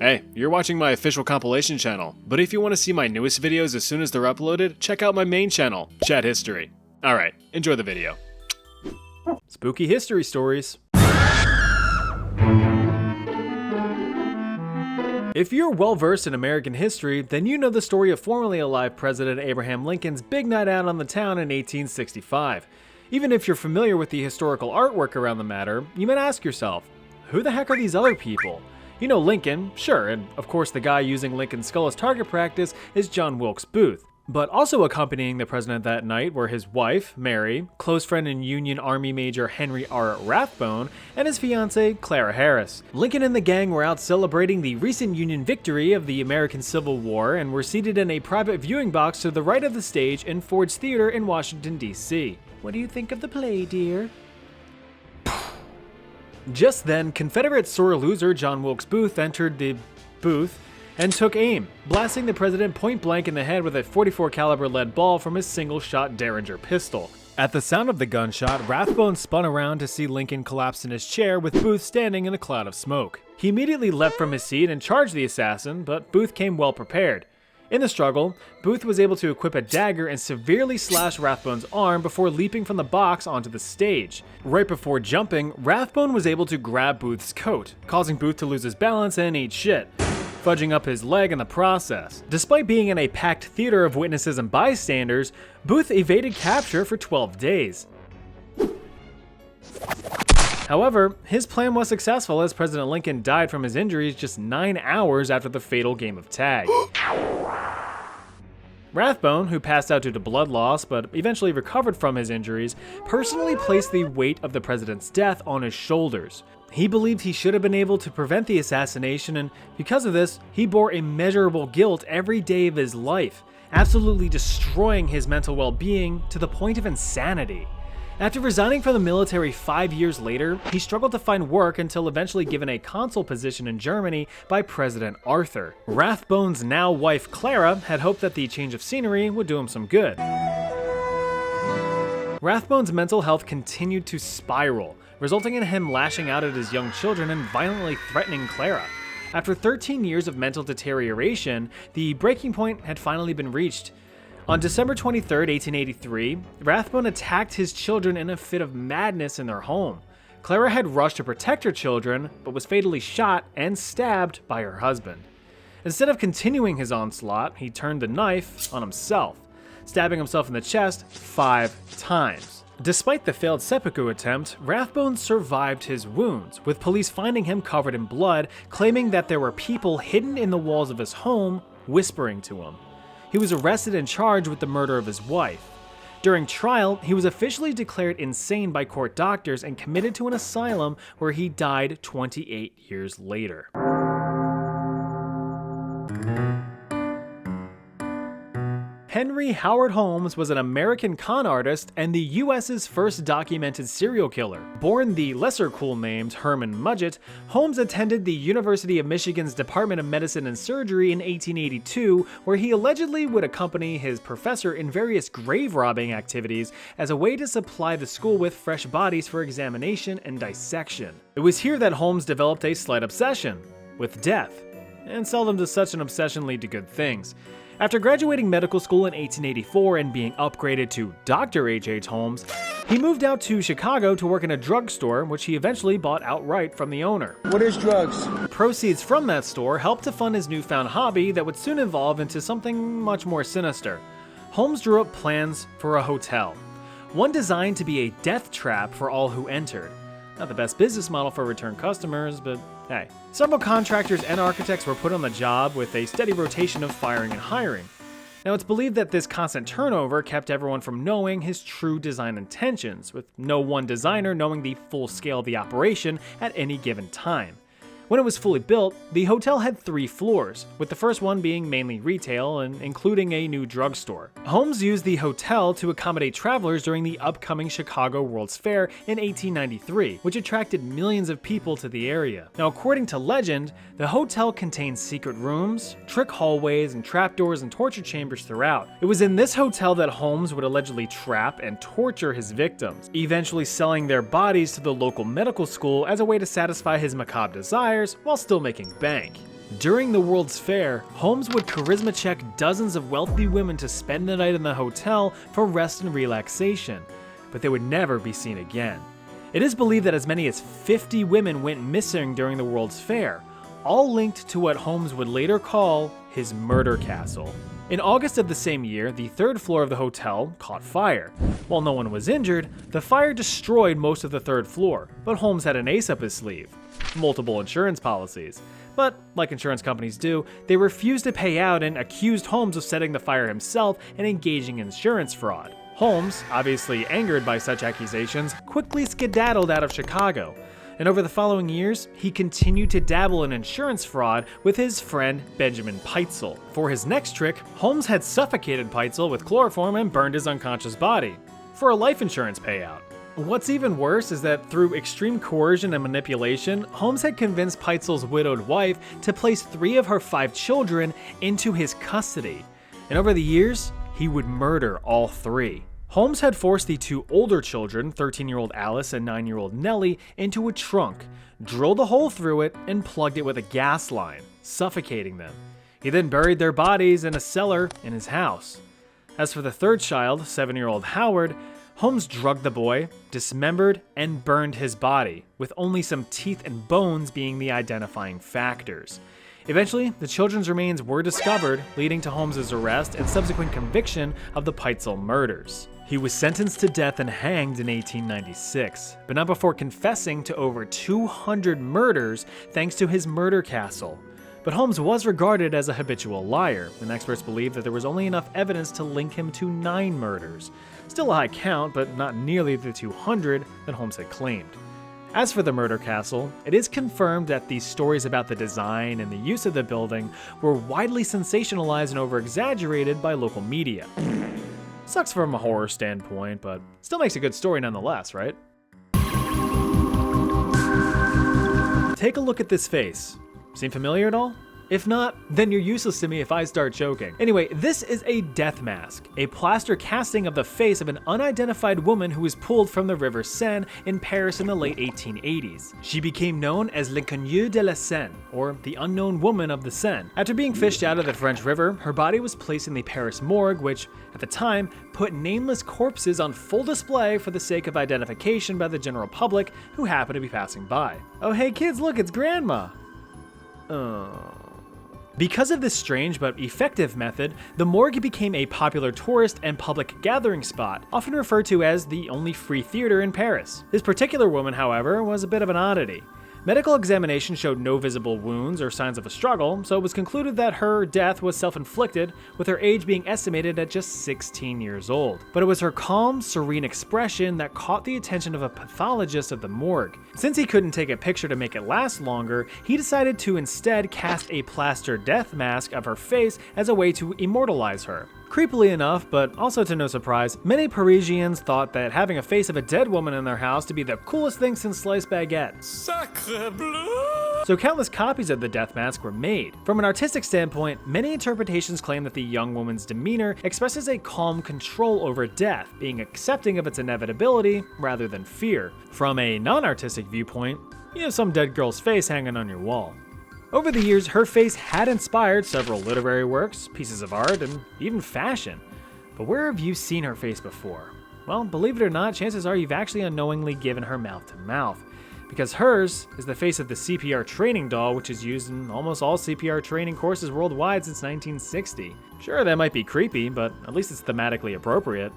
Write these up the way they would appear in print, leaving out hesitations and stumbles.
Hey, you're watching my official compilation channel, but if you want to see my newest videos as soon as they're uploaded, check out my main channel, Chat History. Alright, enjoy the video. Spooky history stories. If you're well versed in American history, then you know the story of formerly alive President Abraham Lincoln's big night out on the town in 1865. Even if you're familiar with the historical artwork around the matter, you might ask yourself, who the heck are these other people? You know Lincoln, sure, and of course the guy using Lincoln's skull as target practice is John Wilkes Booth. But also accompanying the president that night were his wife, Mary, close friend and Union Army Major Henry R. Rathbone, and his fiancée, Clara Harris. Lincoln and the gang were out celebrating the recent Union victory of the American Civil War and were seated in a private viewing box to the right of the stage in Ford's Theater in Washington, D.C. What do you think of the play, dear? Just then, Confederate sore loser John Wilkes Booth entered the booth and took aim, blasting the president point blank in the head with a .44 caliber lead ball from his single-shot Derringer pistol. At the sound of the gunshot, Rathbone spun around to see Lincoln collapse in his chair with Booth standing in a cloud of smoke. He immediately leapt from his seat and charged the assassin, but Booth came well prepared. In the struggle, Booth was able to equip a dagger and severely slash Rathbone's arm before leaping from the box onto the stage. Right before jumping, Rathbone was able to grab Booth's coat, causing Booth to lose his balance and eat shit, fudging up his leg in the process. Despite being in a packed theater of witnesses and bystanders, Booth evaded capture for 12 days. However, his plan was successful as President Lincoln died from his injuries just 9 hours after the fatal game of tag. Rathbone, who passed out due to blood loss but eventually recovered from his injuries, personally placed the weight of the president's death on his shoulders. He believed he should have been able to prevent the assassination, and because of this, he bore immeasurable guilt every day of his life, absolutely destroying his mental well-being to the point of insanity. After resigning from the military 5 years later, he struggled to find work until eventually given a consul position in Germany by President Arthur. Rathbone's now wife Clara had hoped that the change of scenery would do him some good. Rathbone's mental health continued to spiral, resulting in him lashing out at his young children and violently threatening Clara. After 13 years of mental deterioration, the breaking point had finally been reached. On December 23, 1883, Rathbone attacked his children in a fit of madness in their home. Clara had rushed to protect her children, but was fatally shot and stabbed by her husband. Instead of continuing his onslaught, he turned the knife on himself, stabbing himself in the chest 5 times. Despite the failed seppuku attempt, Rathbone survived his wounds, with police finding him covered in blood, claiming that there were people hidden in the walls of his home, whispering to him. He was arrested and charged with the murder of his wife. During trial, he was officially declared insane by court doctors and committed to an asylum where he died 28 years later. Henry Howard Holmes was an American con artist and the U.S.'s first documented serial killer. Born the lesser cool named Herman Mudgett, Holmes attended the University of Michigan's Department of Medicine and Surgery in 1882, where he allegedly would accompany his professor in various grave robbing activities as a way to supply the school with fresh bodies for examination and dissection. It was here that Holmes developed a slight obsession with death, and seldom does such an obsession lead to good things. After graduating medical school in 1884 and being upgraded to Dr. H.H. Holmes, he moved out to Chicago to work in a drugstore, which he eventually bought outright from the owner. What is drugs? Proceeds from that store helped to fund his newfound hobby that would soon evolve into something much more sinister. Holmes drew up plans for a hotel, one designed to be a death trap for all who entered. Not the best business model for return customers, but hey. Several contractors and architects were put on the job with a steady rotation of firing and hiring. Now it's believed that this constant turnover kept everyone from knowing his true design intentions, with no one designer knowing the full scale of the operation at any given time. When it was fully built, the hotel had 3 floors, with the first one being mainly retail and including a new drugstore. Holmes used the hotel to accommodate travelers during the upcoming Chicago World's Fair in 1893, which attracted millions of people to the area. Now, according to legend, the hotel contained secret rooms, trick hallways, and trapdoors and torture chambers throughout. It was in this hotel that Holmes would allegedly trap and torture his victims, eventually selling their bodies to the local medical school as a way to satisfy his macabre desires while still making bank. During the World's Fair, Holmes would charisma check dozens of wealthy women to spend the night in the hotel for rest and relaxation, but they would never be seen again. It is believed that as many as 50 women went missing during the World's Fair, all linked to what Holmes would later call his murder castle. In August of the same year, the third floor of the hotel caught fire. While no one was injured, the fire destroyed most of the third floor, but Holmes had an ace up his sleeve: multiple insurance policies. But, like insurance companies do, they refused to pay out and accused Holmes of setting the fire himself and engaging in insurance fraud. Holmes, obviously angered by such accusations, quickly skedaddled out of Chicago. And over the following years, he continued to dabble in insurance fraud with his friend Benjamin Pitezel. For his next trick, Holmes had suffocated Pitezel with chloroform and burned his unconscious body for a life insurance payout. What's even worse is that through extreme coercion and manipulation, Holmes had convinced Pitezel's widowed wife to place 3 of her 5 children into his custody. And over the years, he would murder all 3. Holmes had forced the 2 older children, 13-year-old Alice and 9-year-old Nellie, into a trunk, drilled a hole through it, and plugged it with a gas line, suffocating them. He then buried their bodies in a cellar in his house. As for the third child, 7-year-old Howard, Holmes drugged the boy, dismembered, and burned his body, with only some teeth and bones being the identifying factors. Eventually, the children's remains were discovered, leading to Holmes' arrest and subsequent conviction of the Pitezel murders. He was sentenced to death and hanged in 1896, but not before confessing to over 200 murders thanks to his murder castle. But Holmes was regarded as a habitual liar, and experts believe that there was only enough evidence to link him to 9 murders. Still a high count, but not nearly the 200 that Holmes had claimed. As for the murder castle, it is confirmed that the stories about the design and the use of the building were widely sensationalized and over-exaggerated by local media. Sucks from a horror standpoint, but still makes a good story nonetheless, right? Take a look at this face. Seem familiar at all? If not, then you're useless to me if I start joking. Anyway, this is a death mask, a plaster casting of the face of an unidentified woman who was pulled from the River Seine in Paris in the late 1880s. She became known as L'Inconnue de la Seine, or the unknown woman of the Seine. After being fished out of the French River, her body was placed in the Paris morgue, which, at the time, put nameless corpses on full display for the sake of identification by the general public who happened to be passing by. Oh hey kids, look, it's Grandma! Because of this strange but effective method, the morgue became a popular tourist and public gathering spot, often referred to as the only free theater in Paris. This particular woman, however, was a bit of an oddity. Medical examination showed no visible wounds or signs of a struggle, so it was concluded that her death was self-inflicted, with her age being estimated at just 16 years old. But it was her calm, serene expression that caught the attention of a pathologist at the morgue. Since he couldn't take a picture to make it last longer, he decided to instead cast a plaster death mask of her face as a way to immortalize her. Creepily enough, but also to no surprise, many Parisians thought that having a face of a dead woman in their house to be the coolest thing since sliced baguette. Sacre bleu! So countless copies of the death mask were made. From an artistic standpoint, many interpretations claim that the young woman's demeanor expresses a calm control over death, being accepting of its inevitability rather than fear. From a non-artistic viewpoint, you have some dead girl's face hanging on your wall. Over the years, her face had inspired several literary works, pieces of art, and even fashion. But where have you seen her face before? Well, believe it or not, chances are you've actually unknowingly given her mouth to mouth. Because hers is the face of the CPR training doll, which is used in almost all CPR training courses worldwide since 1960. Sure, that might be creepy, but at least it's thematically appropriate.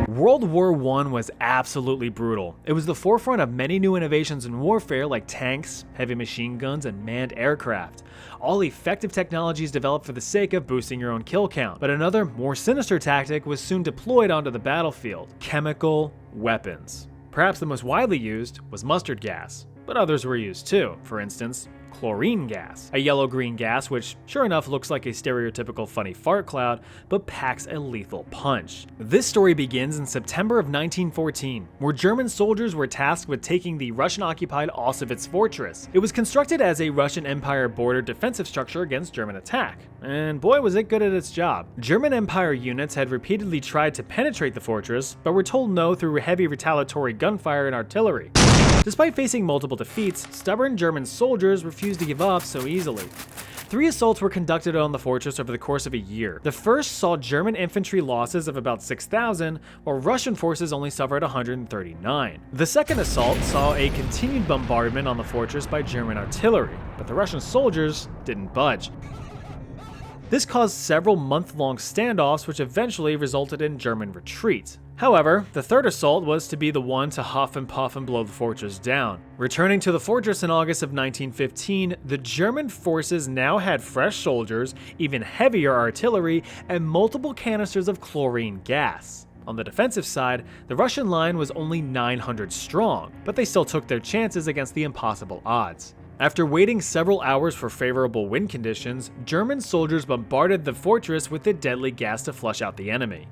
World War I was absolutely brutal. It was the forefront of many new innovations in warfare like tanks, heavy machine guns, and manned aircraft. All effective technologies developed for the sake of boosting your own kill count. But another, more sinister tactic was soon deployed onto the battlefield: chemical weapons. Perhaps the most widely used was mustard gas, but others were used too. For instance, chlorine gas, a yellow-green gas which sure enough looks like a stereotypical funny fart cloud, but packs a lethal punch. This story begins in September of 1914, where German soldiers were tasked with taking the Russian-occupied Auschwitz fortress. It was constructed as a Russian Empire border defensive structure against German attack, and boy was it good at its job. German Empire units had repeatedly tried to penetrate the fortress, but were told no through heavy retaliatory gunfire and artillery. Despite facing multiple defeats, stubborn German soldiers refused to give up so easily. 3 assaults were conducted on the fortress over the course of a year. The first saw German infantry losses of about 6,000, while Russian forces only suffered 139. The second assault saw a continued bombardment on the fortress by German artillery, but the Russian soldiers didn't budge. This caused several month-long standoffs, which eventually resulted in German retreat. However, the third assault was to be the one to huff and puff and blow the fortress down. Returning to the fortress in August of 1915, the German forces now had fresh soldiers, even heavier artillery, and multiple canisters of chlorine gas. On the defensive side, the Russian line was only 900 strong, but they still took their chances against the impossible odds. After waiting several hours for favorable wind conditions, German soldiers bombarded the fortress with the deadly gas to flush out the enemy.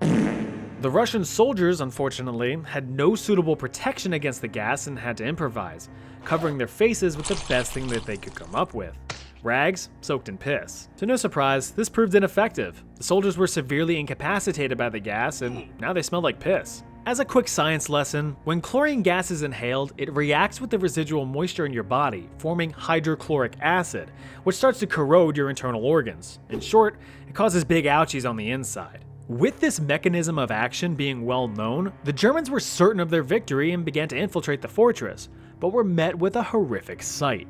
The Russian soldiers, unfortunately, had no suitable protection against the gas and had to improvise, covering their faces with the best thing that they could come up with: rags soaked in piss. To no surprise, this proved ineffective. The soldiers were severely incapacitated by the gas, and now they smelled like piss. As a quick science lesson, when chlorine gas is inhaled, it reacts with the residual moisture in your body, forming hydrochloric acid, which starts to corrode your internal organs. In short, it causes big ouchies on the inside. With this mechanism of action being well known, the Germans were certain of their victory and began to infiltrate the fortress, but were met with a horrific sight.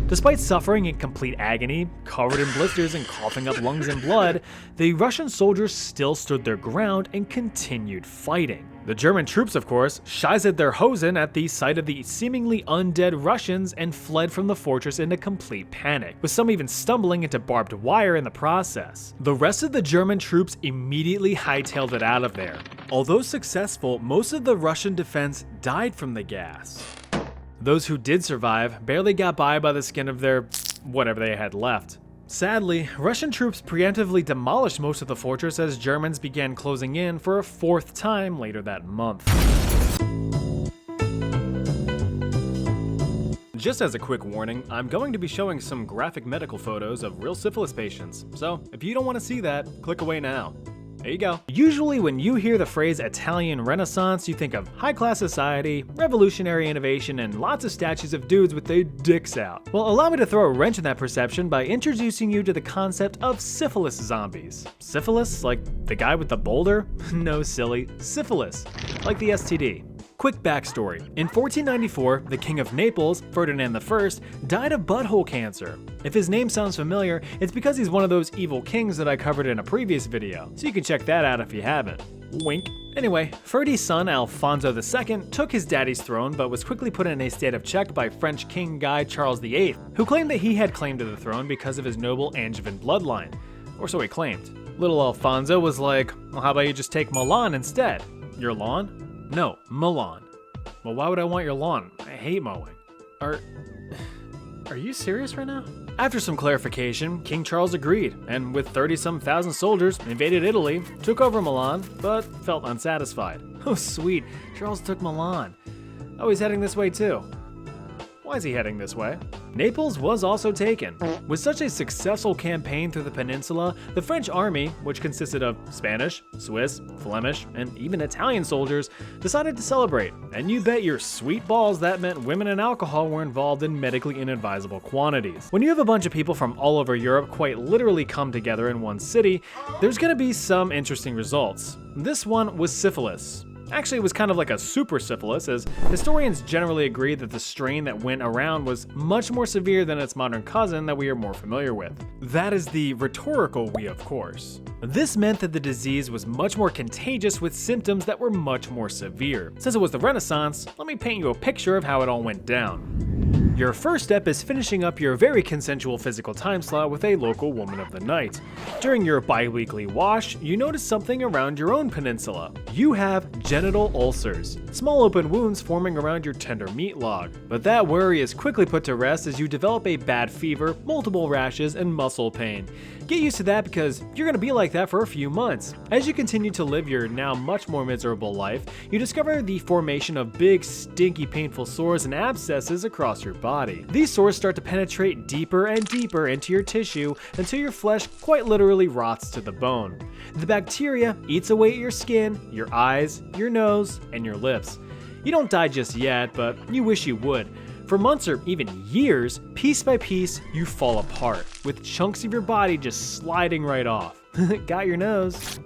Despite suffering in complete agony, covered in blisters and coughing up lungs and blood, the Russian soldiers still stood their ground and continued fighting. The German troops, of course, shied their hosen at the sight of the seemingly undead Russians and fled from the fortress in a complete panic, with some even stumbling into barbed wire in the process. The rest of the German troops immediately hightailed it out of there. Although successful, most of the Russian defense died from the gas. Those who did survive barely got by the skin of their whatever they had left. Sadly, Russian troops preemptively demolished most of the fortress as Germans began closing in for a 4th time later that month. Just as a quick warning, I'm going to be showing some graphic medical photos of real syphilis patients, so if you don't want to see that, click away now. There you go. Usually when you hear the phrase Italian Renaissance, you think of high-class society, revolutionary innovation, and lots of statues of dudes with their dicks out. Well, allow me to throw a wrench in that perception by introducing you to the concept of syphilis zombies. Syphilis? Like the guy with the boulder? No, silly. Syphilis. Like the STD. Quick backstory. In 1494, the King of Naples, Ferdinand I, died of butthole cancer. If his name sounds familiar, it's because he's one of those evil kings that I covered in a previous video, so you can check that out if you haven't. Wink. Anyway, Ferdy's son Alfonso II took his daddy's throne but was quickly put in a state of check by French King Guy Charles VIII, who claimed that he had claim to the throne because of his noble Angevin bloodline. Or so he claimed. Little Alfonso was like, well, how about you just take Milan instead? Your lawn? No, Milan. Well, why would I want your lawn? I hate mowing. Are you serious right now? After some clarification, King Charles agreed, and with 30-some thousand soldiers, invaded Italy, took over Milan, but felt unsatisfied. Oh sweet, Charles took Milan. Oh, he's heading this way too. Why is he heading this way? Naples was also taken. With such a successful campaign through the peninsula, the French army, which consisted of Spanish, Swiss, Flemish, and even Italian soldiers, decided to celebrate. And you bet your sweet balls that meant women and alcohol were involved in medically inadvisable quantities. When you have a bunch of people from all over Europe quite literally come together in one city, there's gonna be some interesting results. This one was syphilis. Actually, it was kind of like a super syphilis, as historians generally agree that the strain that went around was much more severe than its modern cousin that we are more familiar with. That is the rhetorical we, of course. This meant that the disease was much more contagious with symptoms that were much more severe. Since it was the Renaissance, let me paint you a picture of how it all went down. Your first step is finishing up your very consensual physical time slot with a local woman of the night. During your bi-weekly wash, you notice something around your own peninsula. You have genital ulcers, small open wounds forming around your tender meat log. But that worry is quickly put to rest as you develop a bad fever, multiple rashes, and muscle pain. Get used to that because you're gonna be like that for a few months. As you continue to live your now much more miserable life, you discover the formation of big, stinky, painful sores and abscesses across your body. These sores start to penetrate deeper and deeper into your tissue until your flesh quite literally rots to the bone. The bacteria eats away at your skin, your eyes, your nose, and your lips. You don't die just yet, but you wish you would. For months or even years, piece by piece, you fall apart, with chunks of your body just sliding right off. Got your nose.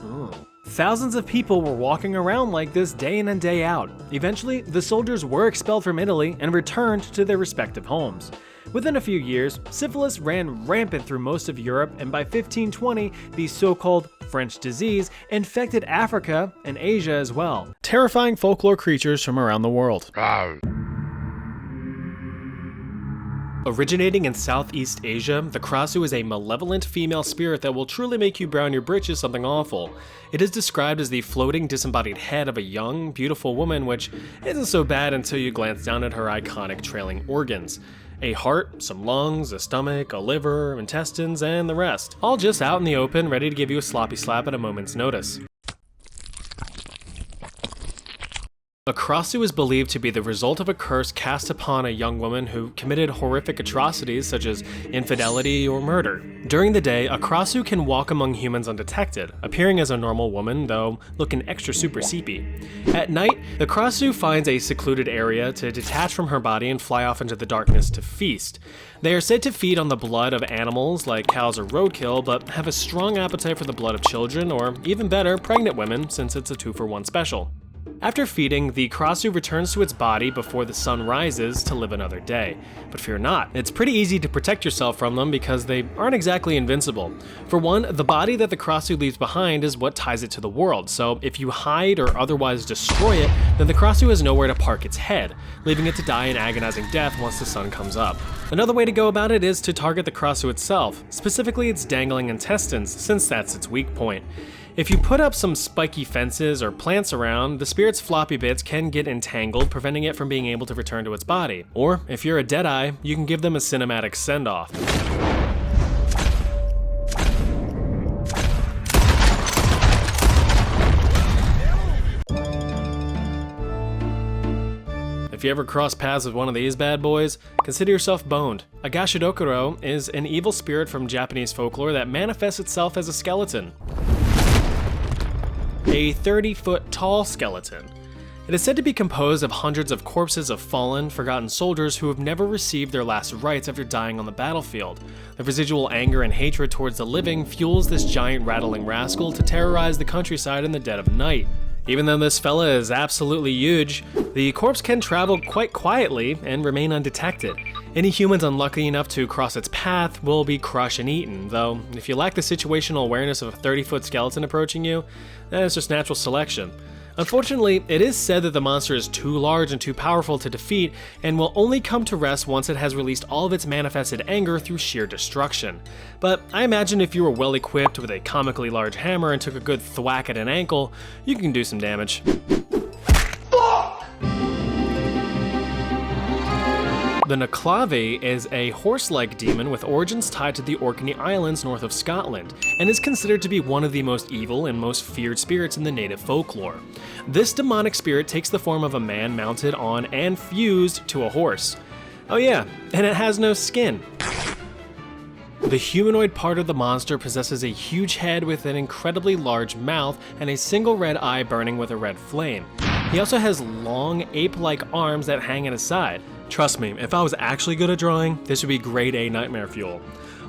Oh. Thousands of people were walking around like this day in and day out. Eventually, the soldiers were expelled from Italy and returned to their respective homes. Within a few years, syphilis ran rampant through most of Europe, and by 1520, the so-called French disease infected Africa and Asia as well, terrifying folklore creatures from around the world. Originating in Southeast Asia, the Krasu is a malevolent female spirit that will truly make you brown your britches something awful. It is described as the floating disembodied head of a young, beautiful woman, which isn't so bad until you glance down at her iconic trailing organs. A heart, some lungs, a stomach, a liver, intestines, and the rest. All just out in the open, ready to give you a sloppy slap at a moment's notice. A Krasu is believed to be the result of a curse cast upon a young woman who committed horrific atrocities such as infidelity or murder. During the day, a Krasu can walk among humans undetected, appearing as a normal woman, though looking extra super seepy. At night, the Krasu finds a secluded area to detach from her body and fly off into the darkness to feast. They are said to feed on the blood of animals like cows or roadkill, but have a strong appetite for the blood of children, or even better, pregnant women, since it's a 2-for-1 special. After feeding, the Krasu returns to its body before the sun rises to live another day. But fear not, it's pretty easy to protect yourself from them because they aren't exactly invincible. For one, the body that the Krasu leaves behind is what ties it to the world, so if you hide or otherwise destroy it, then the Krasu has nowhere to park its head, leaving it to die an agonizing death once the sun comes up. Another way to go about it is to target the Krasu itself, specifically its dangling intestines, since that's its weak point. If you put up some spiky fences or plants around, the spirit's floppy bits can get entangled, preventing it from being able to return to its body. Or, if you're a Deadeye, you can give them a cinematic send-off. If you ever cross paths with one of these bad boys, consider yourself boned. A Gashidokuro is an evil spirit from Japanese folklore that manifests itself as a skeleton. A 30-foot tall skeleton. It is said to be composed of hundreds of corpses of fallen, forgotten soldiers who have never received their last rites after dying on the battlefield. The residual anger and hatred towards the living fuels this giant rattling rascal to terrorize the countryside in the dead of night. Even though this fella is absolutely huge, the corpse can travel quite quietly and remain undetected. Any humans unlucky enough to cross its path will be crushed and eaten, though if you lack the situational awareness of a 30-foot skeleton approaching you, then it's just natural selection. Unfortunately, it is said that the monster is too large and too powerful to defeat and will only come to rest once it has released all of its manifested anger through sheer destruction. But I imagine if you were well equipped with a comically large hammer and took a good thwack at an ankle, you can do some damage. The Naclavi is a horse-like demon with origins tied to the Orkney Islands north of Scotland, and is considered to be one of the most evil and most feared spirits in the native folklore. This demonic spirit takes the form of a man mounted on and fused to a horse. Oh yeah, and it has no skin. The humanoid part of the monster possesses a huge head with an incredibly large mouth and a single red eye burning with a red flame. He also has long, ape-like arms that hang at his side. Trust me, if I was actually good at drawing, this would be grade A nightmare fuel.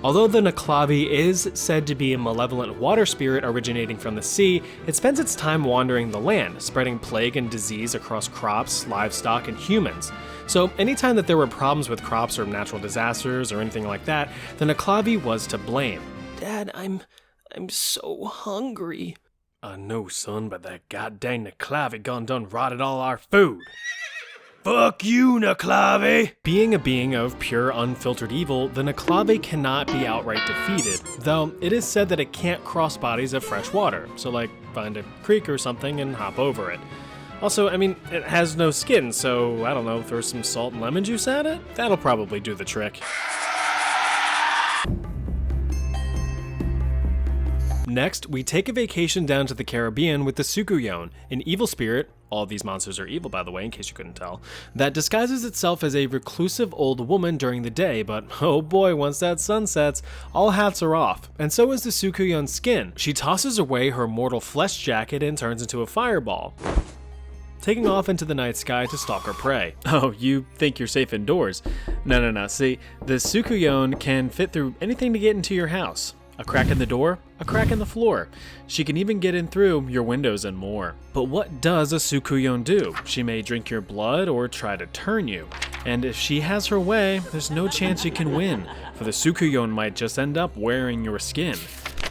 Although the Naclavi is said to be a malevolent water spirit originating from the sea, it spends its time wandering the land, spreading plague and disease across crops, livestock, and humans. So anytime that there were problems with crops or natural disasters or anything like that, the Naclavi was to blame. Dad, I'm so hungry. I know, son, but that goddamn Naclavi done rotted all our food. Fuck you, Naclavi! Being a being of pure, unfiltered evil, the Naclavi cannot be outright defeated, though it is said that it can't cross bodies of fresh water, so like find a creek or something and hop over it. Also, I mean, it has no skin, so I don't know, throw some salt and lemon juice at it? That'll probably do the trick. Next, we take a vacation down to the Caribbean with the Sukuyon, an evil spirit, all these monsters are evil by the way in case you couldn't tell, that disguises itself as a reclusive old woman during the day, but oh boy, once that sun sets, all hats are off, and so is the Sukuyon's skin. She tosses away her mortal flesh jacket and turns into a fireball. taking off into the night sky to stalk her prey. Oh, you think you're safe indoors? No. See, the Tsukuyon can fit through anything to get into your house. A crack in the door, a crack in the floor. She can even get in through your windows and more. But what does a Tsukuyon do? She may drink your blood or try to turn you. And if she has her way, there's no chance you can win, for the Tsukuyon might just end up wearing your skin.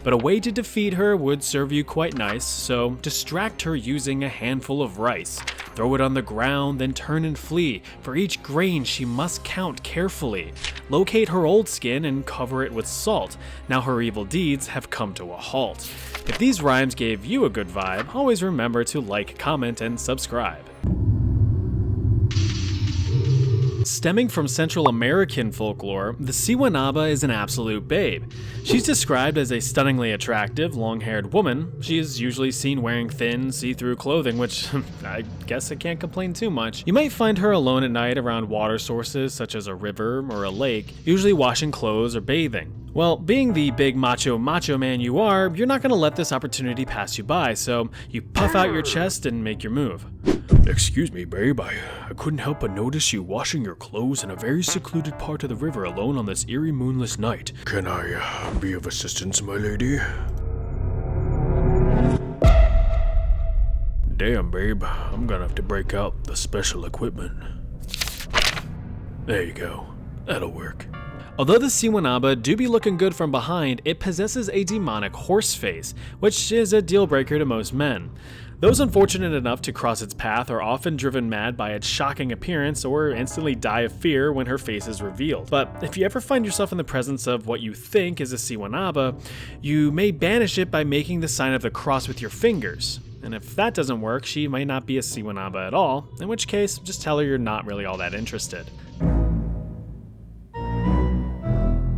But a way to defeat her would serve you quite nice, so distract her using a handful of rice. Throw it on the ground, then turn and flee. For each grain she must count carefully. Locate her old skin and cover it with salt. Now her evil deeds have come to a halt. If these rhymes gave you a good vibe, always remember to like, comment, and subscribe. Stemming from Central American folklore, the Siwanaba is an absolute babe. She's described as a stunningly attractive, long-haired woman. She is usually seen wearing thin, see-through clothing, which I guess I can't complain too much. You might find her alone at night around water sources such as a river or a lake, usually washing clothes or bathing. Well, being the big macho man you are, you're not going to let this opportunity pass you by, so you puff out your chest and make your move. Excuse me, babe, I couldn't help but notice you washing your clothes in a very secluded part of the river alone on this eerie moonless night. Can I be of assistance, my lady? Damn, babe, I'm gonna have to break out the special equipment. There you go. That'll work. Although the Siwanaba do be looking good from behind, it possesses a demonic horse face, which is a deal breaker to most men. Those unfortunate enough to cross its path are often driven mad by its shocking appearance or instantly die of fear when her face is revealed. But if you ever find yourself in the presence of what you think is a Siwanaba, you may banish it by making the sign of the cross with your fingers. And if that doesn't work, she might not be a Siwanaba at all, in which case, just tell her you're not really all that interested.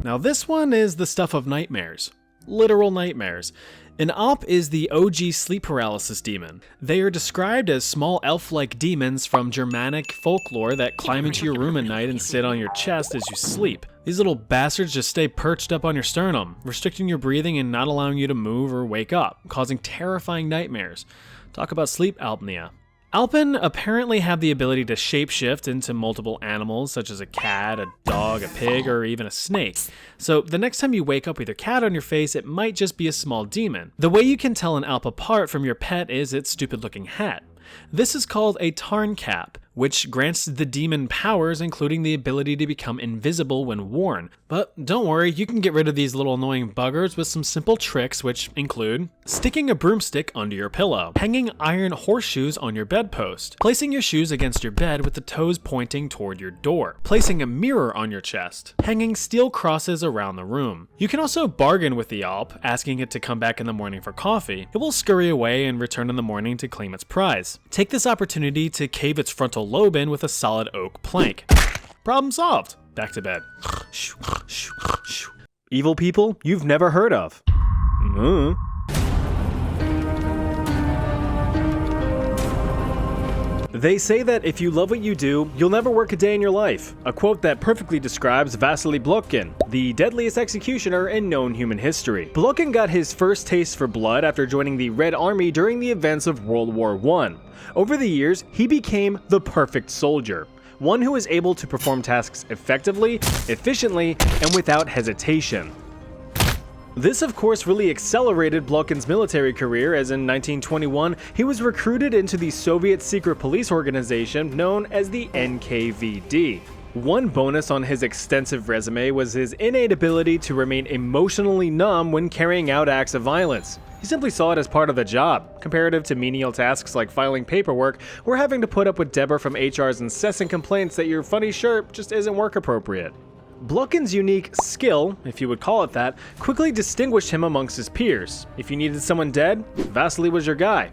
Now this one is the stuff of nightmares. Literal nightmares. An Alp is the OG sleep paralysis demon. They are described as small elf-like demons from Germanic folklore that climb into your room at night and sit on your chest as you sleep. These little bastards just stay perched up on your sternum, restricting your breathing and not allowing you to move or wake up, causing terrifying nightmares. Talk about sleep apnea. Alpen apparently have the ability to shapeshift into multiple animals such as a cat, a dog, a pig, or even a snake. So the next time you wake up with your cat on your face, it might just be a small demon. The way you can tell an Alp apart from your pet is its stupid looking hat. This is called a tarn cap, which grants the demon powers, including the ability to become invisible when worn. But don't worry, you can get rid of these little annoying buggers with some simple tricks, which include sticking a broomstick under your pillow, hanging iron horseshoes on your bedpost, placing your shoes against your bed with the toes pointing toward your door, placing a mirror on your chest, hanging steel crosses around the room. You can also bargain with the Alp, asking it to come back in the morning for coffee. It will scurry away and return in the morning to claim its prize. Take this opportunity to cave its frontal lobe in with a solid oak plank. Problem solved. Back to bed. Evil people you've never heard of. They say that if you love what you do, you'll never work a day in your life. A quote that perfectly describes Vasily Blokhin, the deadliest executioner in known human history. Blokhin got his first taste for blood after joining the Red Army during the events of World War I. Over the years, he became the perfect soldier. One who is able to perform tasks effectively, efficiently, and without hesitation. This of course really accelerated Blokhin's military career, as in 1921 he was recruited into the Soviet secret police organization known as the NKVD. One bonus on his extensive resume was his innate ability to remain emotionally numb when carrying out acts of violence. He simply saw it as part of the job, comparative to menial tasks like filing paperwork or having to put up with Deborah from HR's incessant complaints that your funny shirt just isn't work appropriate. Blokhin's unique skill, if you would call it that, quickly distinguished him amongst his peers. If you needed someone dead, Vasily was your guy.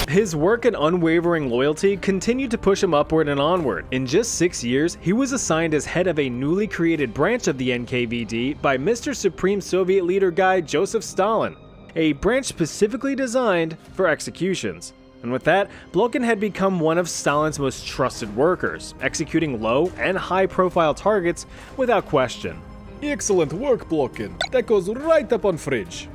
His work and unwavering loyalty continued to push him upward and onward. In just 6 years, he was assigned as head of a newly created branch of the NKVD by Mr. Supreme Soviet leader guy Joseph Stalin, a branch specifically designed for executions. And with that, Blokhin had become one of Stalin's most trusted workers, executing low and high-profile targets without question. Excellent work, Blokhin. That goes right up on fridge.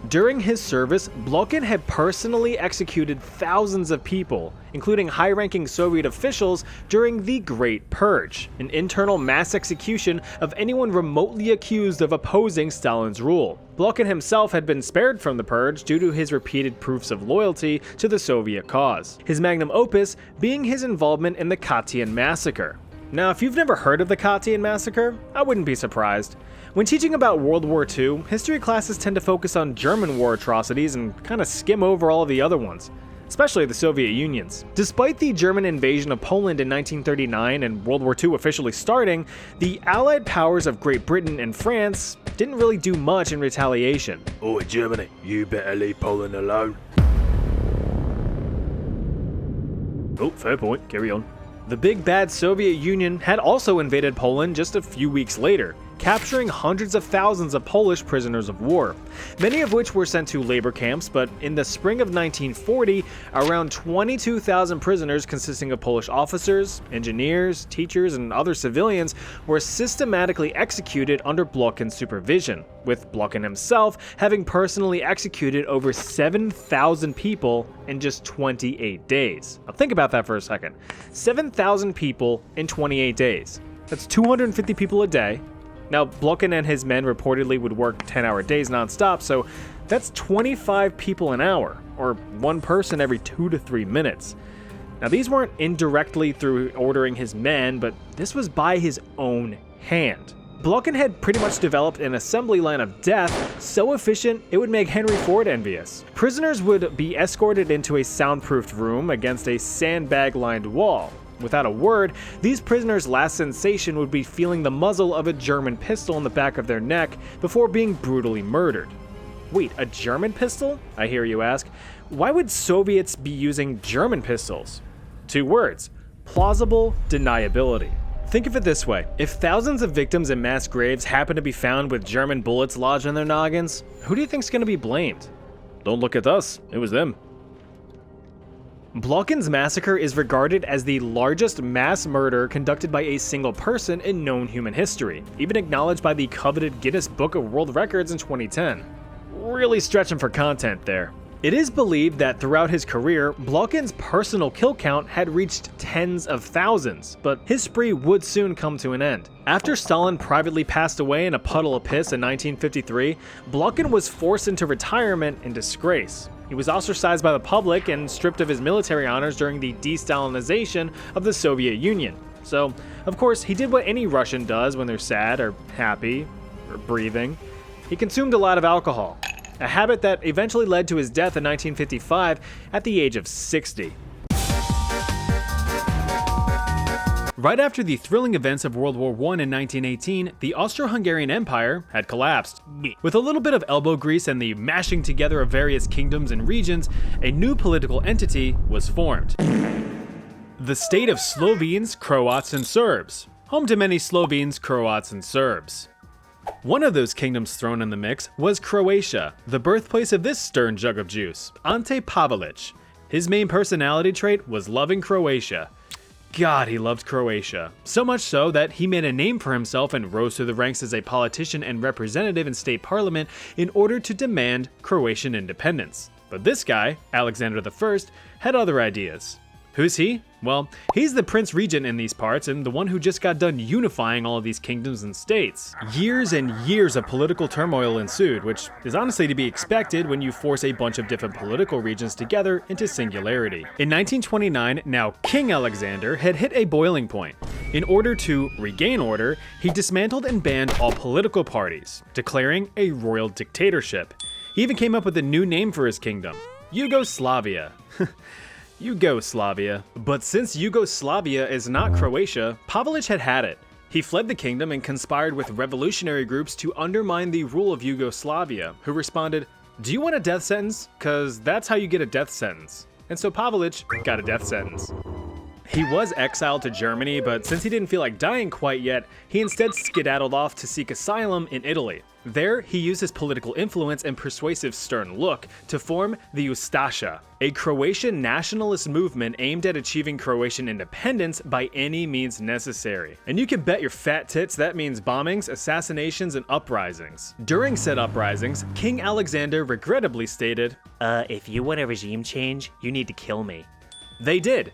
During his service, Blokhin had personally executed thousands of people, including high-ranking Soviet officials during the Great Purge, an internal mass execution of anyone remotely accused of opposing Stalin's rule. Blokhin himself had been spared from the purge due to his repeated proofs of loyalty to the Soviet cause, his magnum opus being his involvement in the Katyn massacre. Now, if you've never heard of the Katyn massacre, I wouldn't be surprised. When teaching about World War II, history classes tend to focus on German war atrocities and kind of skim over all of the other ones, especially the Soviet Union's. Despite the German invasion of Poland in 1939 and World War II officially starting, the Allied powers of Great Britain and France didn't really do much in retaliation. Oi, Germany, you better leave Poland alone. Oh, fair point, carry on. The big bad Soviet Union had also invaded Poland just a few weeks later, capturing hundreds of thousands of Polish prisoners of war, many of which were sent to labor camps, but in the spring of 1940, around 22,000 prisoners consisting of Polish officers, engineers, teachers, and other civilians were systematically executed under Blokhin's supervision, with Blokhin himself having personally executed over 7,000 people in just 28 days. Now think about that for a second. 7,000 people in 28 days. That's 250 people a day. Now, Blokhin and his men reportedly would work 10-hour days non-stop, so that's 25 people an hour, or one person every 2 to 3 minutes. Now, these weren't indirectly through ordering his men, but this was by his own hand. Blokhin had pretty much developed an assembly line of death so efficient it would make Henry Ford envious. Prisoners would be escorted into a soundproofed room against a sandbag-lined wall. Without a word, these prisoners' last sensation would be feeling the muzzle of a German pistol in the back of their neck before being brutally murdered. Wait, a German pistol? I hear you ask. Why would Soviets be using German pistols? 2 words: plausible deniability. Think of it this way: if thousands of victims in mass graves happen to be found with German bullets lodged in their noggins, who do you think's gonna be blamed? Don't look at us, it was them. Blokhin's massacre is regarded as the largest mass murder conducted by a single person in known human history, even acknowledged by the coveted Guinness Book of World Records in 2010. Really stretching for content there. It is believed that throughout his career, Blokhin's personal kill count had reached tens of thousands, but his spree would soon come to an end. After Stalin privately passed away in a puddle of piss in 1953, Blokhin was forced into retirement in disgrace. He was ostracized by the public and stripped of his military honors during the de-Stalinization of the Soviet Union. So, of course, he did what any Russian does when they're sad or happy or breathing. He consumed a lot of alcohol, a habit that eventually led to his death in 1955 at the age of 60. Right after the thrilling events of World War I in 1918, the Austro-Hungarian Empire had collapsed. With a little bit of elbow grease and the mashing together of various kingdoms and regions, a new political entity was formed. The state of Slovenes, Croats, and Serbs, home to many Slovenes, Croats, and Serbs. One of those kingdoms thrown in the mix was Croatia, the birthplace of this stern jug of juice, Ante Pavelić. His main personality trait was loving Croatia. God, he loved Croatia. So much so that he made a name for himself and rose through the ranks as a politician and representative in state parliament in order to demand Croatian independence. But this guy, Alexander I, had other ideas. Who's he? Well, he's the Prince Regent in these parts and the one who just got done unifying all of these kingdoms and states. Years and years of political turmoil ensued, which is honestly to be expected when you force a bunch of different political regions together into singularity. In 1929, now King Alexander had hit a boiling point. In order to regain order, he dismantled and banned all political parties, declaring a royal dictatorship. He even came up with a new name for his kingdom: Yugoslavia. Yugoslavia. But since Yugoslavia is not Croatia, Pavelić had it. He fled the kingdom and conspired with revolutionary groups to undermine the rule of Yugoslavia, who responded, "Do you want a death sentence? 'Cause that's how you get a death sentence." And so Pavelić got a death sentence. He was exiled to Germany, but since he didn't feel like dying quite yet, he instead skedaddled off to seek asylum in Italy. There, he used his political influence and persuasive stern look to form the Ustasha, a Croatian nationalist movement aimed at achieving Croatian independence by any means necessary. And you can bet your fat tits that means bombings, assassinations, and uprisings. During said uprisings, King Alexander regrettably stated, if you want a regime change, you need to kill me. They did.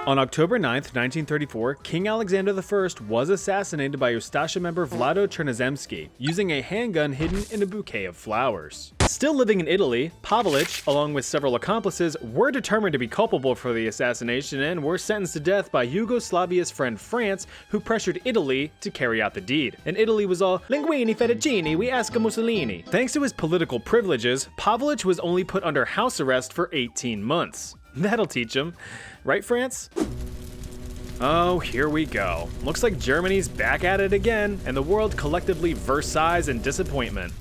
On October 9th, 1934, King Alexander I was assassinated by Ustasha member Vlado Chernozemski, using a handgun hidden in a bouquet of flowers. Still living in Italy, Pavlich, along with several accomplices, were determined to be culpable for the assassination and were sentenced to death by Yugoslavia's friend France, who pressured Italy to carry out the deed. And Italy was all, "Linguini fettuccini, we ask a Mussolini." Thanks to his political privileges, Pavlich was only put under house arrest for 18 months. That'll teach him. Right, France? Oh, here we go. Looks like Germany's back at it again, and the world collectively Versailles in disappointment.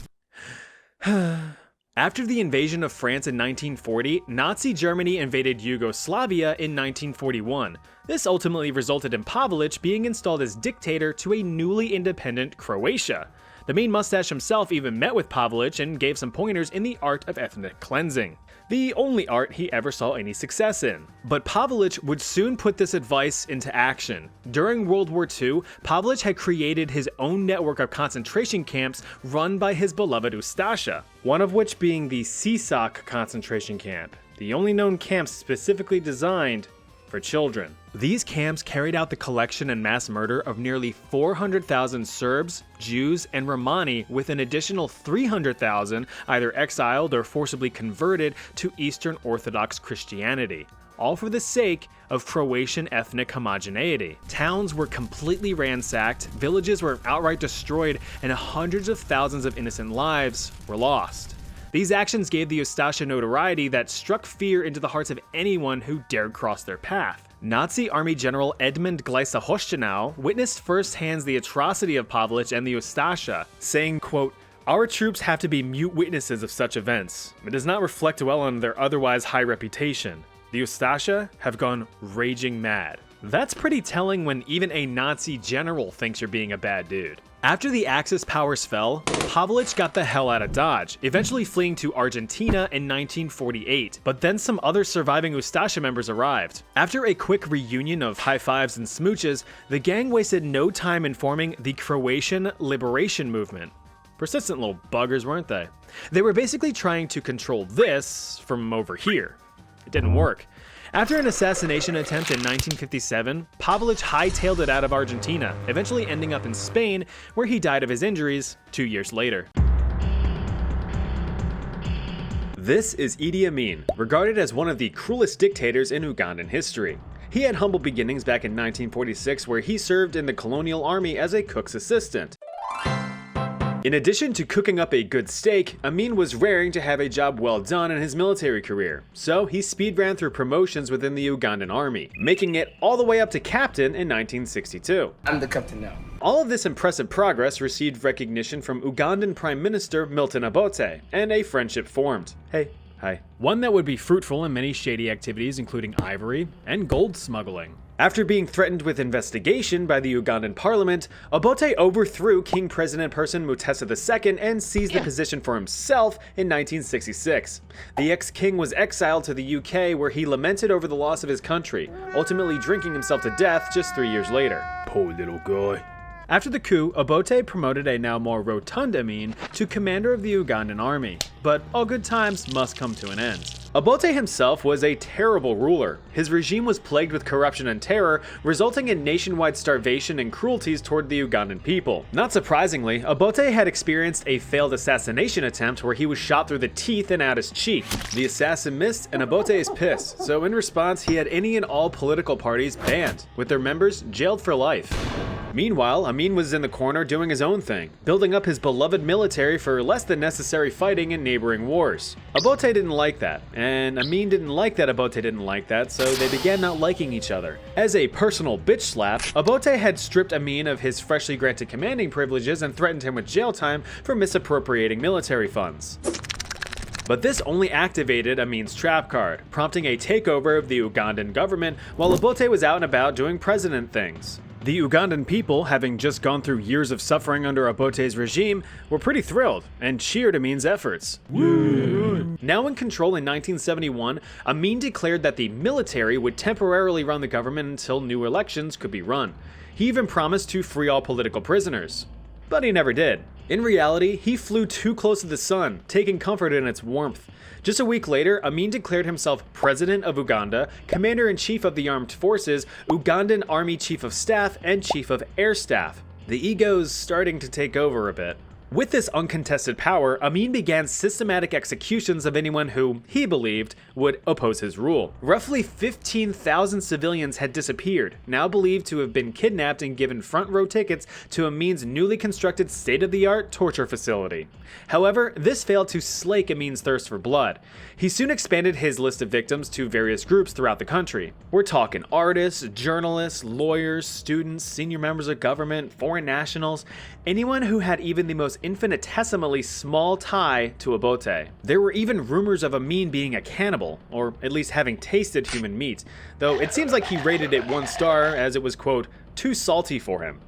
After the invasion of France in 1940, Nazi Germany invaded Yugoslavia in 1941. This ultimately resulted in Pavlich being installed as dictator to a newly independent Croatia. The mean mustache himself even met with Pavlich and gave some pointers in the art of ethnic cleansing. The only art he ever saw any success in. But Pavlich would soon put this advice into action. During World War II, Pavlich had created his own network of concentration camps run by his beloved Ustasha, one of which being the Sisak concentration camp, the only known camp specifically designed for children. These camps carried out the collection and mass murder of nearly 400,000 Serbs, Jews, and Romani, with an additional 300,000 either exiled or forcibly converted to Eastern Orthodox Christianity, all for the sake of Croatian ethnic homogeneity. Towns were completely ransacked, villages were outright destroyed, and hundreds of thousands of innocent lives were lost. These actions gave the Ustasha notoriety that struck fear into the hearts of anyone who dared cross their path. Nazi Army General Edmund Gleiser-Hochtenau witnessed firsthand the atrocity of Pavlich and the Ustasha, saying, quote, "Our troops have to be mute witnesses of such events. It does not reflect well on their otherwise high reputation. The Ustasha have gone raging mad." That's pretty telling when even a Nazi general thinks you're being a bad dude. After the Axis powers fell, Pavlich got the hell out of Dodge, eventually fleeing to Argentina in 1948, but then some other surviving Ustasha members arrived. After a quick reunion of high fives and smooches, the gang wasted no time in forming the Croatian Liberation Movement. Persistent little buggers, weren't they? They were basically trying to control this from over here. It didn't work. After an assassination attempt in 1957, Pavlich hightailed it out of Argentina, eventually ending up in Spain, where he died of his injuries 2 years later. This is Idi Amin, regarded as one of the cruelest dictators in Ugandan history. He had humble beginnings back in 1946, where he served in the colonial army as a cook's assistant. In addition to cooking up a good steak, Amin was raring to have a job well done in his military career, so he speed ran through promotions within the Ugandan army, making it all the way up to captain in 1962. I'm the captain now. All of this impressive progress received recognition from Ugandan Prime Minister Milton Obote, and a friendship formed. Hey. Hi. One that would be fruitful in many shady activities, including ivory and gold smuggling. After being threatened with investigation by the Ugandan parliament, Obote overthrew King President Person Mutesa II and seized the position for himself in 1966. The ex-king was exiled to the UK, where he lamented over the loss of his country, ultimately drinking himself to death just 3 years later. Poor little guy. After the coup, Obote promoted a now more rotund Amin to commander of the Ugandan army. But all good times must come to an end. Obote himself was a terrible ruler. His regime was plagued with corruption and terror, resulting in nationwide starvation and cruelties toward the Ugandan people. Not surprisingly, Obote had experienced a failed assassination attempt where he was shot through the teeth and out his cheek. The assassin missed, and Obote is pissed, so in response he had any and all political parties banned, with their members jailed for life. Meanwhile, Amin was in the corner doing his own thing, building up his beloved military for less than necessary fighting in neighboring wars. Obote didn't like that, and Amin didn't like that Obote didn't like that, so they began not liking each other. As a personal bitch slap, Obote had stripped Amin of his freshly granted commanding privileges and threatened him with jail time for misappropriating military funds. But this only activated Amin's trap card, prompting a takeover of the Ugandan government while Obote was out and about doing president things. The Ugandan people, having just gone through years of suffering under Obote's regime, were pretty thrilled and cheered Amin's efforts. Woo. Now in control in 1971, Amin declared that the military would temporarily run the government until new elections could be run. He even promised to free all political prisoners. But he never did. In reality, he flew too close to the sun, taking comfort in its warmth. Just a week later, Amin declared himself President of Uganda, Commander-in-Chief of the Armed Forces, Ugandan Army Chief of Staff, and Chief of Air Staff. The ego's starting to take over a bit. With this uncontested power, Amin began systematic executions of anyone who, he believed, would oppose his rule. Roughly 15,000 civilians had disappeared, now believed to have been kidnapped and given front row tickets to Amin's newly constructed state-of-the-art torture facility. However, this failed to slake Amin's thirst for blood. He soon expanded his list of victims to various groups throughout the country. We're talking artists, journalists, lawyers, students, senior members of government, foreign nationals, anyone who had even the most infinitesimally small tie to Obote. There were even rumors of Amin being a cannibal, or at least having tasted human meat, though it seems like he rated it 1 star as it was, quote, too salty for him.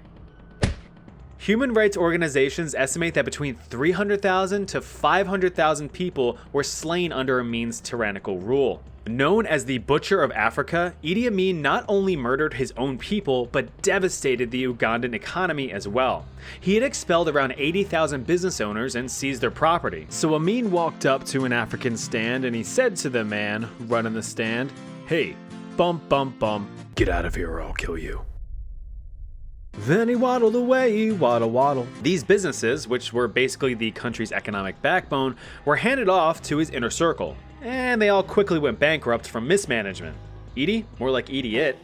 Human rights organizations estimate that between 300,000 to 500,000 people were slain under Amin's tyrannical rule. Known as the Butcher of Africa, Idi Amin not only murdered his own people, but devastated the Ugandan economy as well. He had expelled around 80,000 business owners and seized their property. So Amin walked up to an African stand and he said to the man running the stand, "Hey, bump, bump, bump, Get out of here or I'll kill you." Then he waddled away, waddle waddle. These businesses, which were basically the country's economic backbone, were handed off to his inner circle, and they all quickly went bankrupt from mismanagement. Edie? More like idiot.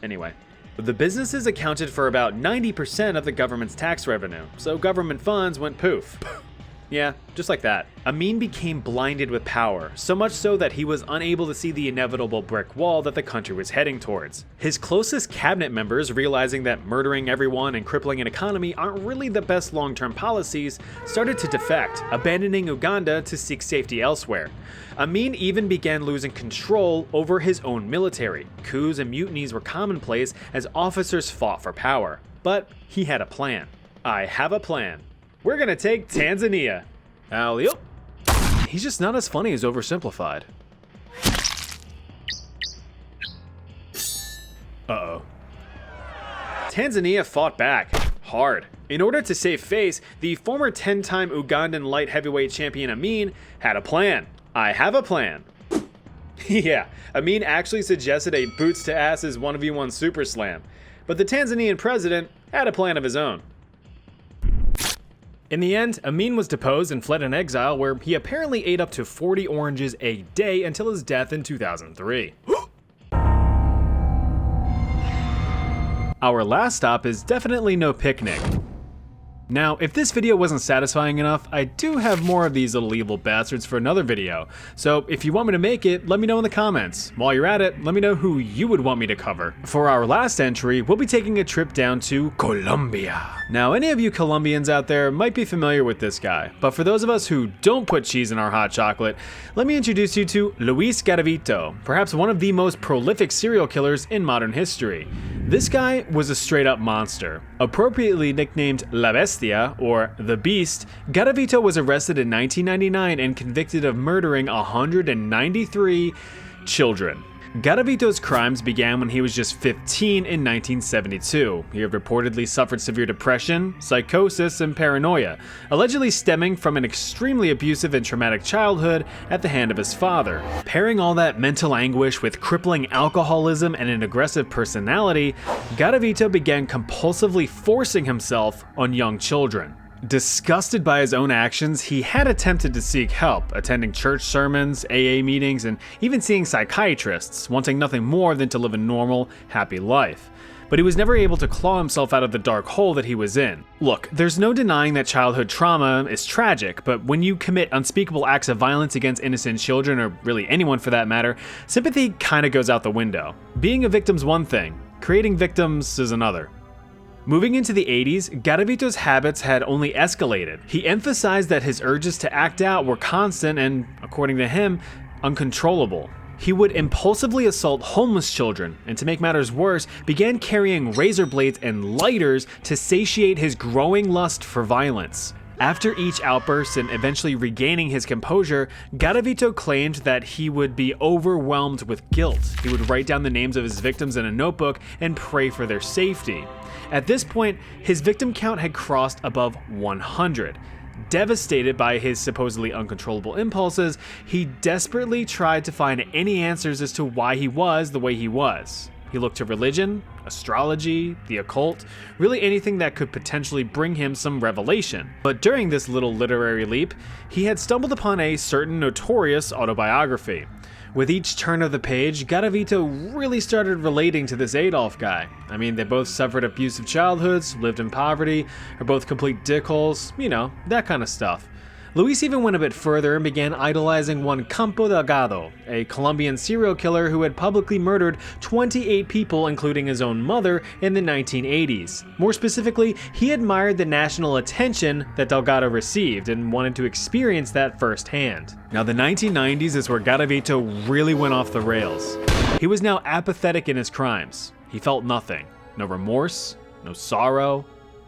Anyway. The businesses accounted for about 90% of the government's tax revenue, so government funds went poof. Yeah, just like that. Amin became blinded with power, so much so that he was unable to see the inevitable brick wall that the country was heading towards. His closest cabinet members, realizing that murdering everyone and crippling an economy aren't really the best long-term policies, started to defect, abandoning Uganda to seek safety elsewhere. Amin even began losing control over his own military. Coups and mutinies were commonplace as officers fought for power. But he had a plan. I have a plan. We're gonna take Tanzania. Alley-oop. He's just not as funny as oversimplified. Uh-oh. Tanzania fought back. Hard. In order to save face, the former 10-time Ugandan light heavyweight champion Amin had a plan. I have a plan. Yeah, Amin actually suggested a boots-to-asses 1v1 super slam. But the Tanzanian president had a plan of his own. In the end, Amin was deposed and fled in exile, where he apparently ate up to 40 oranges a day until his death in 2003. Our last stop is definitely no picnic. Now, if this video wasn't satisfying enough, I do have more of these little evil bastards for another video, so if you want me to make it, let me know in the comments. While you're at it, let me know who you would want me to cover. For our last entry, we'll be taking a trip down to Colombia. Now, any of you Colombians out there might be familiar with this guy, but for those of us who don't put cheese in our hot chocolate, let me introduce you to Luis Garavito, perhaps one of the most prolific serial killers in modern history. This guy was a straight-up monster. Appropriately nicknamed La Bestia, or The Beast, Garavito was arrested in 1999 and convicted of murdering 193 children. Garavito's crimes began when he was just 15 in 1972. He had reportedly suffered severe depression, psychosis, and paranoia, allegedly stemming from an extremely abusive and traumatic childhood at the hand of his father. Pairing all that mental anguish with crippling alcoholism and an aggressive personality, Garavito began compulsively forcing himself on young children. Disgusted by his own actions, he had attempted to seek help, attending church sermons, AA meetings, and even seeing psychiatrists, wanting nothing more than to live a normal, happy life. But he was never able to claw himself out of the dark hole that he was in. Look, there's no denying that childhood trauma is tragic, but when you commit unspeakable acts of violence against innocent children, or really anyone for that matter, sympathy kinda goes out the window. Being a victim's one thing, creating victims is another. Moving into the 80s, Garavito's habits had only escalated. He emphasized that his urges to act out were constant and, according to him, uncontrollable. he would impulsively assault homeless children, and to make matters worse, began carrying razor blades and lighters to satiate his growing lust for violence. After each outburst and eventually regaining his composure, Garavito claimed that he would be overwhelmed with guilt. He would write down the names of his victims in a notebook and pray for their safety. At this point, his victim count had crossed above 100. Devastated by his supposedly uncontrollable impulses, he desperately tried to find any answers as to why he was the way he was. He looked to religion, astrology, the occult, really anything that could potentially bring him some revelation. But during this little literary leap, he had stumbled upon a certain notorious autobiography. With each turn of the page, Garavito really started relating to this Adolf guy. I mean, they both suffered abusive childhoods, lived in poverty, are both complete dickholes, you know, that kind of stuff. Luis even went a bit further and began idolizing one Campo Delgado, a Colombian serial killer who had publicly murdered 28 people, including his own mother, in the 1980s. More specifically, he admired the national attention that Delgado received and wanted to experience that firsthand. Now, the 1990s is where Garavito really went off the rails. He was now apathetic in his crimes. He felt nothing. No remorse, no sorrow,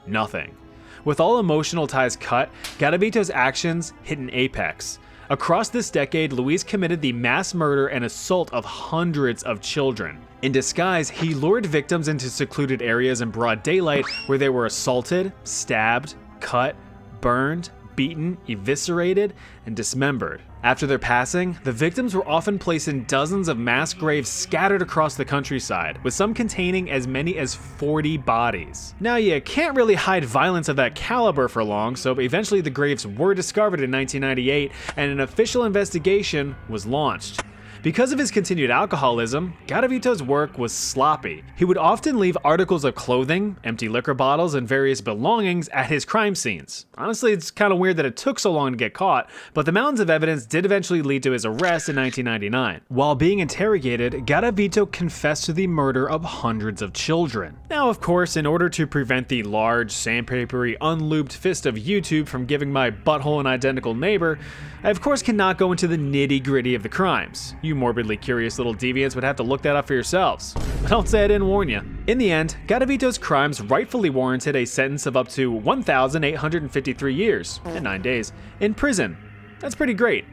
nothing. With all emotional ties cut, Garavito's actions hit an apex. Across this decade, Luis committed the mass murder and assault of hundreds of children. In disguise, he lured victims into secluded areas in broad daylight where they were assaulted, stabbed, cut, burned, beaten, eviscerated, and dismembered. After their passing, the victims were often placed in dozens of mass graves scattered across the countryside, with some containing as many as 40 bodies. Now, you can't really hide violence of that caliber for long, so eventually the graves were discovered in 1998, and an official investigation was launched. Because of his continued alcoholism, Garavito's work was sloppy. He would often leave articles of clothing, empty liquor bottles, and various belongings at his crime scenes. Honestly, it's kind of weird that it took so long to get caught, but the mountains of evidence did eventually lead to his arrest in 1999. While being interrogated, Garavito confessed to the murder of hundreds of children. Now, of course, in order to prevent the large, sandpapery, unlubed fist of YouTube from giving my butthole an identical neighbor, I of course cannot go into the nitty-gritty of the crimes. You morbidly curious little deviants would have to look that up for yourselves. But don't say I didn't warn you. In the end, Garavito's crimes rightfully warranted a sentence of up to 1,853 years, and 9 days, in prison. That's pretty great.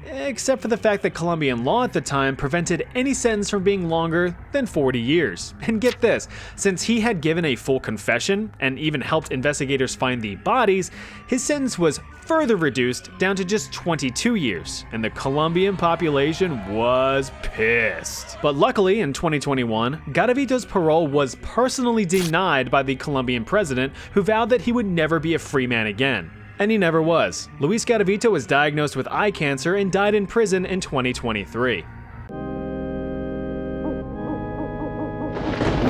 Except for the fact that Colombian law at the time prevented any sentence from being longer than 40 years. And get this, since he had given a full confession and even helped investigators find the bodies, his sentence was further reduced down to just 22 years, and the Colombian population was pissed. But luckily, in 2021, Garavito's parole was personally denied by the Colombian president, who vowed that he would never be a free man again. And he never was. Luis Garavito was diagnosed with eye cancer and died in prison in 2023.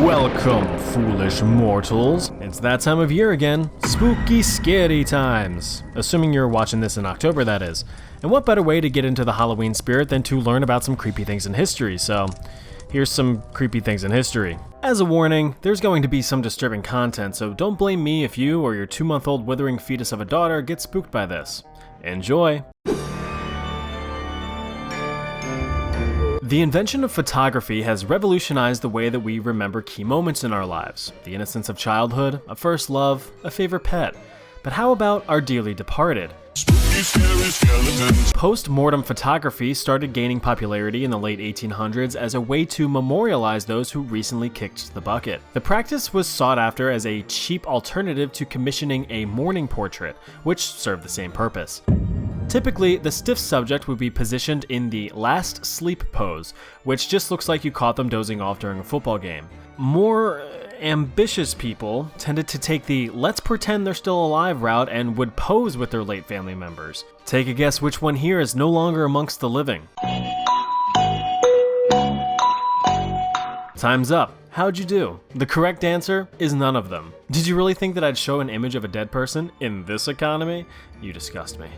Welcome, foolish mortals. It's that time of year again. Spooky, scary times. Assuming you're watching this in October, that is. And what better way to get into the Halloween spirit than to learn about some creepy things in history, so here's some creepy things in history. As a warning, there's going to be some disturbing content, so don't blame me if you or your 2-month-old withering fetus of a daughter get spooked by this. Enjoy! The invention of photography has revolutionized the way that we remember key moments in our lives. The innocence of childhood, a first love, a favorite pet. But how about our dearly departed? Post-mortem photography started gaining popularity in the late 1800s as a way to memorialize those who recently kicked the bucket. The practice was sought after as a cheap alternative to commissioning a mourning portrait, which served the same purpose. Typically, the stiff subject would be positioned in the last sleep pose, which just looks like you caught them dozing off during a football game. More ambitious people tended to take the let's pretend they're still alive route and would pose with their late family members. Take a guess which one here is no longer amongst the living. Time's up. How'd you do? The correct answer is none of them. Did you really think that I'd show an image of a dead person in this economy? You disgust me.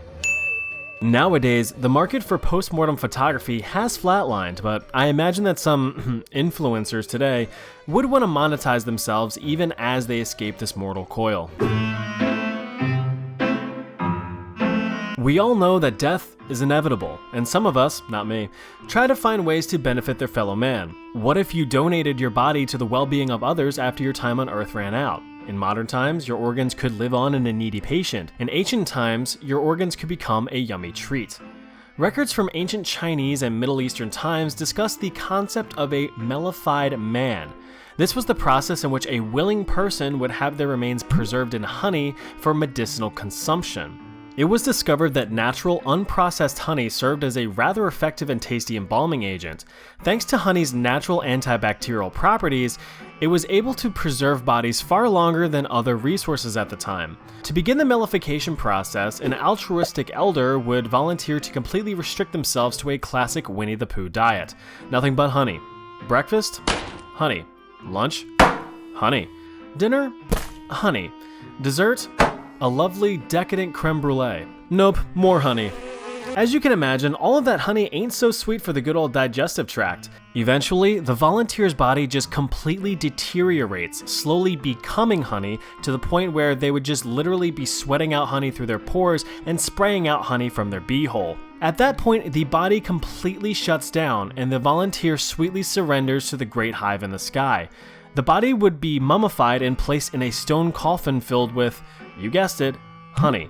Nowadays, the market for post-mortem photography has flatlined, but I imagine that some influencers today would want to monetize themselves even as they escape this mortal coil. We all know that death is inevitable, and some of us, not me, try to find ways to benefit their fellow man. What if you donated your body to the well-being of others after your time on Earth ran out? In modern times, your organs could live on in a needy patient. In ancient times, your organs could become a yummy treat. Records from ancient Chinese and Middle Eastern times discuss the concept of a mellified man. This was the process in which a willing person would have their remains preserved in honey for medicinal consumption. It was discovered that natural, unprocessed honey served as a rather effective and tasty embalming agent. Thanks to honey's natural antibacterial properties, it was able to preserve bodies far longer than other resources at the time. To begin the mellification process, an altruistic elder would volunteer to completely restrict themselves to a classic Winnie the Pooh diet. Nothing but honey. Breakfast? Honey. Lunch? Honey. Dinner? Honey. Dessert? A lovely, decadent creme brulee. Nope, more honey. As you can imagine, all of that honey ain't so sweet for the good old digestive tract. Eventually, the volunteer's body just completely deteriorates, slowly becoming honey to the point where they would just literally be sweating out honey through their pores and spraying out honey from their beehole. At that point, the body completely shuts down and the volunteer sweetly surrenders to the great hive in the sky. The body would be mummified and placed in a stone coffin filled with, you guessed it, honey.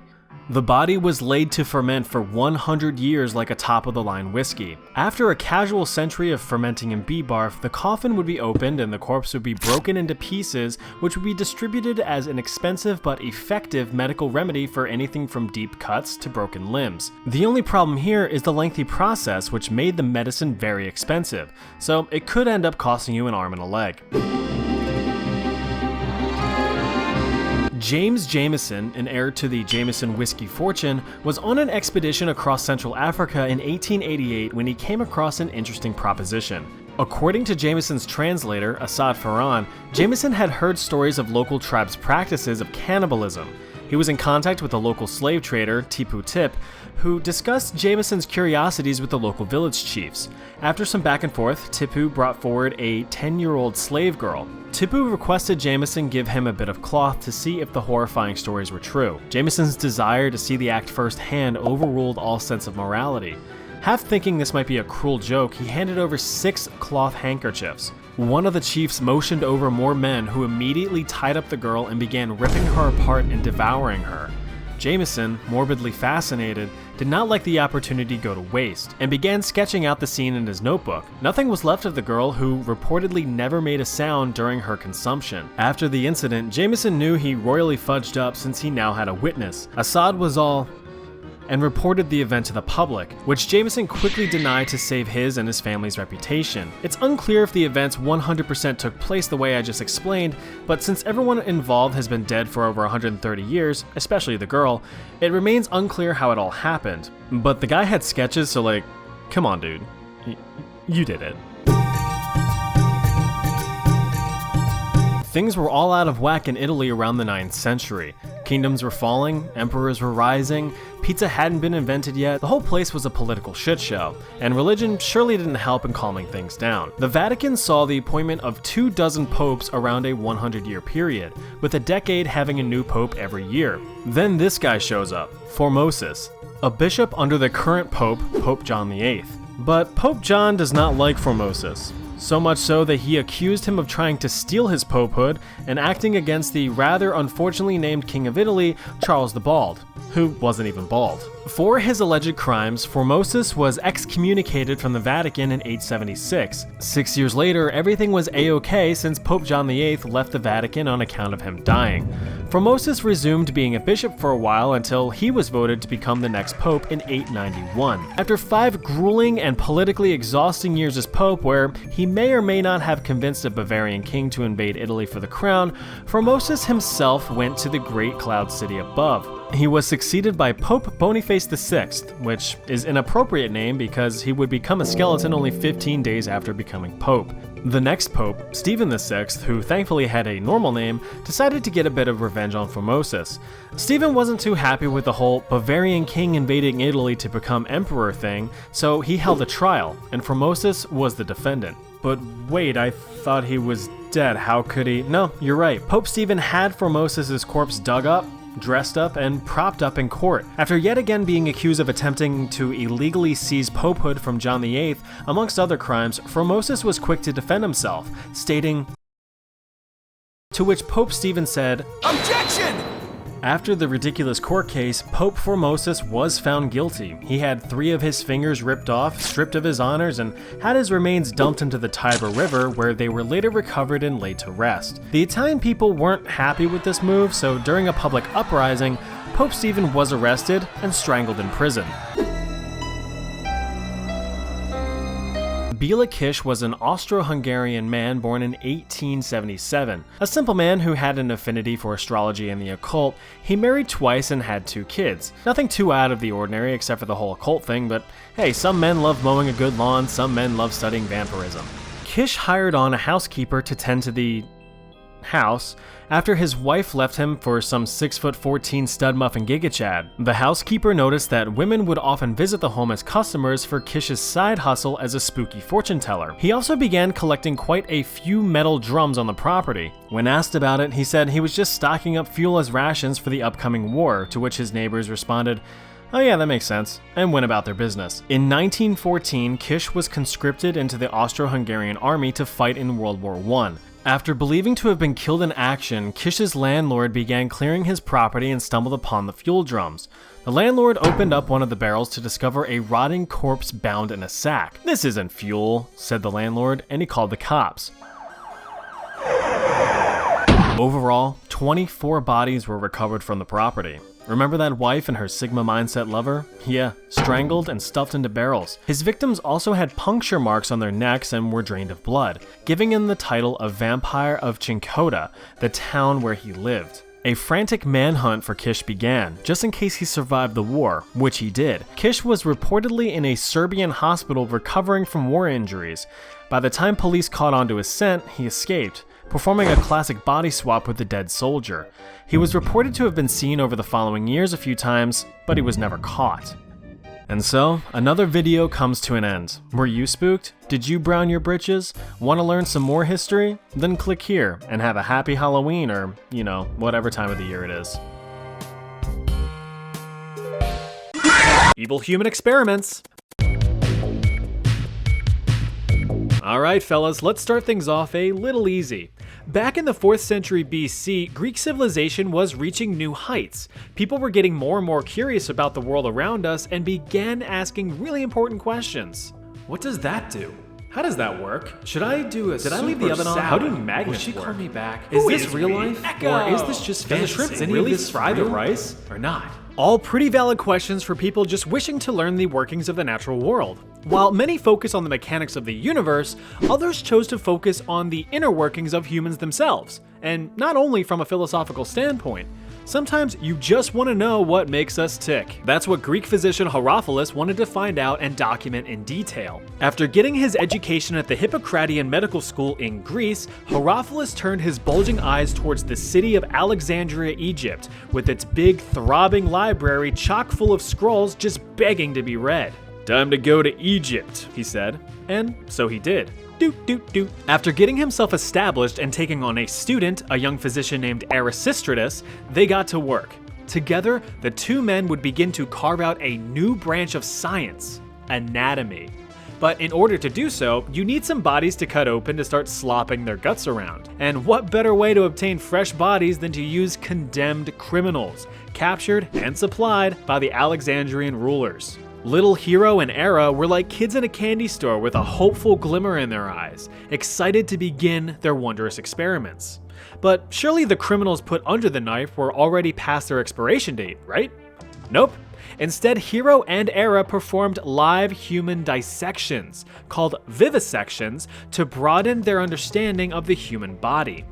The body was laid to ferment for 100 years like a top-of-the-line whiskey. After a casual century of fermenting in bee barf, the coffin would be opened and the corpse would be broken into pieces, which would be distributed as an expensive but effective medical remedy for anything from deep cuts to broken limbs. The only problem here is the lengthy process, which made the medicine very expensive, so it could end up costing you an arm and a leg. James Jameson, an heir to the Jameson whiskey fortune, was on an expedition across Central Africa in 1888 when he came across an interesting proposition. According to Jameson's translator, Asad Farhan, Jameson had heard stories of local tribes' practices of cannibalism. He was in contact with a local slave trader, Tipu Tip, who discussed Jameson's curiosities with the local village chiefs. After some back and forth, Tipu brought forward a 10-year-old slave girl. Tipu requested Jameson give him a bit of cloth to see if the horrifying stories were true. Jameson's desire to see the act firsthand overruled all sense of morality. Half thinking this might be a cruel joke, he handed over 6 cloth handkerchiefs. One of the chiefs motioned over more men who immediately tied up the girl and began ripping her apart and devouring her. Jameson, morbidly fascinated, did not let the opportunity go to waste, and began sketching out the scene in his notebook. Nothing was left of the girl, who reportedly never made a sound during her consumption. After the incident, Jameson knew he royally fudged up since he now had a witness. Assad was all and reported the event to the public, which Jameson quickly denied to save his and his family's reputation. It's unclear if the events 100% took place the way I just explained, but since everyone involved has been dead for over 130 years, especially the girl, it remains unclear how it all happened. But the guy had sketches, so like, come on dude, you did it. Things were all out of whack in Italy around the 9th century. Kingdoms were falling, emperors were rising, pizza hadn't been invented yet, the whole place was a political shit show, and religion surely didn't help in calming things down. The Vatican saw the appointment of 24 popes around a 100-year period, with a decade having a new pope every year. Then this guy shows up, Formosus, a bishop under the current pope, Pope John VIII. But Pope John does not like Formosus. So much so that he accused him of trying to steal his popehood and acting against the rather unfortunately named King of Italy, Charles the Bald, who wasn't even bald. For his alleged crimes, Formosus was excommunicated from the Vatican in 876. 6 years later, everything was a-okay since Pope John VIII left the Vatican on account of him dying. Formosus resumed being a bishop for a while until he was voted to become the next pope in 891. After 5 grueling and politically exhausting years as pope, where he may or may not have convinced a Bavarian king to invade Italy for the crown, Formosus himself went to the great cloud city above. He was succeeded by Pope Boniface VI, which is an appropriate name because he would become a skeleton only 15 days after becoming pope. The next pope, Stephen VI, who thankfully had a normal name, decided to get a bit of revenge on Formosus. Stephen wasn't too happy with the whole Bavarian king invading Italy to become emperor thing, so he held a trial, and Formosus was the defendant. But wait, I thought he was dead. How could he? No, you're right. Pope Stephen had Formosus' corpse dug up dressed up, and propped up in court. After yet again being accused of attempting to illegally seize popehood from John VIII, amongst other crimes, Formosus was quick to defend himself, stating, to which Pope Stephen said, "Objection!" After the ridiculous court case, Pope Formosus was found guilty. He had 3 of his fingers ripped off, stripped of his honors, and had his remains dumped into the Tiber River, where they were later recovered and laid to rest. The Italian people weren't happy with this move, so during a public uprising, Pope Stephen was arrested and strangled in prison. Béla Kiss was an Austro-Hungarian man born in 1877. A simple man who had an affinity for astrology and the occult, he married twice and had 2 kids. Nothing too out of the ordinary except for the whole occult thing, but hey, some men love mowing a good lawn, some men love studying vampirism. Kiss hired on a housekeeper to tend to the house after his wife left him for some 6'14" stud muffin gigachad. The housekeeper noticed that women would often visit the home as customers for Kish's side hustle as a spooky fortune teller. He also began collecting quite a few metal drums on the property. When asked about it, he said he was just stocking up fuel as rations for the upcoming war, to which his neighbors responded, "Oh yeah, that makes sense," and went about their business. In 1914, Kish was conscripted into the Austro-Hungarian army to fight in World War I. After believing to have been killed in action, Kish's landlord began clearing his property and stumbled upon the fuel drums. The landlord opened up one of the barrels to discover a rotting corpse bound in a sack. "This isn't fuel," said the landlord, and he called the cops. Overall, 24 bodies were recovered from the property. Remember that wife and her Sigma mindset lover? Yeah, strangled and stuffed into barrels. His victims also had puncture marks on their necks and were drained of blood, giving him the title of Vampire of Cinkota, the town where he lived. A frantic manhunt for Kish began, just in case he survived the war, which he did. Kish was reportedly in a Serbian hospital recovering from war injuries. By the time police caught on to his scent, he escaped, performing a classic body swap with the dead soldier. He was reported to have been seen over the following years a few times, but he was never caught. And so, another video comes to an end. Were you spooked? Did you brown your britches? Want to learn some more history? Then click here and have a happy Halloween or, whatever time of the year it is. Evil human experiments. Alright fellas, let's start things off a little easy. Back in the 4th century BC, Greek civilization was reaching new heights. People were getting more and more curious about the world around us and began asking really important questions. What does that do? How does that work? Should I do a Did I leave the oven on? How do magnets work? Will she call me back? Is this real life? Or is this just fantasy? Does the shrimp really fry the rice? Or not? All pretty valid questions for people just wishing to learn the workings of the natural world. While many focus on the mechanics of the universe, others chose to focus on the inner workings of humans themselves, and not only from a philosophical standpoint. Sometimes you just want to know what makes us tick. That's what Greek physician Herophilus wanted to find out and document in detail. After getting his education at the Hippocratean medical school in Greece, Herophilus turned his bulging eyes towards the city of Alexandria, Egypt, with its big, throbbing library chock full of scrolls just begging to be read. "Time to go to Egypt," he said, and so he did. After getting himself established and taking on a student, a young physician named Erasistratus, they got to work. Together, the two men would begin to carve out a new branch of science, anatomy. But in order to do so, you need some bodies to cut open to start slopping their guts around. And what better way to obtain fresh bodies than to use condemned criminals, captured and supplied by the Alexandrian rulers. Little Hero and Era were like kids in a candy store with a hopeful glimmer in their eyes, excited to begin their wondrous experiments. But surely the criminals put under the knife were already past their expiration date, right? Nope. Instead, Hero and Era performed live human dissections, called vivisections, to broaden their understanding of the human body.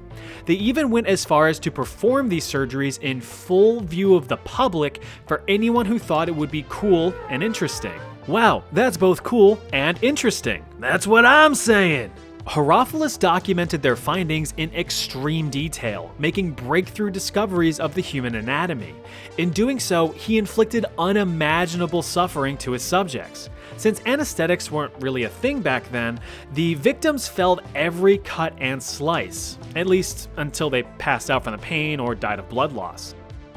They even went as far as to perform these surgeries in full view of the public for anyone who thought it would be cool and interesting. Wow, that's both cool and interesting. That's what I'm saying! Herophilus documented their findings in extreme detail, making breakthrough discoveries of the human anatomy. In doing so, he inflicted unimaginable suffering to his subjects. Since anesthetics weren't really a thing back then, the victims felt every cut and slice, at least until they passed out from the pain or died of blood loss.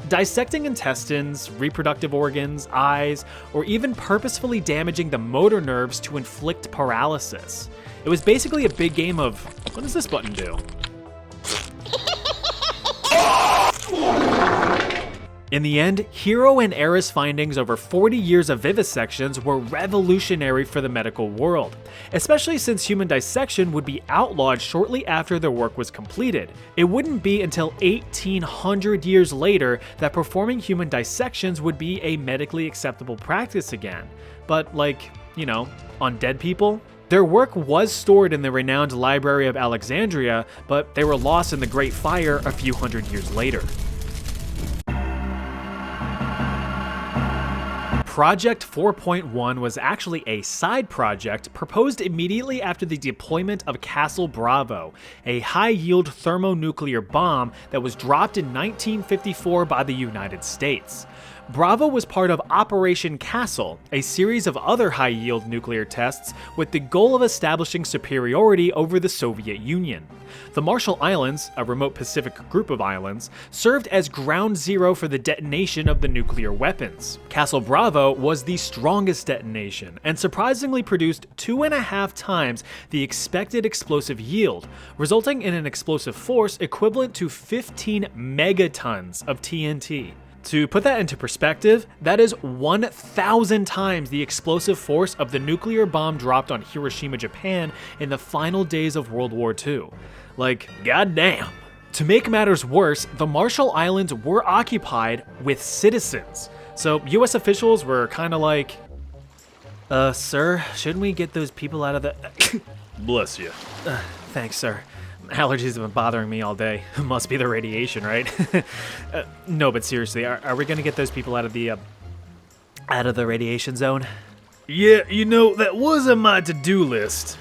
Dissecting intestines, reproductive organs, eyes, or even purposefully damaging the motor nerves to inflict paralysis. It was basically a big game of, what does this button do? In the end, Hero and Era's findings over 40 years of vivisections were revolutionary for the medical world, especially since human dissection would be outlawed shortly after their work was completed. It wouldn't be until 1800 years later that performing human dissections would be a medically acceptable practice again. But like, you know, on dead people? Their work was stored in the renowned Library of Alexandria, but they were lost in the Great Fire a few hundred years later. Project 4.1 was actually a side project proposed immediately after the deployment of Castle Bravo, a high-yield thermonuclear bomb that was dropped in 1954 by the United States. Bravo was part of Operation Castle, a series of other high-yield nuclear tests with the goal of establishing superiority over the Soviet Union. The Marshall Islands, a remote Pacific group of islands, served as ground zero for the detonation of the nuclear weapons. Castle Bravo was the strongest detonation and surprisingly produced 2.5 times the expected explosive yield, resulting in an explosive force equivalent to 15 megatons of TNT. To put that into perspective, that is 1,000 times the explosive force of the nuclear bomb dropped on Hiroshima, Japan in the final days of World War II. Like, goddamn. To make matters worse, the Marshall Islands were occupied with citizens. So US officials were kinda like, sir, shouldn't we get those people out of the... Bless you. Thanks, sir. Allergies have been bothering me all day. Must be the radiation, right? No, but seriously, are we gonna get those people out of the radiation zone? Yeah, you know, that was on my to-do list.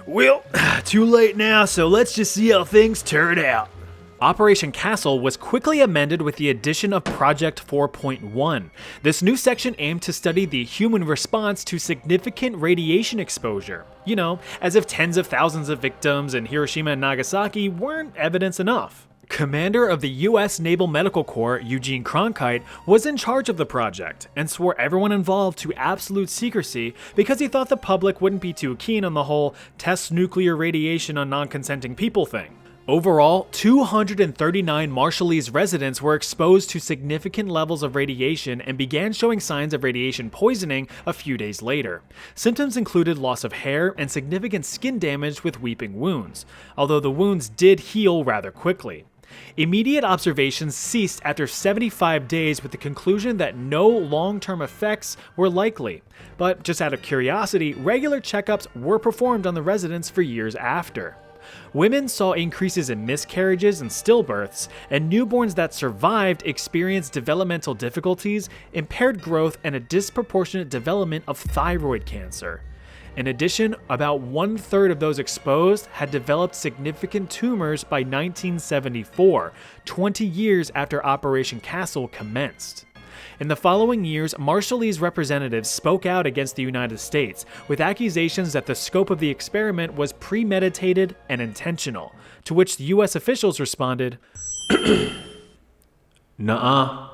Well, too late now, so let's just see how things turn out. Operation Castle was quickly amended with the addition of Project 4.1. This new section aimed to study the human response to significant radiation exposure. You know, as if tens of thousands of victims in Hiroshima and Nagasaki weren't evidence enough. Commander of the US Naval Medical Corps, Eugene Cronkite, was in charge of the project and swore everyone involved to absolute secrecy because he thought the public wouldn't be too keen on the whole test nuclear radiation on non-consenting people thing. Overall, 239 Marshallese residents were exposed to significant levels of radiation and began showing signs of radiation poisoning a few days later. Symptoms included loss of hair and significant skin damage with weeping wounds, although the wounds did heal rather quickly. Immediate observations ceased after 75 days with the conclusion that no long-term effects were likely. But just out of curiosity, regular checkups were performed on the residents for years after. Women saw increases in miscarriages and stillbirths, and newborns that survived experienced developmental difficulties, impaired growth, and a disproportionate development of thyroid cancer. In addition, about 1/3 of those exposed had developed significant tumors by 1974, 20 years after Operation Castle commenced. In the following years, Marshallese representatives spoke out against the United States, with accusations that the scope of the experiment was premeditated and intentional, to which the US officials responded, "Nuh-uh."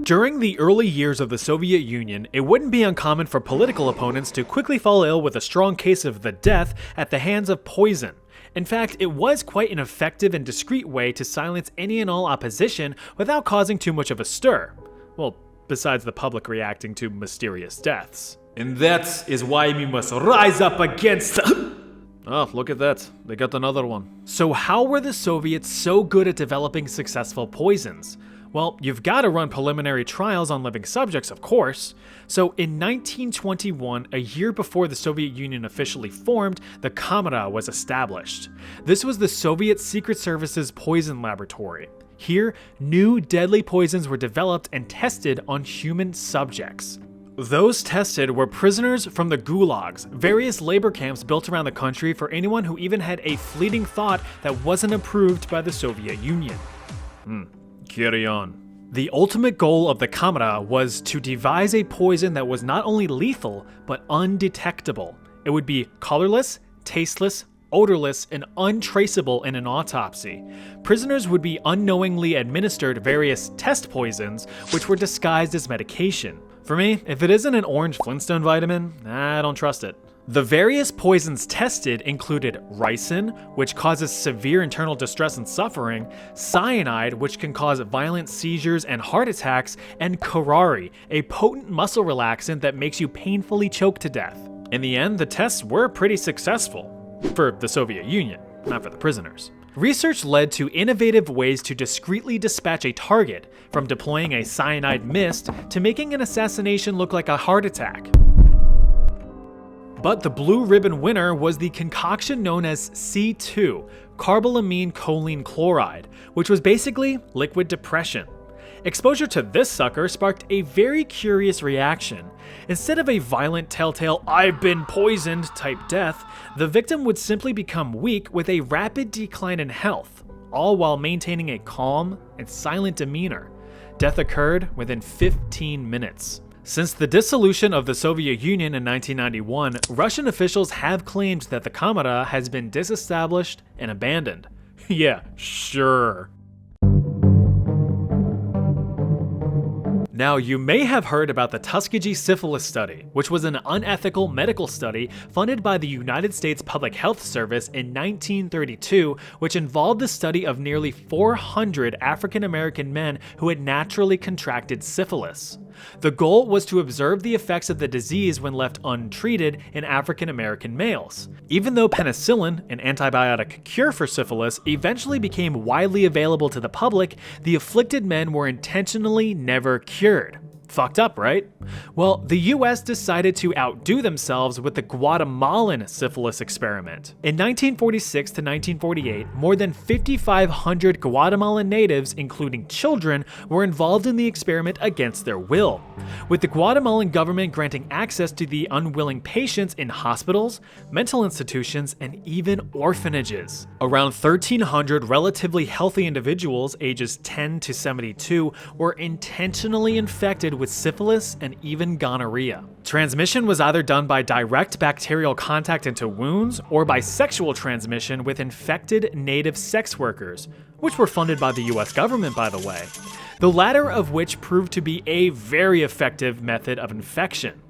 During the early years of the Soviet Union, it wouldn't be uncommon for political opponents to quickly fall ill with a strong case of the death at the hands of poison. In fact, it was quite an effective and discreet way to silence any and all opposition without causing too much of a stir. Well, besides the public reacting to mysterious deaths. And that is why we must rise up against... Oh, look at that. They got another one. So how were the Soviets so good at developing successful poisons? Well, you've got to run preliminary trials on living subjects, of course. So in 1921, a year before the Soviet Union officially formed, the Kamera was established. This was the Soviet Secret Service's poison laboratory. Here, new deadly poisons were developed and tested on human subjects. Those tested were prisoners from the gulags, various labor camps built around the country for anyone who even had a fleeting thought that wasn't approved by the Soviet Union. Carry on. The ultimate goal of the Kamera was to devise a poison that was not only lethal, but undetectable. It would be colorless, tasteless, odorless, and untraceable in an autopsy. Prisoners would be unknowingly administered various test poisons, which were disguised as medication. For me, if it isn't an orange Flintstone vitamin, I don't trust it. The various poisons tested included ricin, which causes severe internal distress and suffering, cyanide, which can cause violent seizures and heart attacks, and curare, a potent muscle relaxant that makes you painfully choke to death. In the end, the tests were pretty successful. For the Soviet Union, not for the prisoners. Research led to innovative ways to discreetly dispatch a target, from deploying a cyanide mist to making an assassination look like a heart attack. But the blue ribbon winner was the concoction known as C2, carbolamine choline chloride, which was basically liquid depression. Exposure to this sucker sparked a very curious reaction. Instead of a violent telltale "I've been poisoned" type death, the victim would simply become weak with a rapid decline in health, all while maintaining a calm and silent demeanor. Death occurred within 15 minutes. Since the dissolution of the Soviet Union in 1991, Russian officials have claimed that the Kamera has been disestablished and abandoned. Yeah, sure. Now, you may have heard about the Tuskegee syphilis study, which was an unethical medical study funded by the United States Public Health Service in 1932, which involved the study of nearly 400 African American men who had naturally contracted syphilis. The goal was to observe the effects of the disease when left untreated in African American males. Even though penicillin, an antibiotic cure for syphilis, eventually became widely available to the public, the afflicted men were intentionally never cured. Fucked up, right? Well, the US decided to outdo themselves with the Guatemalan syphilis experiment. In 1946 to 1948, more than 5,500 Guatemalan natives, including children, were involved in the experiment against their will, with the Guatemalan government granting access to the unwilling patients in hospitals, mental institutions, and even orphanages. Around 1,300 relatively healthy individuals ages 10 to 72 were intentionally infected with syphilis and even gonorrhea. Transmission was either done by direct bacterial contact into wounds or by sexual transmission with infected native sex workers, which were funded by the US government, by the way. The latter of which proved to be a very effective method of infection.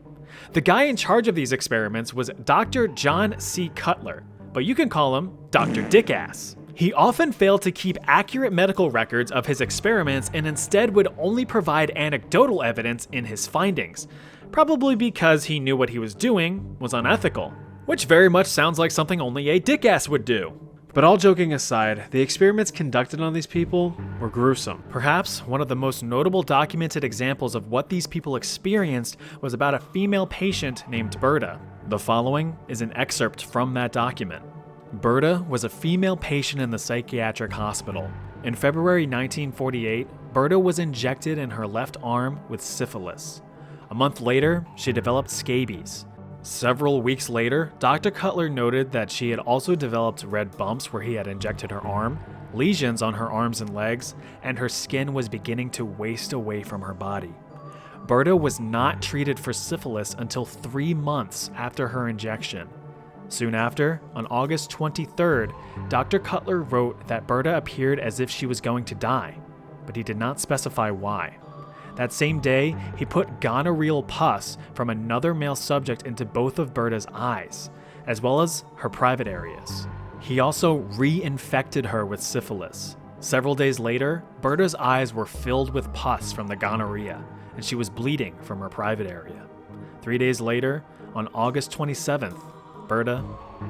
The guy in charge of these experiments was Dr. John C. Cutler, but you can call him Dr. Dickass. He often failed to keep accurate medical records of his experiments and instead would only provide anecdotal evidence in his findings, probably because he knew what he was doing was unethical, which very much sounds like something only a dickass would do. But all joking aside, the experiments conducted on these people were gruesome. Perhaps one of the most notable documented examples of what these people experienced was about a female patient named Berta. The following is an excerpt from that document. Berta was a female patient in the psychiatric hospital. In February 1948, Berta was injected in her left arm with syphilis. A month later, she developed scabies. Several weeks later, Dr. Cutler noted that she had also developed red bumps where he had injected her arm, lesions on her arms and legs, and her skin was beginning to waste away from her body. Berta was not treated for syphilis until 3 months after her injection. Soon after, on August 23rd, Dr. Cutler wrote that Berta appeared as if she was going to die, but he did not specify why. That same day, he put gonorrheal pus from another male subject into both of Berta's eyes, as well as her private areas. He also reinfected her with syphilis. Several days later, Berta's eyes were filled with pus from the gonorrhea, and she was bleeding from her private area. 3 days later, on August 27th, Berta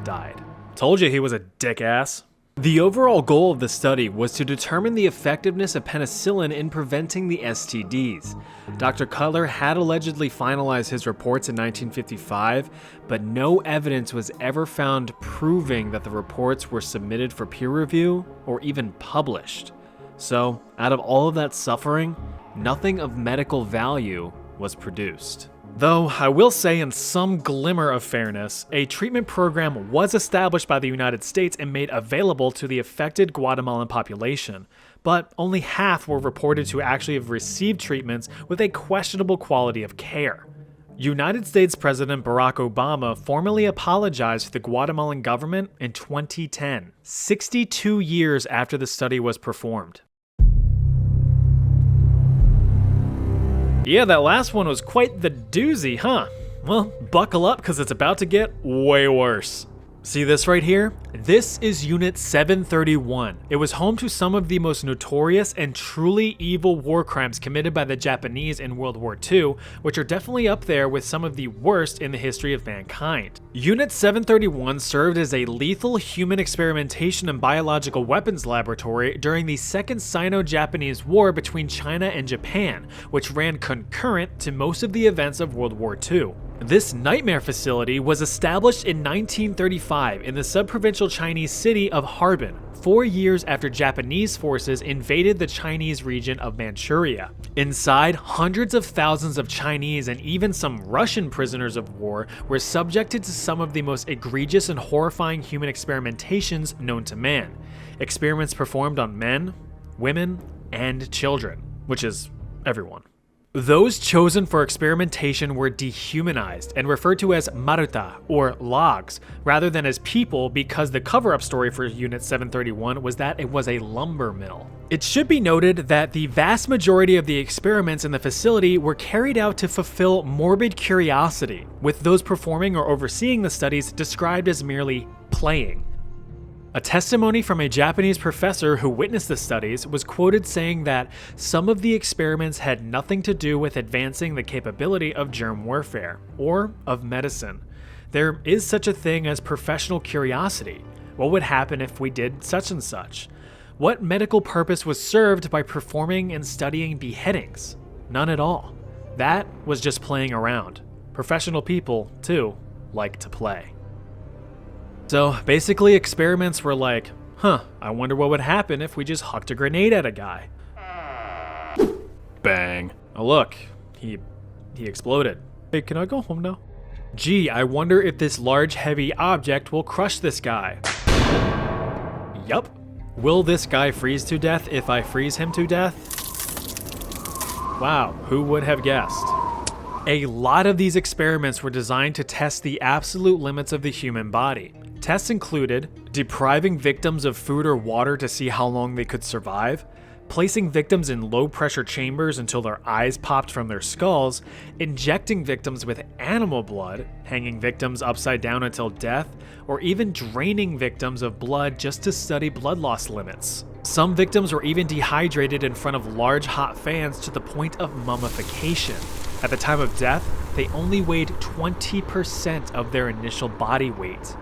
died. Told you he was a dick-ass. The overall goal of the study was to determine the effectiveness of penicillin in preventing the STDs. Dr. Cutler had allegedly finalized his reports in 1955, but no evidence was ever found proving that the reports were submitted for peer review or even published. So, out of all of that suffering, nothing of medical value was produced. Though I will say, in some glimmer of fairness, a treatment program was established by the United States and made available to the affected Guatemalan population, but only half were reported to actually have received treatments with a questionable quality of care. United States President Barack Obama formally apologized to the Guatemalan government in 2010, 62 years after the study was performed. Yeah, that last one was quite the doozy, huh? Well, buckle up because it's about to get way worse. See this right here? This is Unit 731. It was home to some of the most notorious and truly evil war crimes committed by the Japanese in World War II, which are definitely up there with some of the worst in the history of mankind. Unit 731 served as a lethal human experimentation and biological weapons laboratory during the Second Sino-Japanese War between China and Japan, which ran concurrent to most of the events of World War II. This nightmare facility was established in 1935 in the sub-provincial Chinese city of Harbin, 4 years after Japanese forces invaded the Chinese region of Manchuria. Inside, hundreds of thousands of Chinese and even some Russian prisoners of war were subjected to some of the most egregious and horrifying human experimentations known to man. Experiments performed on men, women, and children, which is everyone. Those chosen for experimentation were dehumanized and referred to as maruta, or logs, rather than as people, because the cover-up story for Unit 731 was that it was a lumber mill. It should be noted that the vast majority of the experiments in the facility were carried out to fulfill morbid curiosity, with those performing or overseeing the studies described as merely playing. A testimony from a Japanese professor who witnessed the studies was quoted saying that some of the experiments had nothing to do with advancing the capability of germ warfare or of medicine. There is such a thing as professional curiosity. What would happen if we did such and such? What medical purpose was served by performing and studying beheadings? None at all. That was just playing around. Professional people, too, like to play. So basically experiments were like, I wonder what would happen if we just hucked a grenade at a guy. Bang. Oh look, he exploded. Hey, can I go home now? Gee, I wonder if this large heavy object will crush this guy. Yup. Will this guy freeze to death if I freeze him to death? Wow, who would have guessed? A lot of these experiments were designed to test the absolute limits of the human body. Tests included depriving victims of food or water to see how long they could survive, placing victims in low-pressure chambers until their eyes popped from their skulls, injecting victims with animal blood, hanging victims upside down until death, or even draining victims of blood just to study blood loss limits. Some victims were even dehydrated in front of large hot fans to the point of mummification. At the time of death, they only weighed 20% of their initial body weight.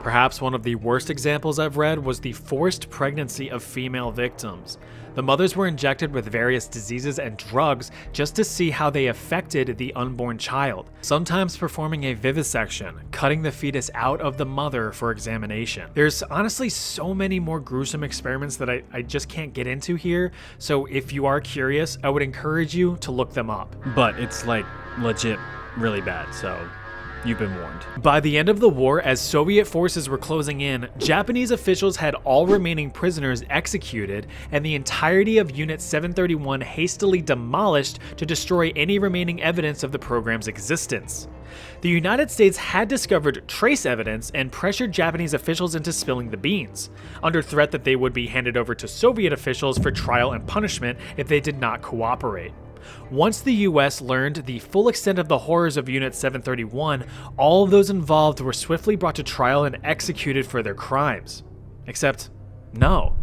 Perhaps one of the worst examples I've read was the forced pregnancy of female victims. The mothers were injected with various diseases and drugs just to see how they affected the unborn child, sometimes performing a vivisection, cutting the fetus out of the mother for examination. There's honestly so many more gruesome experiments that I just can't get into here, so if you are curious, I would encourage you to look them up. But it's like legit really bad, so you've been warned. By the end of the war, as Soviet forces were closing in, Japanese officials had all remaining prisoners executed and the entirety of Unit 731 hastily demolished to destroy any remaining evidence of the program's existence. The United States had discovered trace evidence and pressured Japanese officials into spilling the beans, under threat that they would be handed over to Soviet officials for trial and punishment if they did not cooperate. Once the US learned the full extent of the horrors of Unit 731, all of those involved were swiftly brought to trial and executed for their crimes. Except, no,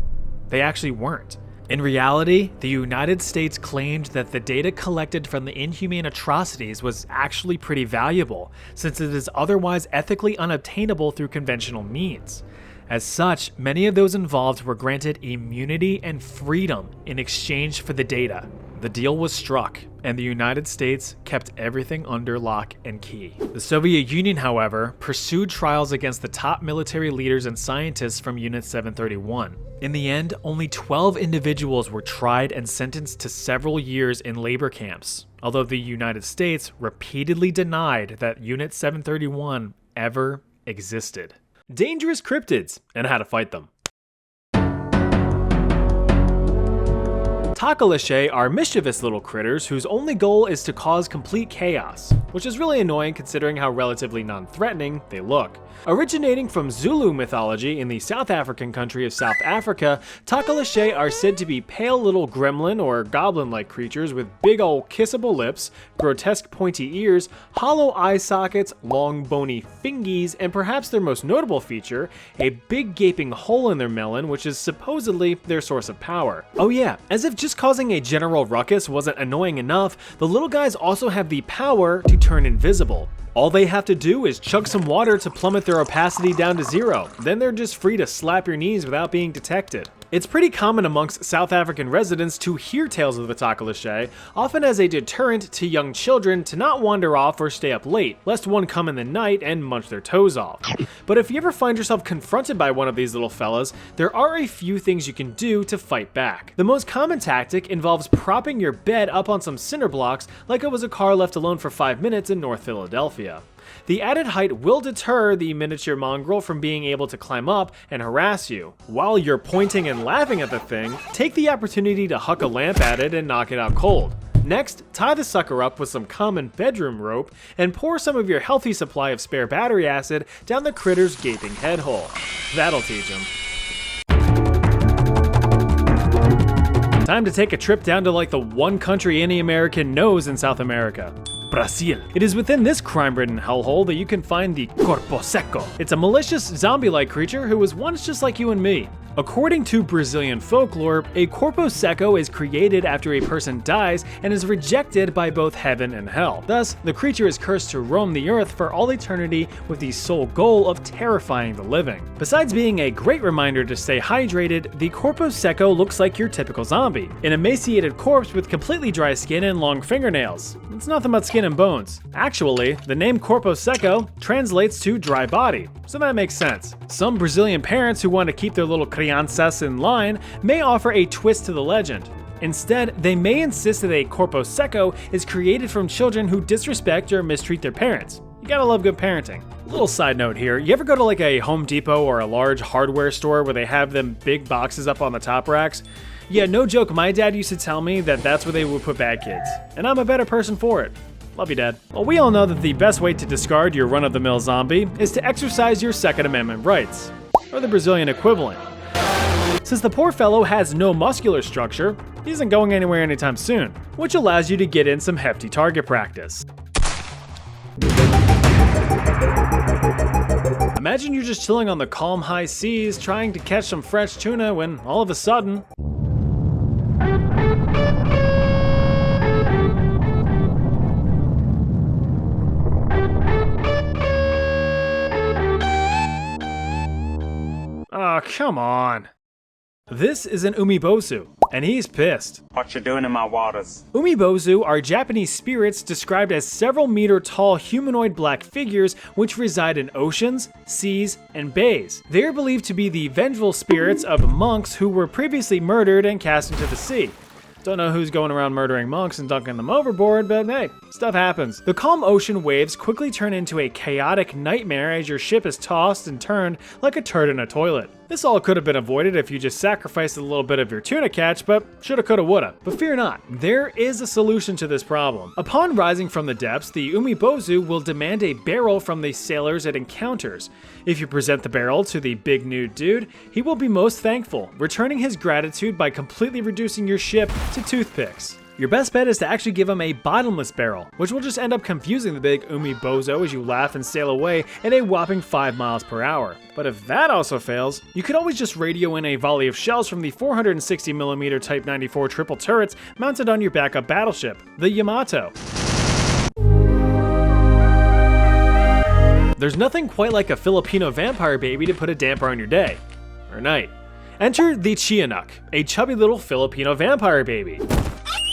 they actually weren't. In reality, the United States claimed that the data collected from the inhumane atrocities was actually pretty valuable, since it is otherwise ethically unobtainable through conventional means. As such, many of those involved were granted immunity and freedom in exchange for the data. The deal was struck, and the United States kept everything under lock and key. The Soviet Union, however, pursued trials against the top military leaders and scientists from Unit 731. In the end, only 12 individuals were tried and sentenced to several years in labor camps, although the United States repeatedly denied that Unit 731 ever existed. Dangerous cryptids and how to fight them. Takalishae are mischievous little critters whose only goal is to cause complete chaos, which is really annoying considering how relatively non-threatening they look. Originating from Zulu mythology in the South African country of South Africa, Takalishae are said to be pale little gremlin or goblin-like creatures with big ol' kissable lips, grotesque pointy ears, hollow eye sockets, long bony fingies, and perhaps their most notable feature, a big gaping hole in their melon, which is supposedly their source of power. Oh yeah, as if just causing a general ruckus wasn't annoying enough, the little guys also have the power to turn invisible. All they have to do is chug some water to plummet their opacity down to 0, then they're just free to slap your knees without being detected. It's pretty common amongst South African residents to hear tales of the Takalishae, often as a deterrent to young children to not wander off or stay up late, lest one come in the night and munch their toes off. But if you ever find yourself confronted by one of these little fellas, there are a few things you can do to fight back. The most common tactic involves propping your bed up on some cinder blocks like it was a car left alone for 5 minutes in North Philadelphia. The added height will deter the miniature mongrel from being able to climb up and harass you. While you're pointing and laughing at the thing, take the opportunity to huck a lamp at it and knock it out cold. Next, tie the sucker up with some common bedroom rope and pour some of your healthy supply of spare battery acid down the critter's gaping head hole. That'll teach him. Time to take a trip down to like the one country any American knows in South America. Brazil. It is within this crime-ridden hellhole that you can find the Corpo Seco. It's a malicious, zombie-like creature who was once just like you and me. According to Brazilian folklore, a corpo seco is created after a person dies and is rejected by both heaven and hell. Thus, the creature is cursed to roam the earth for all eternity with the sole goal of terrifying the living. Besides being a great reminder to stay hydrated, the corpo seco looks like your typical zombie, an emaciated corpse with completely dry skin and long fingernails. It's nothing but skin and bones. Actually, the name corpo seco translates to dry body, so that makes sense. Some Brazilian parents who want to keep their little crianças in line may offer a twist to the legend. Instead, they may insist that a corpo seco is created from children who disrespect or mistreat their parents. You gotta love good parenting. Little side note here, you ever go to like a Home Depot or a large hardware store where they have them big boxes up on the top racks? Yeah, no joke, my dad used to tell me that that's where they would put bad kids, and I'm a better person for it. Love you, Dad. Well, we all know that the best way to discard your run-of-the-mill zombie is to exercise your Second Amendment rights, or the Brazilian equivalent. Since the poor fellow has no muscular structure, he isn't going anywhere anytime soon, which allows you to get in some hefty target practice. Imagine you're just chilling on the calm high seas trying to catch some fresh tuna when all of a sudden, oh, come on. This is an umibozu, and he's pissed. What you doing in my waters? Umibozu are Japanese spirits described as several meter tall humanoid black figures which reside in oceans, seas, and bays. They are believed to be the vengeful spirits of monks who were previously murdered and cast into the sea. Don't know who's going around murdering monks and dunking them overboard, but hey, stuff happens. The calm ocean waves quickly turn into a chaotic nightmare as your ship is tossed and turned like a turd in a toilet. This all could have been avoided if you just sacrificed a little bit of your tuna catch, but shoulda, coulda, woulda. But fear not, there is a solution to this problem. Upon rising from the depths, the umibozu will demand a barrel from the sailors it encounters. If you present the barrel to the big nude dude, he will be most thankful, returning his gratitude by completely reducing your ship to toothpicks. Your best bet is to actually give him a bottomless barrel, which will just end up confusing the big umibozo as you laugh and sail away at a whopping 5 miles per hour. But if that also fails, you could always just radio in a volley of shells from the 460mm Type 94 triple turrets mounted on your backup battleship, the Yamato. There's nothing quite like a Filipino vampire baby to put a damper on your day, or night. Enter the Chianuk, a chubby little Filipino vampire baby.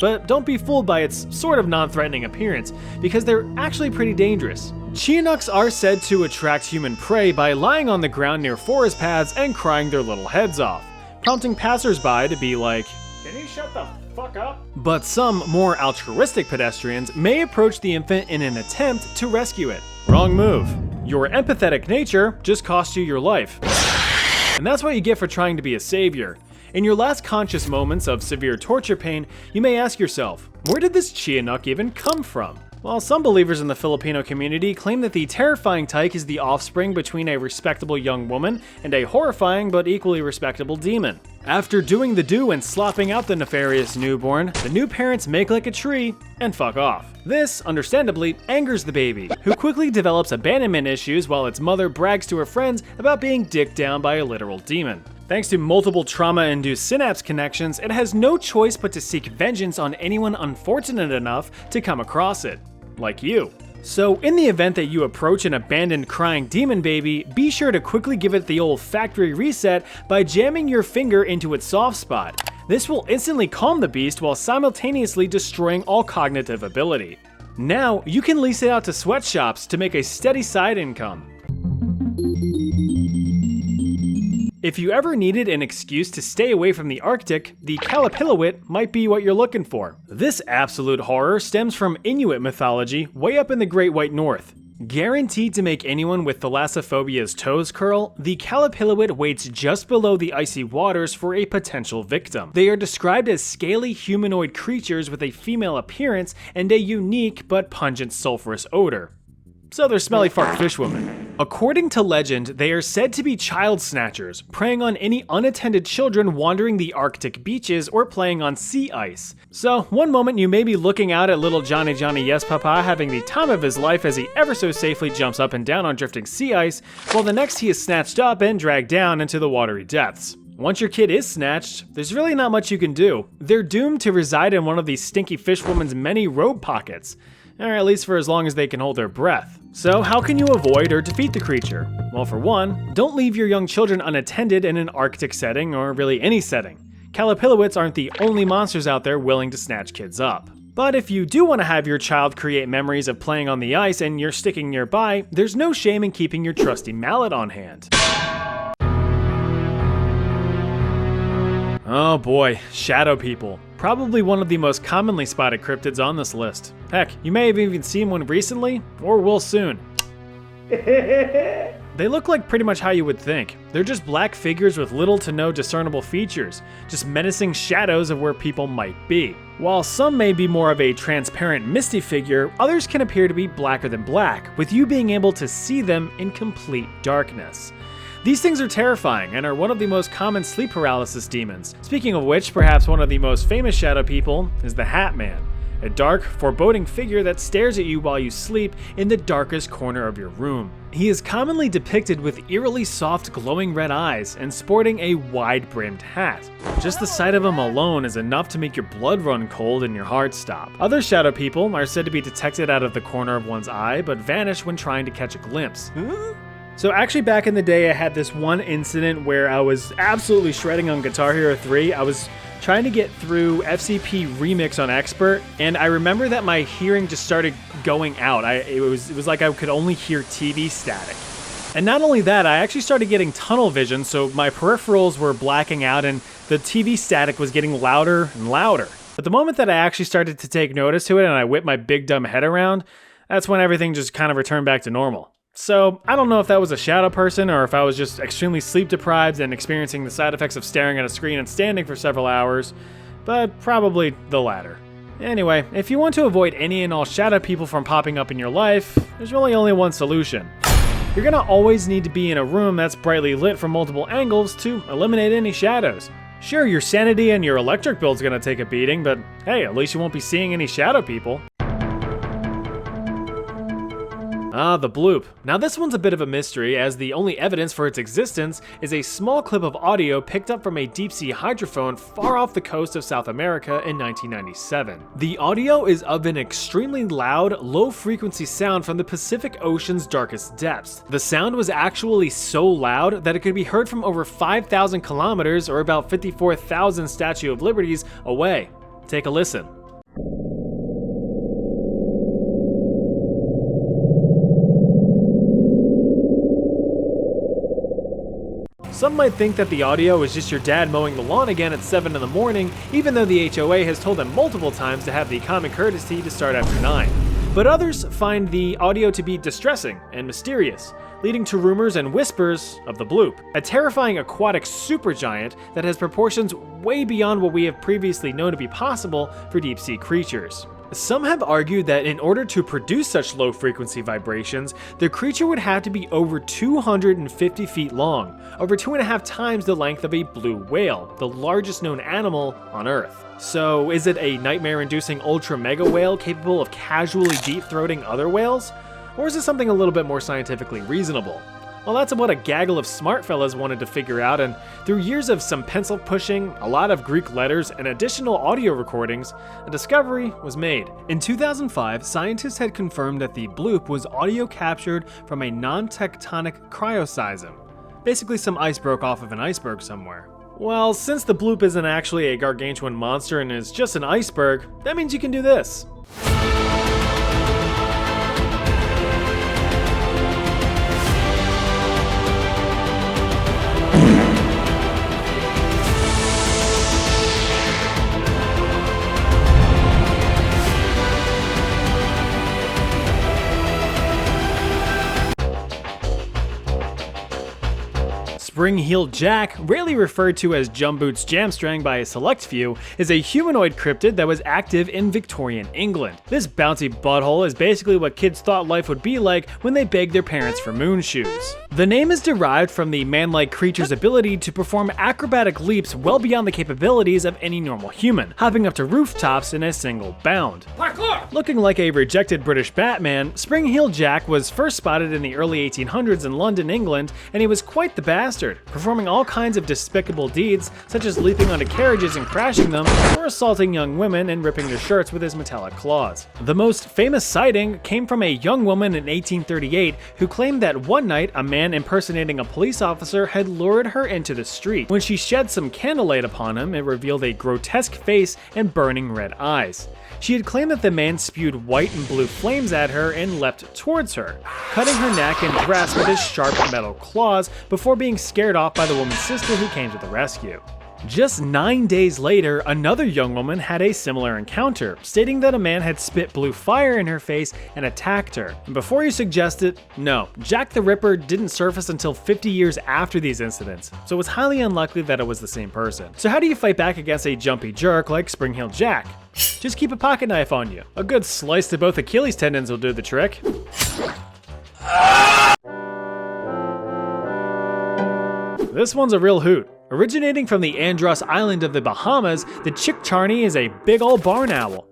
But don't be fooled by its sort of non-threatening appearance, because they're actually pretty dangerous. Chianuks are said to attract human prey by lying on the ground near forest paths and crying their little heads off, prompting passersby to be like, "Can you shut the fuck up?" But some more altruistic pedestrians may approach the infant in an attempt to rescue it. Wrong move. Your empathetic nature just cost you your life. And that's what you get for trying to be a savior. In your last conscious moments of severe torture pain, you may ask yourself, where did this Chianuk even come from? While some believers in the Filipino community claim that the terrifying tyke is the offspring between a respectable young woman and a horrifying but equally respectable demon. After doing the do and slopping out the nefarious newborn, the new parents make like a tree and fuck off. This, understandably, angers the baby, who quickly develops abandonment issues while its mother brags to her friends about being dicked down by a literal demon. Thanks to multiple trauma-induced synapse connections, it has no choice but to seek vengeance on anyone unfortunate enough to come across it, like you. So in the event that you approach an abandoned crying demon baby, be sure to quickly give it the old factory reset by jamming your finger into its soft spot. This will instantly calm the beast while simultaneously destroying all cognitive ability. Now, you can lease it out to sweatshops to make a steady side income. If you ever needed an excuse to stay away from the Arctic, the Kalapilawit might be what you're looking for. This absolute horror stems from Inuit mythology way up in the Great White North. Guaranteed to make anyone with thalassophobia's toes curl, the Kalapilawit waits just below the icy waters for a potential victim. They are described as scaly humanoid creatures with a female appearance and a unique but pungent sulfurous odor. So they're smelly fart fishwomen. According to legend, they are said to be child snatchers, preying on any unattended children wandering the Arctic beaches or playing on sea ice. So one moment you may be looking out at little Johnny Yes Papa having the time of his life as he ever so safely jumps up and down on drifting sea ice, while the next he is snatched up and dragged down into the watery depths. Once your kid is snatched, there's really not much you can do. They're doomed to reside in one of these stinky fishwoman's many robe pockets. Or at least for as long as they can hold their breath. So how can you avoid or defeat the creature? Well, for one, don't leave your young children unattended in an Arctic setting, or really any setting. Kalapilawits aren't the only monsters out there willing to snatch kids up. But if you do want to have your child create memories of playing on the ice and you're sticking nearby, there's no shame in keeping your trusty mallet on hand. Oh boy, shadow people. Probably one of the most commonly spotted cryptids on this list. Heck, you may have even seen one recently, or will soon. They look like pretty much how you would think. They're just black figures with little to no discernible features, just menacing shadows of where people might be. While some may be more of a transparent misty figure, others can appear to be blacker than black, with you being able to see them in complete darkness. These things are terrifying and are one of the most common sleep paralysis demons. Speaking of which, perhaps one of the most famous shadow people is the Hat Man, a dark, foreboding figure that stares at you while you sleep in the darkest corner of your room. He is commonly depicted with eerily soft glowing red eyes and sporting a wide-brimmed hat. Just the sight of him alone is enough to make your blood run cold and your heart stop. Other shadow people are said to be detected out of the corner of one's eye but vanish when trying to catch a glimpse. So actually back in the day I had this one incident where I was absolutely shredding on Guitar Hero 3. I was trying to get through FCP Remix on Expert, and I remember that my hearing just started going out. It was like I could only hear TV static. And not only that, I actually started getting tunnel vision, so my peripherals were blacking out and the TV static was getting louder and louder. But the moment that I actually started to take notice to it and I whipped my big dumb head around, that's when everything just kind of returned back to normal. So, I don't know if that was a shadow person or if I was just extremely sleep deprived and experiencing the side effects of staring at a screen and standing for several hours, but probably the latter. Anyway, if you want to avoid any and all shadow people from popping up in your life, there's really only one solution. You're gonna always need to be in a room that's brightly lit from multiple angles to eliminate any shadows. Sure, your sanity and your electric bill's gonna take a beating, but hey, at least you won't be seeing any shadow people. The bloop. Now this one's a bit of a mystery, as the only evidence for its existence is a small clip of audio picked up from a deep-sea hydrophone far off the coast of South America in 1997. The audio is of an extremely loud, low-frequency sound from the Pacific Ocean's darkest depths. The sound was actually so loud that it could be heard from over 5,000 kilometers, or about 54,000 Statue of Liberties, away. Take a listen. Some might think that the audio is just your dad mowing the lawn again at 7 in the morning, even though the HOA has told them multiple times to have the common courtesy to start after 9. But others find the audio to be distressing and mysterious, leading to rumors and whispers of the bloop, a terrifying aquatic supergiant that has proportions way beyond what we have previously known to be possible for deep-sea creatures. Some have argued that in order to produce such low-frequency vibrations, the creature would have to be over 250 feet long, over 2.5 times the length of a blue whale, the largest known animal on Earth. So is it a nightmare-inducing ultra-mega whale capable of casually deep-throating other whales? Or is it something a little bit more scientifically reasonable? Well, that's what a gaggle of smart fellas wanted to figure out, and through years of some pencil pushing, a lot of Greek letters, and additional audio recordings, a discovery was made. In 2005, scientists had confirmed that the bloop was audio captured from a non-tectonic cryoseism. Basically, some ice broke off of an iceberg somewhere. Well, since the bloop isn't actually a gargantuan monster and is just an iceberg, that means you can do this. Spring-heeled Jack, rarely referred to as Jumboots Jamstrang by a select few, is a humanoid cryptid that was active in Victorian England. This bouncy butthole is basically what kids thought life would be like when they begged their parents for moon shoes. The name is derived from the man-like creature's ability to perform acrobatic leaps well beyond the capabilities of any normal human, hopping up to rooftops in a single bound. Folklore! Looking like a rejected British Batman, Spring-heeled Jack was first spotted in the early 1800s in London, England, and he was quite the bastard, performing all kinds of despicable deeds, such as leaping onto carriages and crashing them, or assaulting young women and ripping their shirts with his metallic claws. The most famous sighting came from a young woman in 1838 who claimed that one night a man impersonating a police officer had lured her into the street. When she shed some candlelight upon him, it revealed a grotesque face and burning red eyes. She had claimed that the man spewed white and blue flames at her and leapt towards her, cutting her neck and breast with his sharp metal claws before being scared off by the woman's sister who came to the rescue. Just 9 days later, another young woman had a similar encounter, stating that a man had spit blue fire in her face and attacked her. And before you suggest it, no, Jack the Ripper didn't surface until 50 years after these incidents, so it was highly unlikely that it was the same person. So how do you fight back against a jumpy jerk like Spring-heeled Jack? Just keep a pocket knife on you. A good slice to both Achilles tendons will do the trick. This one's a real hoot. Originating from the Andros Island of the Bahamas, the Chickcharney is a big ol' barn owl.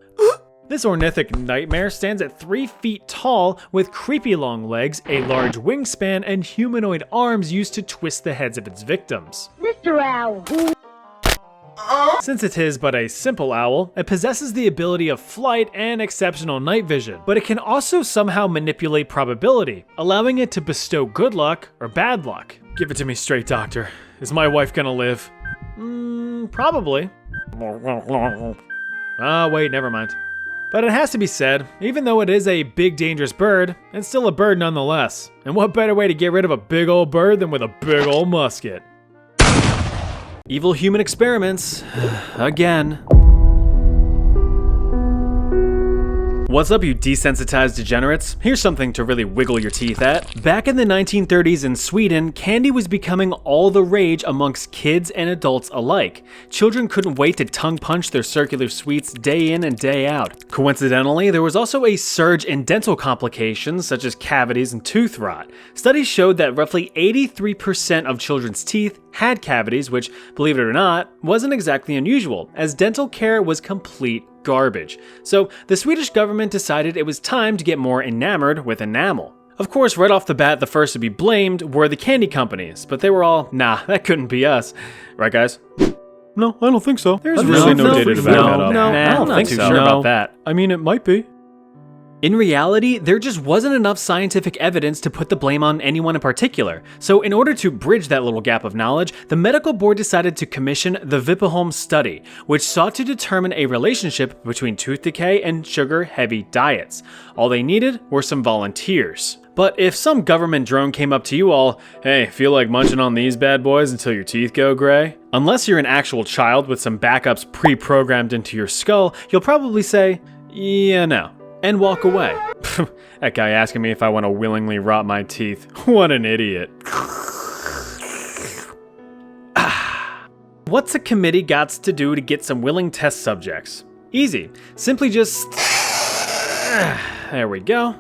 This ornithic nightmare stands at 3 feet tall with creepy long legs, a large wingspan, and humanoid arms used to twist the heads of its victims. Mr. Owl. Since it is but a simple owl, it possesses the ability of flight and exceptional night vision, but it can also somehow manipulate probability, allowing it to bestow good luck or bad luck. Give it to me straight, Doctor. Is my wife gonna live? Probably. Wait, never mind. But it has to be said, even though it is a big dangerous bird, it's still a bird nonetheless. And what better way to get rid of a big old bird than with a big old musket? Evil human experiments. Again. What's up, you desensitized degenerates? Here's something to really wiggle your teeth at. Back in the 1930s in Sweden, candy was becoming all the rage amongst kids and adults alike. Children couldn't wait to tongue punch their circular sweets day in and day out. Coincidentally, there was also a surge in dental complications such as cavities and tooth rot. Studies showed that roughly 83% of children's teeth had cavities, which, believe it or not, wasn't exactly unusual, as dental care was complete garbage. So the Swedish government decided it was time to get more enamored with enamel. Of course, right off the bat, the first to be blamed were the candy companies, but they were all, nah, that couldn't be us. Right, guys? No, I don't think so. There's really no data to back that up. No, I don't think so. Sure about that. I mean, it might be. In reality, there just wasn't enough scientific evidence to put the blame on anyone in particular. So in order to bridge that little gap of knowledge, the medical board decided to commission the Vipeholm study, which sought to determine a relationship between tooth decay and sugar-heavy diets. All they needed were some volunteers. But if some government drone came up to you all, hey, feel like munching on these bad boys until your teeth go gray? Unless you're an actual child with some backups pre-programmed into your skull, you'll probably say, yeah, no. and walk away. That guy asking me if I want to willingly rot my teeth. What an idiot. What's a committee got to do to get some willing test subjects? Easy. Simply just... There we go.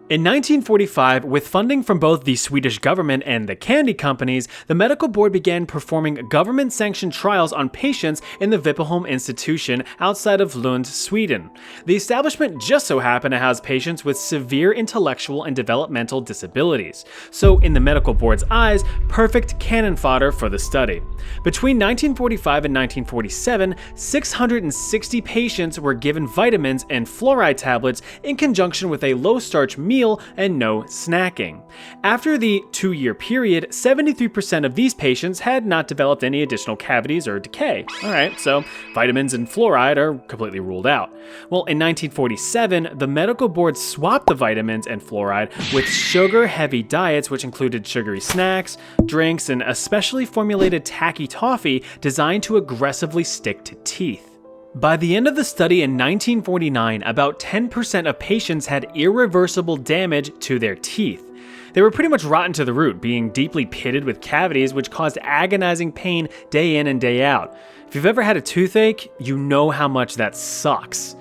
In 1945, with funding from both the Swedish government and the candy companies, the medical board began performing government-sanctioned trials on patients in the Vipeholm institution outside of Lund, Sweden. The establishment just so happened to house patients with severe intellectual and developmental disabilities, so in the medical board's eyes, perfect cannon fodder for the study. Between 1945 and 1947, 660 patients were given vitamins and fluoride tablets in conjunction with a low-starch meal and no snacking. After the 2-year period, 73% of these patients had not developed any additional cavities or decay. Alright, so vitamins and fluoride are completely ruled out. Well, in 1947, the medical board swapped the vitamins and fluoride with sugar-heavy diets, which included sugary snacks, drinks, and a specially formulated tacky toffee designed to aggressively stick to teeth. By the end of the study in 1949, about 10% of patients had irreversible damage to their teeth. They were pretty much rotten to the root, being deeply pitted with cavities which caused agonizing pain day in and day out. If you've ever had a toothache, you know how much that sucks.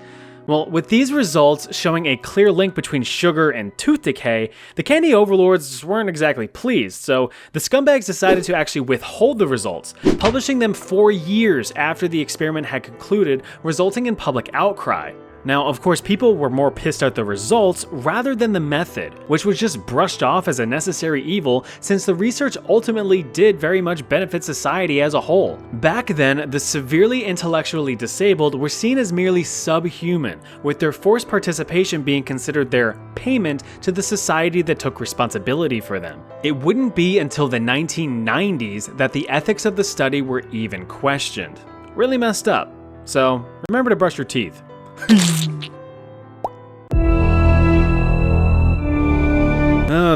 Well, with these results showing a clear link between sugar and tooth decay, the candy overlords weren't exactly pleased, so the scumbags decided to actually withhold the results, publishing them 4 years after the experiment had concluded, resulting in public outcry. Now, of course, people were more pissed at the results rather than the method, which was just brushed off as a necessary evil since the research ultimately did very much benefit society as a whole. Back then, the severely intellectually disabled were seen as merely subhuman, with their forced participation being considered their payment to the society that took responsibility for them. It wouldn't be until the 1990s that the ethics of the study were even questioned. Really messed up. So, remember to brush your teeth.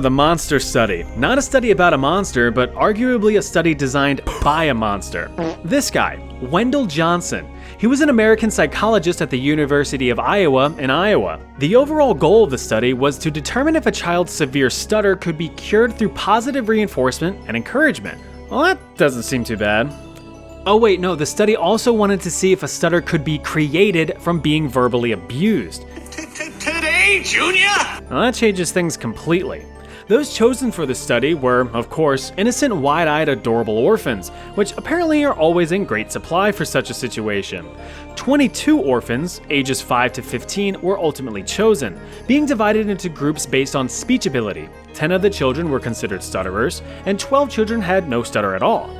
The monster study. Not a study about a monster, but arguably a study designed by a monster. This guy, Wendell Johnson. He was an American psychologist at the University of Iowa in Iowa. The overall goal of the study was to determine if a child's severe stutter could be cured through positive reinforcement and encouragement. Well, that doesn't seem too bad. Oh wait, no, the study also wanted to see if a stutter could be created from being verbally abused. Today, Junior? Well, that changes things completely. Those chosen for the study were, of course, innocent, wide-eyed, adorable orphans, which apparently are always in great supply for such a situation. 22 orphans, ages 5 to 15, were ultimately chosen, being divided into groups based on speech ability. 10 of the children were considered stutterers, and 12 children had no stutter at all.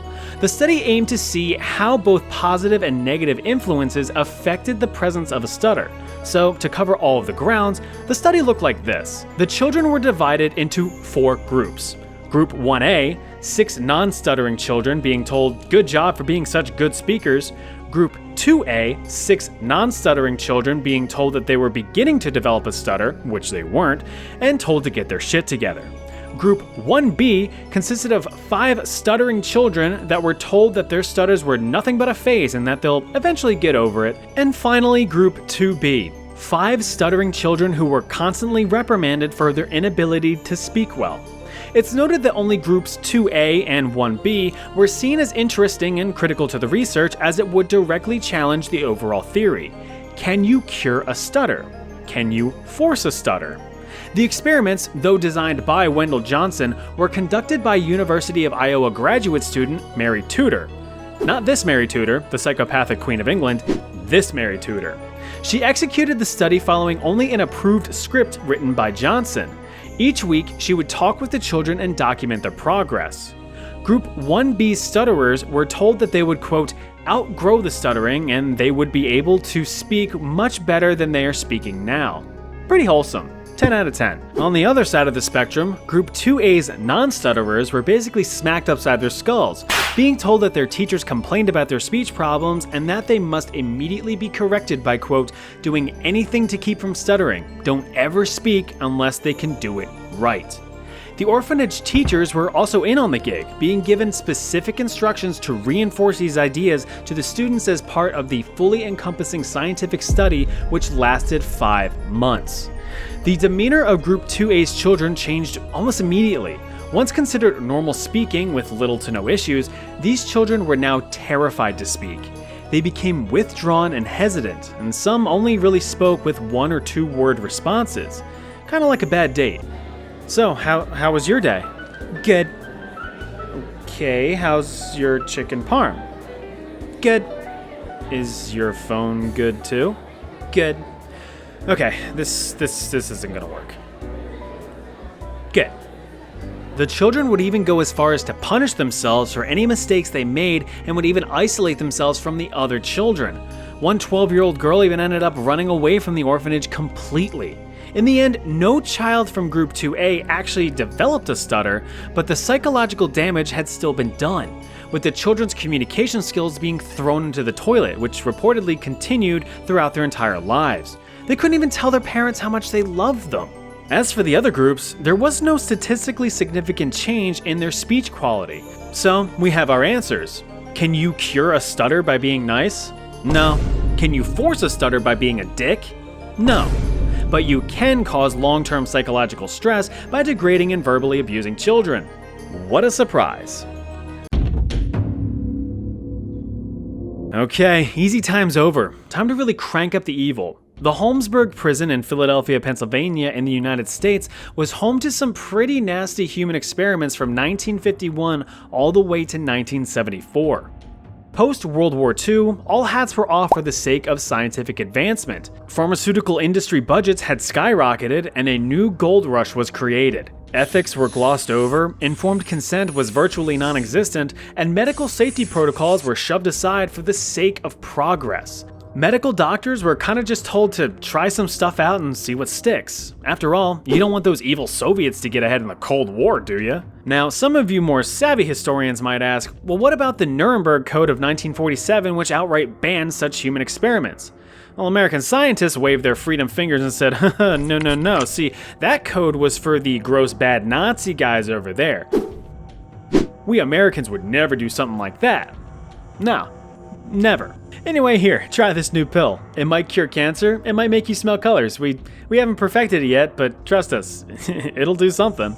The study aimed to see how both positive and negative influences affected the presence of a stutter. So, to cover all of the grounds, the study looked like this. The children were divided into 4 groups. Group 1A, 6 non-stuttering children being told, "Good job for being such good speakers." Group 2A, 6 non-stuttering children being told that they were beginning to develop a stutter, which they weren't, and told to get their shit together. Group 1B consisted of 5 stuttering children that were told that their stutters were nothing but a phase and that they'll eventually get over it. And finally, Group 2B, 5 stuttering children who were constantly reprimanded for their inability to speak well. It's noted that only groups 2A and 1B were seen as interesting and critical to the research as it would directly challenge the overall theory. Can you cure a stutter? Can you force a stutter? The experiments, though designed by Wendell Johnson, were conducted by University of Iowa graduate student Mary Tudor. Not this Mary Tudor, the psychopathic Queen of England, this Mary Tudor. She executed the study following only an approved script written by Johnson. Each week, she would talk with the children and document their progress. Group 1B's stutterers were told that they would, quote, outgrow the stuttering and they would be able to speak much better than they are speaking now. Pretty wholesome. 10 out of 10. On the other side of the spectrum, Group 2A's non-stutterers were basically smacked upside their skulls, being told that their teachers complained about their speech problems and that they must immediately be corrected by, quote, doing anything to keep from stuttering. Don't ever speak unless they can do it right. The orphanage teachers were also in on the gig, being given specific instructions to reinforce these ideas to the students as part of the fully encompassing scientific study, which lasted 5 months. The demeanor of Group 2A's children changed almost immediately. Once considered normal speaking with little to no issues, these children were now terrified to speak. They became withdrawn and hesitant, and some only really spoke with 1 or 2 word responses, kind of like a bad date. So, how was your day? Good. Okay, how's your chicken parm? Good. Is your phone good too? Good. Okay, this isn't gonna work. Good. The children would even go as far as to punish themselves for any mistakes they made and would even isolate themselves from the other children. One 12-year-old girl even ended up running away from the orphanage completely. In the end, no child from Group 2A actually developed a stutter, but the psychological damage had still been done, with the children's communication skills being thrown into the toilet, which reportedly continued throughout their entire lives. They couldn't even tell their parents how much they loved them. As for the other groups, there was no statistically significant change in their speech quality. So, we have our answers. Can you cure a stutter by being nice? No. Can you force a stutter by being a dick? No. But you can cause long-term psychological stress by degrading and verbally abusing children. What a surprise. Okay, easy time's over. Time to really crank up the evil. The Holmesburg prison in Philadelphia, Pennsylvania in the United States was home to some pretty nasty human experiments from 1951 all the way to 1974. Post-World War II, all hats were off for the sake of scientific advancement. Pharmaceutical industry budgets had skyrocketed and a new gold rush was created. Ethics were glossed over, informed consent was virtually non-existent, and medical safety protocols were shoved aside for the sake of progress. Medical doctors were kind of just told to try some stuff out and see what sticks. After all, you don't want those evil Soviets to get ahead in the Cold War, do you? Now, some of you more savvy historians might ask, well, what about the Nuremberg Code of 1947, which outright banned such human experiments? Well, American scientists waved their freedom fingers and said, no. See, that code was for the gross bad Nazi guys over there. We Americans would never do something like that. No, never. Anyway, here, try this new pill. It might cure cancer, it might make you smell colors. We haven't perfected it yet, but trust us, it'll do something.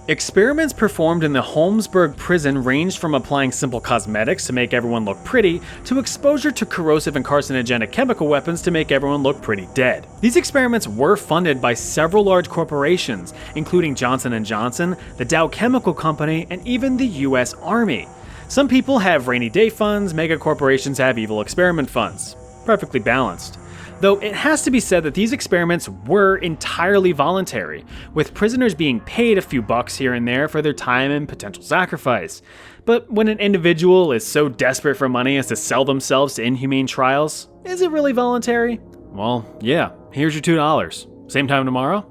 Experiments performed in the Holmesburg prison ranged from applying simple cosmetics to make everyone look pretty, to exposure to corrosive and carcinogenic chemical weapons to make everyone look pretty dead. These experiments were funded by several large corporations, including Johnson & Johnson, the Dow Chemical Company, and even the US Army. Some people have rainy day funds, mega corporations have evil experiment funds. Perfectly balanced. Though it has to be said that these experiments were entirely voluntary, with prisoners being paid a few bucks here and there for their time and potential sacrifice. But when an individual is so desperate for money as to sell themselves to inhumane trials, is it really voluntary? Well, yeah, here's your $2. Same time tomorrow?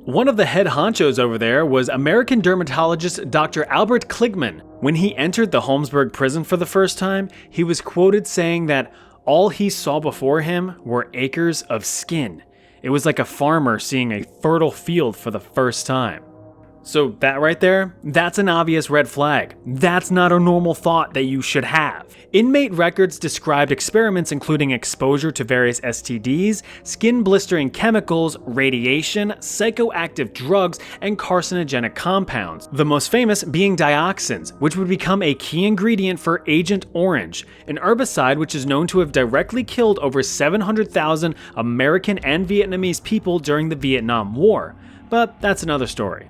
One of the head honchos over there was American dermatologist Dr. Albert Kligman. When he entered the Holmesburg prison for the first time, he was quoted saying that all he saw before him were acres of skin. It was like a farmer seeing a fertile field for the first time. So that right there, that's an obvious red flag. That's not a normal thought that you should have. Inmate records described experiments including exposure to various STDs, skin blistering chemicals, radiation, psychoactive drugs, and carcinogenic compounds. The most famous being dioxins, which would become a key ingredient for Agent Orange, an herbicide which is known to have directly killed over 700,000 American and Vietnamese people during the Vietnam War. But that's another story.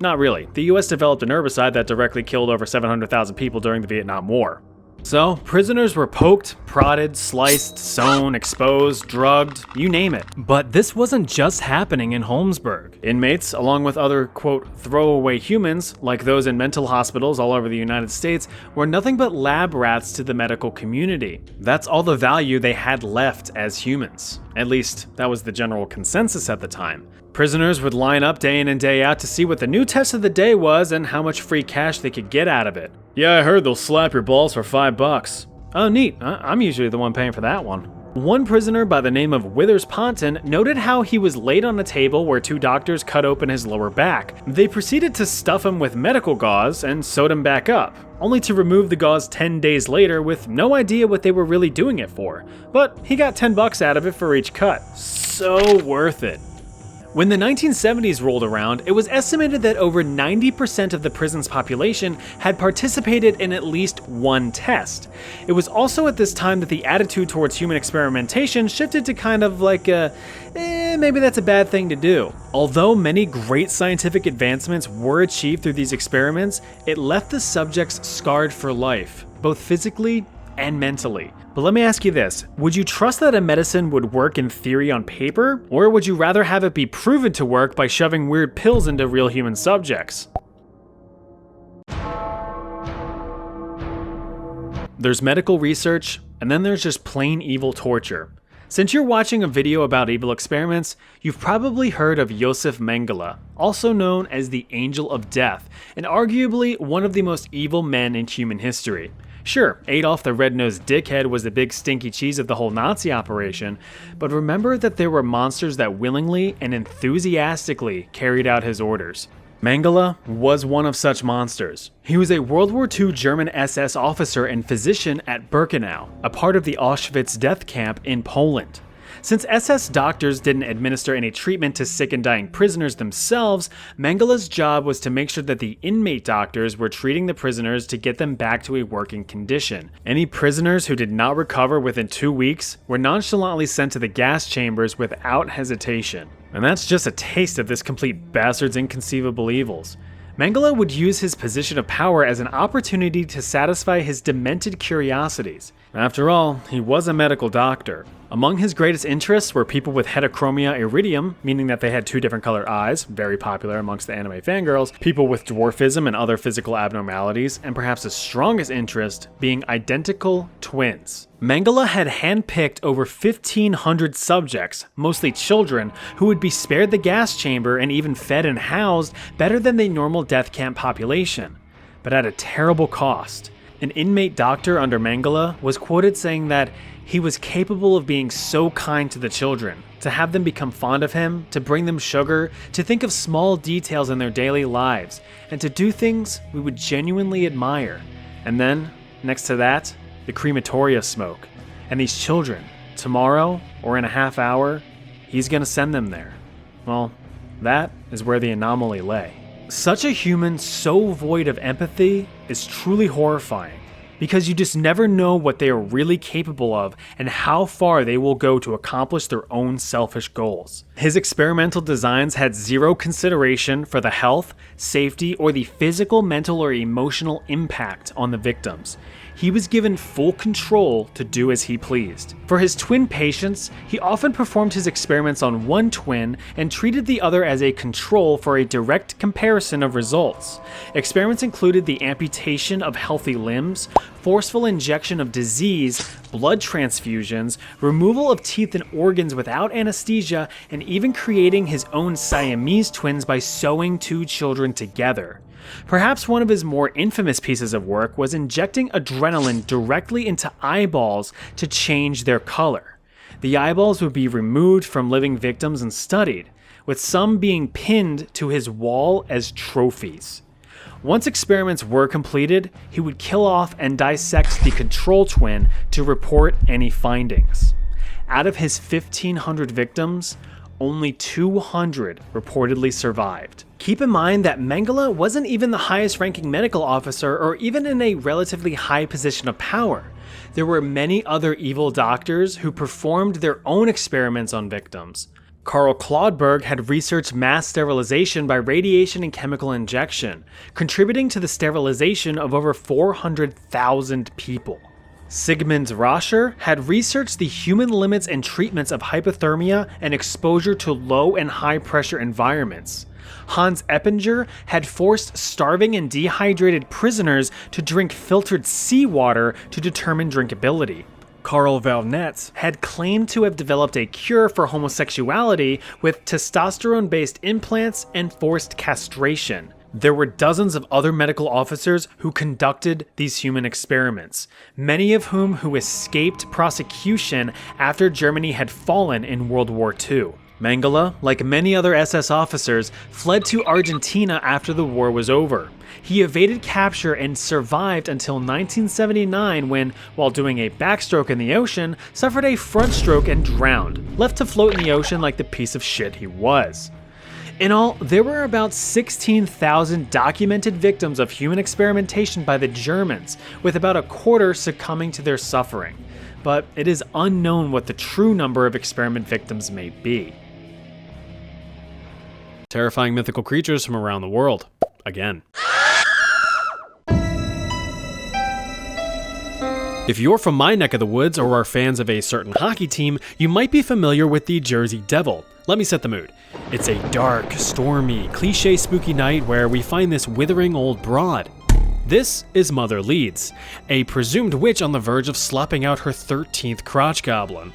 Not really. The US developed an herbicide that directly killed over 700,000 people during the Vietnam War. So, prisoners were poked, prodded, sliced, sewn, exposed, drugged, you name it. But this wasn't just happening in Holmesburg. Inmates, along with other, quote, throwaway humans, like those in mental hospitals all over the United States, were nothing but lab rats to the medical community. That's all the value they had left as humans. At least, that was the general consensus at the time. Prisoners would line up day in and day out to see what the new test of the day was and how much free cash they could get out of it. Yeah, I heard they'll slap your balls for $5. Oh, neat. I'm usually the one paying for that one. One prisoner by the name of Withers Ponton noted how he was laid on a table where two doctors cut open his lower back. They proceeded to stuff him with medical gauze and sewed him back up, only to remove the gauze 10 days later with no idea what they were really doing it for. But he got $10 out of it for each cut. So worth it. When the 1970s rolled around, it was estimated that over 90% of the prison's population had participated in at least one test. It was also at this time that the attitude towards human experimentation shifted to kind of like maybe that's a bad thing to do. Although many great scientific advancements were achieved through these experiments, it left the subjects scarred for life, both physically and mentally. But let me ask you this, would you trust that a medicine would work in theory on paper, or would you rather have it be proven to work by shoving weird pills into real human subjects? There's medical research, and then there's just plain evil torture. Since you're watching a video about evil experiments, you've probably heard of Josef Mengele, also known as the Angel of Death, and arguably one of the most evil men in human history. Sure, Adolf the red-nosed dickhead was the big stinky cheese of the whole Nazi operation, but remember that there were monsters that willingly and enthusiastically carried out his orders. Mengele was one of such monsters. He was a World War II German SS officer and physician at Birkenau, a part of the Auschwitz death camp in Poland. Since SS doctors didn't administer any treatment to sick and dying prisoners themselves, Mengele's job was to make sure that the inmate doctors were treating the prisoners to get them back to a working condition. Any prisoners who did not recover within 2 weeks were nonchalantly sent to the gas chambers without hesitation. And that's just a taste of this complete bastard's inconceivable evils. Mengele would use his position of power as an opportunity to satisfy his demented curiosities. After all, he was a medical doctor. Among his greatest interests were people with heterochromia iridium, meaning that they had two different colored eyes, very popular amongst the anime fangirls, people with dwarfism and other physical abnormalities, and perhaps his strongest interest being identical twins. Mengele had handpicked over 1,500 subjects, mostly children, who would be spared the gas chamber and even fed and housed better than the normal death camp population, but at a terrible cost. An inmate doctor under Mengele was quoted saying that he was capable of being so kind to the children, to have them become fond of him, to bring them sugar, to think of small details in their daily lives, and to do things we would genuinely admire. And then, next to that, the crematoria smoke. And these children, tomorrow or in a half hour, he's gonna send them there. Well, that is where the anomaly lay. Such a human so void of empathy is truly horrifying, because you just never know what they are really capable of and how far they will go to accomplish their own selfish goals. His experimental designs had zero consideration for the health, safety, or the physical, mental, or emotional impact on the victims. He was given full control to do as he pleased. For his twin patients, he often performed his experiments on one twin and treated the other as a control for a direct comparison of results. Experiments included the amputation of healthy limbs, forceful injection of disease, blood transfusions, removal of teeth and organs without anesthesia, and even creating his own Siamese twins by sewing two children together. Perhaps one of his more infamous pieces of work was injecting adrenaline directly into eyeballs to change their color. The eyeballs would be removed from living victims and studied, with some being pinned to his wall as trophies. Once experiments were completed, he would kill off and dissect the control twin to report any findings. Out of his 1,500 victims, only 200 reportedly survived. Keep in mind that Mengele wasn't even the highest ranking medical officer or even in a relatively high position of power. There were many other evil doctors who performed their own experiments on victims. Karl Claudeberg had researched mass sterilization by radiation and chemical injection, contributing to the sterilization of over 400,000 people. Sigmund Rascher had researched the human limits and treatments of hypothermia and exposure to low and high pressure environments. Hans Eppinger had forced starving and dehydrated prisoners to drink filtered seawater to determine drinkability. Karl Valnetz had claimed to have developed a cure for homosexuality with testosterone-based implants and forced castration. There were dozens of other medical officers who conducted these human experiments, many of whom who escaped prosecution after Germany had fallen in World War II. Mengele, like many other SS officers, fled to Argentina after the war was over. He evaded capture and survived until 1979 when, while doing a backstroke in the ocean, suffered a front stroke and drowned, left to float in the ocean like the piece of shit he was. In all, there were about 16,000 documented victims of human experimentation by the Germans, with about a quarter succumbing to their suffering. But it is unknown what the true number of experiment victims may be. Terrifying mythical creatures from around the world. Again. If you're from my neck of the woods or are fans of a certain hockey team, you might be familiar with the Jersey Devil. Let me set the mood. It's a dark, stormy, cliche spooky night where we find this withering old broad. This is Mother Leeds, a presumed witch on the verge of slopping out her 13th crotch goblin.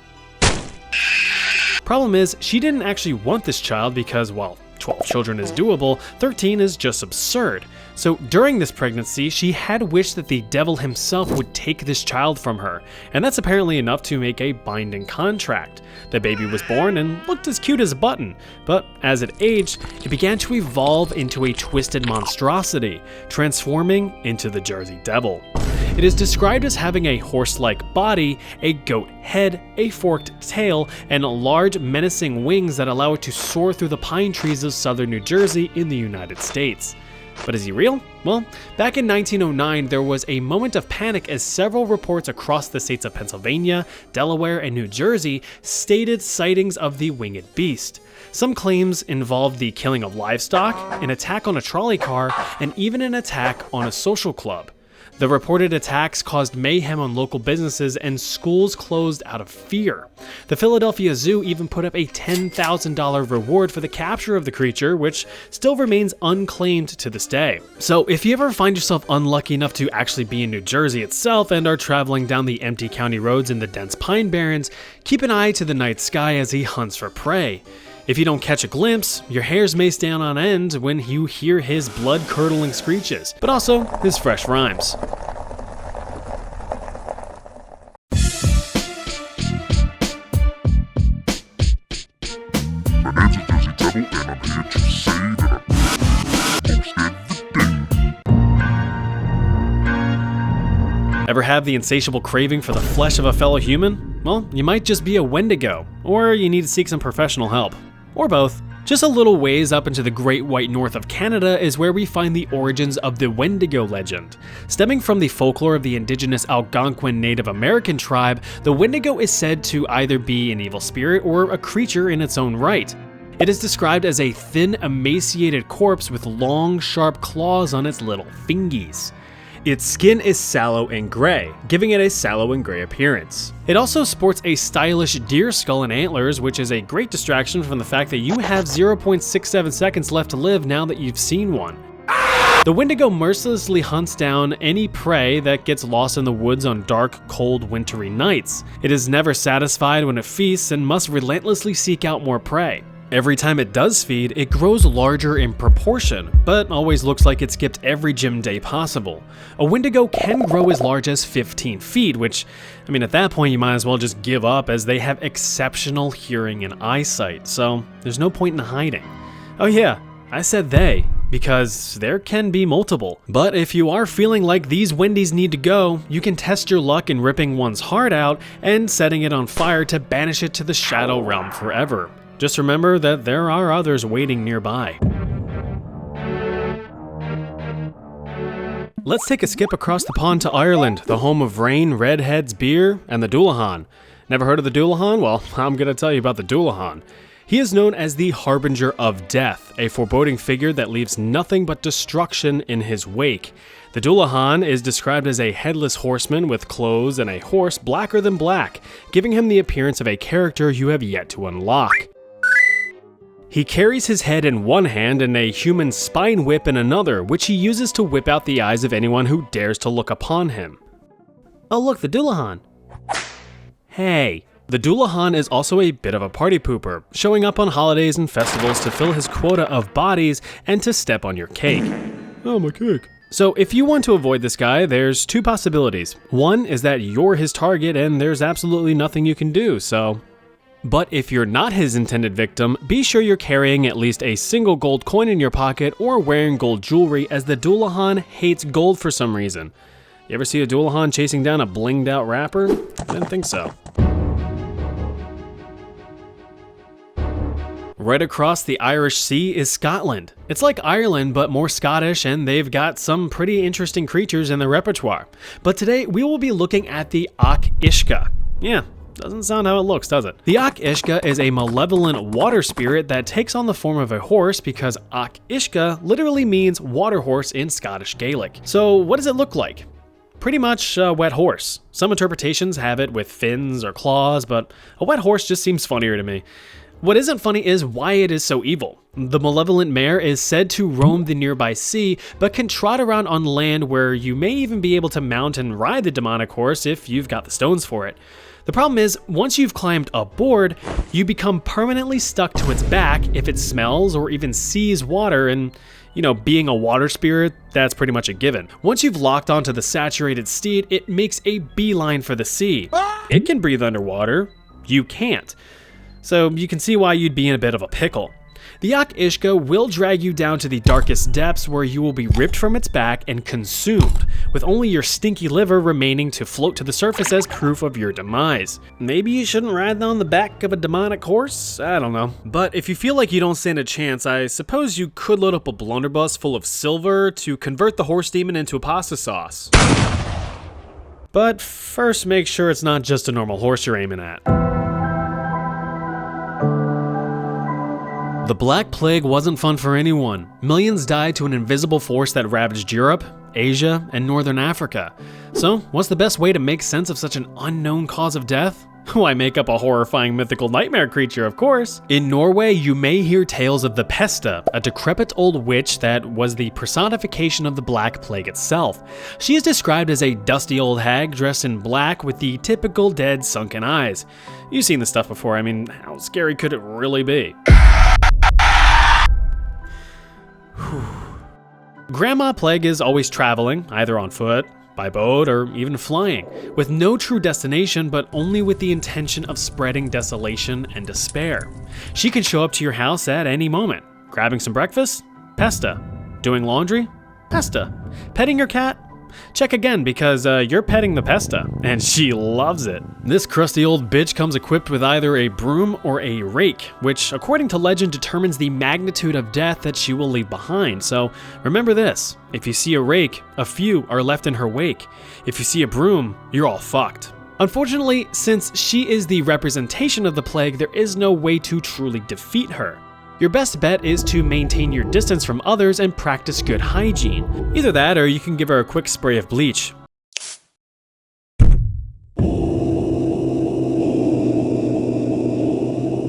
Problem is, she didn't actually want this child because, well, 12 children is doable, 13 is just absurd. So during this pregnancy, she had wished that the devil himself would take this child from her, and that's apparently enough to make a binding contract. The baby was born and looked as cute as a button, but as it aged, it began to evolve into a twisted monstrosity, transforming into the Jersey Devil. It is described as having a horse-like body, a goat head, a forked tail, and large menacing wings that allow it to soar through the pine trees of southern New Jersey in the United States. But is he real? Well, back in 1909, there was a moment of panic as several reports across the states of Pennsylvania, Delaware, and New Jersey stated sightings of the winged beast. Some claims involved the killing of livestock, an attack on a trolley car, and even an attack on a social club. The reported attacks caused mayhem on local businesses and schools closed out of fear. The Philadelphia Zoo even put up a $10,000 reward for the capture of the creature, which still remains unclaimed to this day. So if you ever find yourself unlucky enough to actually be in New Jersey itself and are traveling down the empty county roads in the dense pine barrens, keep an eye to the night sky as he hunts for prey. If you don't catch a glimpse, your hairs may stand on end when you hear his blood-curdling screeches, but also his fresh rhymes. My name's the Jersey Devil, and I'm here to say that I'm most everything. Ever have the insatiable craving for the flesh of a fellow human? Well, you might just be a Wendigo, or you need to seek some professional help. Or both. Just a little ways up into the Great White North of Canada is where we find the origins of the Wendigo legend. Stemming from the folklore of the indigenous Algonquin Native American tribe, the Wendigo is said to either be an evil spirit or a creature in its own right. It is described as a thin, emaciated corpse with long, sharp claws on its little fingies. Its skin is sallow and gray, giving it a sallow and gray appearance. It also sports a stylish deer skull and antlers, which is a great distraction from the fact that you have 0.67 seconds left to live now that you've seen one. The Wendigo mercilessly hunts down any prey that gets lost in the woods on dark, cold, wintry nights. It is never satisfied when it feasts and must relentlessly seek out more prey. Every time it does feed, it grows larger in proportion, but always looks like it skipped every gym day possible. A Wendigo can grow as large as 15 feet, which, at that point you might as well just give up as they have exceptional hearing and eyesight, so there's no point in hiding. Oh yeah, I said they, because there can be multiple. But if you are feeling like these Wendies need to go, you can test your luck in ripping one's heart out and setting it on fire to banish it to the Shadow Realm forever. Just remember that there are others waiting nearby. Let's take a skip across the pond to Ireland, the home of rain, redheads, beer, and the Dullahan. Never heard of the Dullahan? Well, I'm gonna tell you about the Dullahan. He is known as the Harbinger of Death, a foreboding figure that leaves nothing but destruction in his wake. The Dullahan is described as a headless horseman with clothes and a horse blacker than black, giving him the appearance of a character you have yet to unlock. He carries his head in one hand and a human spine whip in another, which he uses to whip out the eyes of anyone who dares to look upon him. Oh look, the Dullahan. Hey, The Dullahan is also a bit of a party pooper, showing up on holidays and festivals to fill his quota of bodies and to step on your cake. Oh, my cake. So if you want to avoid this guy, there's two possibilities. One is that you're his target and there's absolutely nothing you can do, so... But if you're not his intended victim, be sure you're carrying at least a single gold coin in your pocket or wearing gold jewelry, as the Dullahan hates gold for some reason. You ever see a Dullahan chasing down a blinged out rapper? I didn't think so. Right across the Irish Sea is Scotland. It's like Ireland, but more Scottish, and they've got some pretty interesting creatures in their repertoire. But today, we will be looking at the Ach Ishka. Yeah, doesn't sound how it looks, does it? The Ach Ishka is a malevolent water spirit that takes on the form of a horse because Ach Ishka literally means water horse in Scottish Gaelic. So what does it look like? Pretty much a wet horse. Some interpretations have it with fins or claws, but a wet horse just seems funnier to me. What isn't funny is why it is so evil. The malevolent mare is said to roam the nearby sea, but can trot around on land where you may even be able to mount and ride the demonic horse if you've got the stones for it. The problem is, once you've climbed aboard, you become permanently stuck to its back if it smells or even sees water, and being a water spirit, that's pretty much a given. Once you've locked onto the saturated steed, it makes a beeline for the sea. It can breathe underwater, you can't. So you can see why you'd be in a bit of a pickle. The Ach Ishka will drag you down to the darkest depths where you will be ripped from its back and consumed, with only your stinky liver remaining to float to the surface as proof of your demise. Maybe you shouldn't ride on the back of a demonic horse? I don't know. But if you feel like you don't stand a chance, I suppose you could load up a blunderbuss full of silver to convert the horse demon into a pasta sauce. But first, make sure it's not just a normal horse you're aiming at. The Black Plague wasn't fun for anyone. Millions died to an invisible force that ravaged Europe, Asia, and Northern Africa. So, what's the best way to make sense of such an unknown cause of death? Why, make up a horrifying mythical nightmare creature, of course. In Norway, you may hear tales of the Pesta, a decrepit old witch that was the personification of the Black Plague itself. She is described as a dusty old hag dressed in black with the typical dead, sunken eyes. You've seen this stuff before. I mean, how scary could it really be? Grandma Plague is always traveling, either on foot, by boat, or even flying, with no true destination but only with the intention of spreading desolation and despair. She can show up to your house at any moment. Grabbing some breakfast? Pesta. Doing laundry? Pesta. Petting your cat? Check again, because you're petting the Pesta, and she loves it. This crusty old bitch comes equipped with either a broom or a rake, which according to legend determines the magnitude of death that she will leave behind. So remember this, if you see a rake, a few are left in her wake. If you see a broom, you're all fucked. Unfortunately, since she is the representation of the plague, there is no way to truly defeat her. Your best bet is to maintain your distance from others and practice good hygiene. Either that, or you can give her a quick spray of bleach.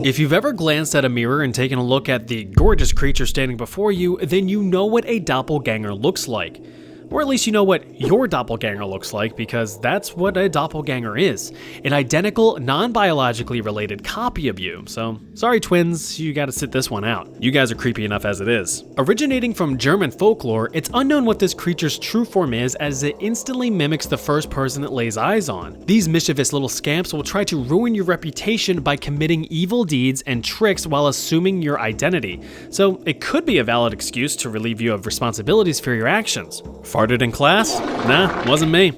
If you've ever glanced at a mirror and taken a look at the gorgeous creature standing before you, then you know what a doppelganger looks like. Or at least you know what your doppelganger looks like, because that's what a doppelganger is. An identical, non-biologically related copy of you. So, sorry twins, you gotta sit this one out. You guys are creepy enough as it is. Originating from German folklore, it's unknown what this creature's true form is, as it instantly mimics the first person it lays eyes on. These mischievous little scamps will try to ruin your reputation by committing evil deeds and tricks while assuming your identity. So, it could be a valid excuse to relieve you of responsibilities for your actions. Farted in class? Nah, wasn't me.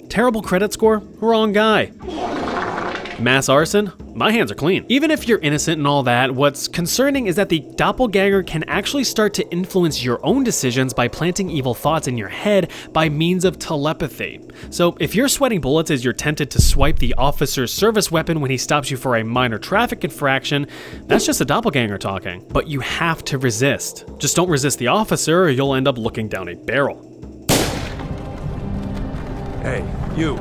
Terrible credit score? Wrong guy. Mass arson? My hands are clean. Even if you're innocent and all that, what's concerning is that the doppelganger can actually start to influence your own decisions by planting evil thoughts in your head by means of telepathy. So if you're sweating bullets as you're tempted to swipe the officer's service weapon when he stops you for a minor traffic infraction, that's just a doppelganger talking. But you have to resist. Just don't resist the officer or you'll end up looking down a barrel. Hey, you're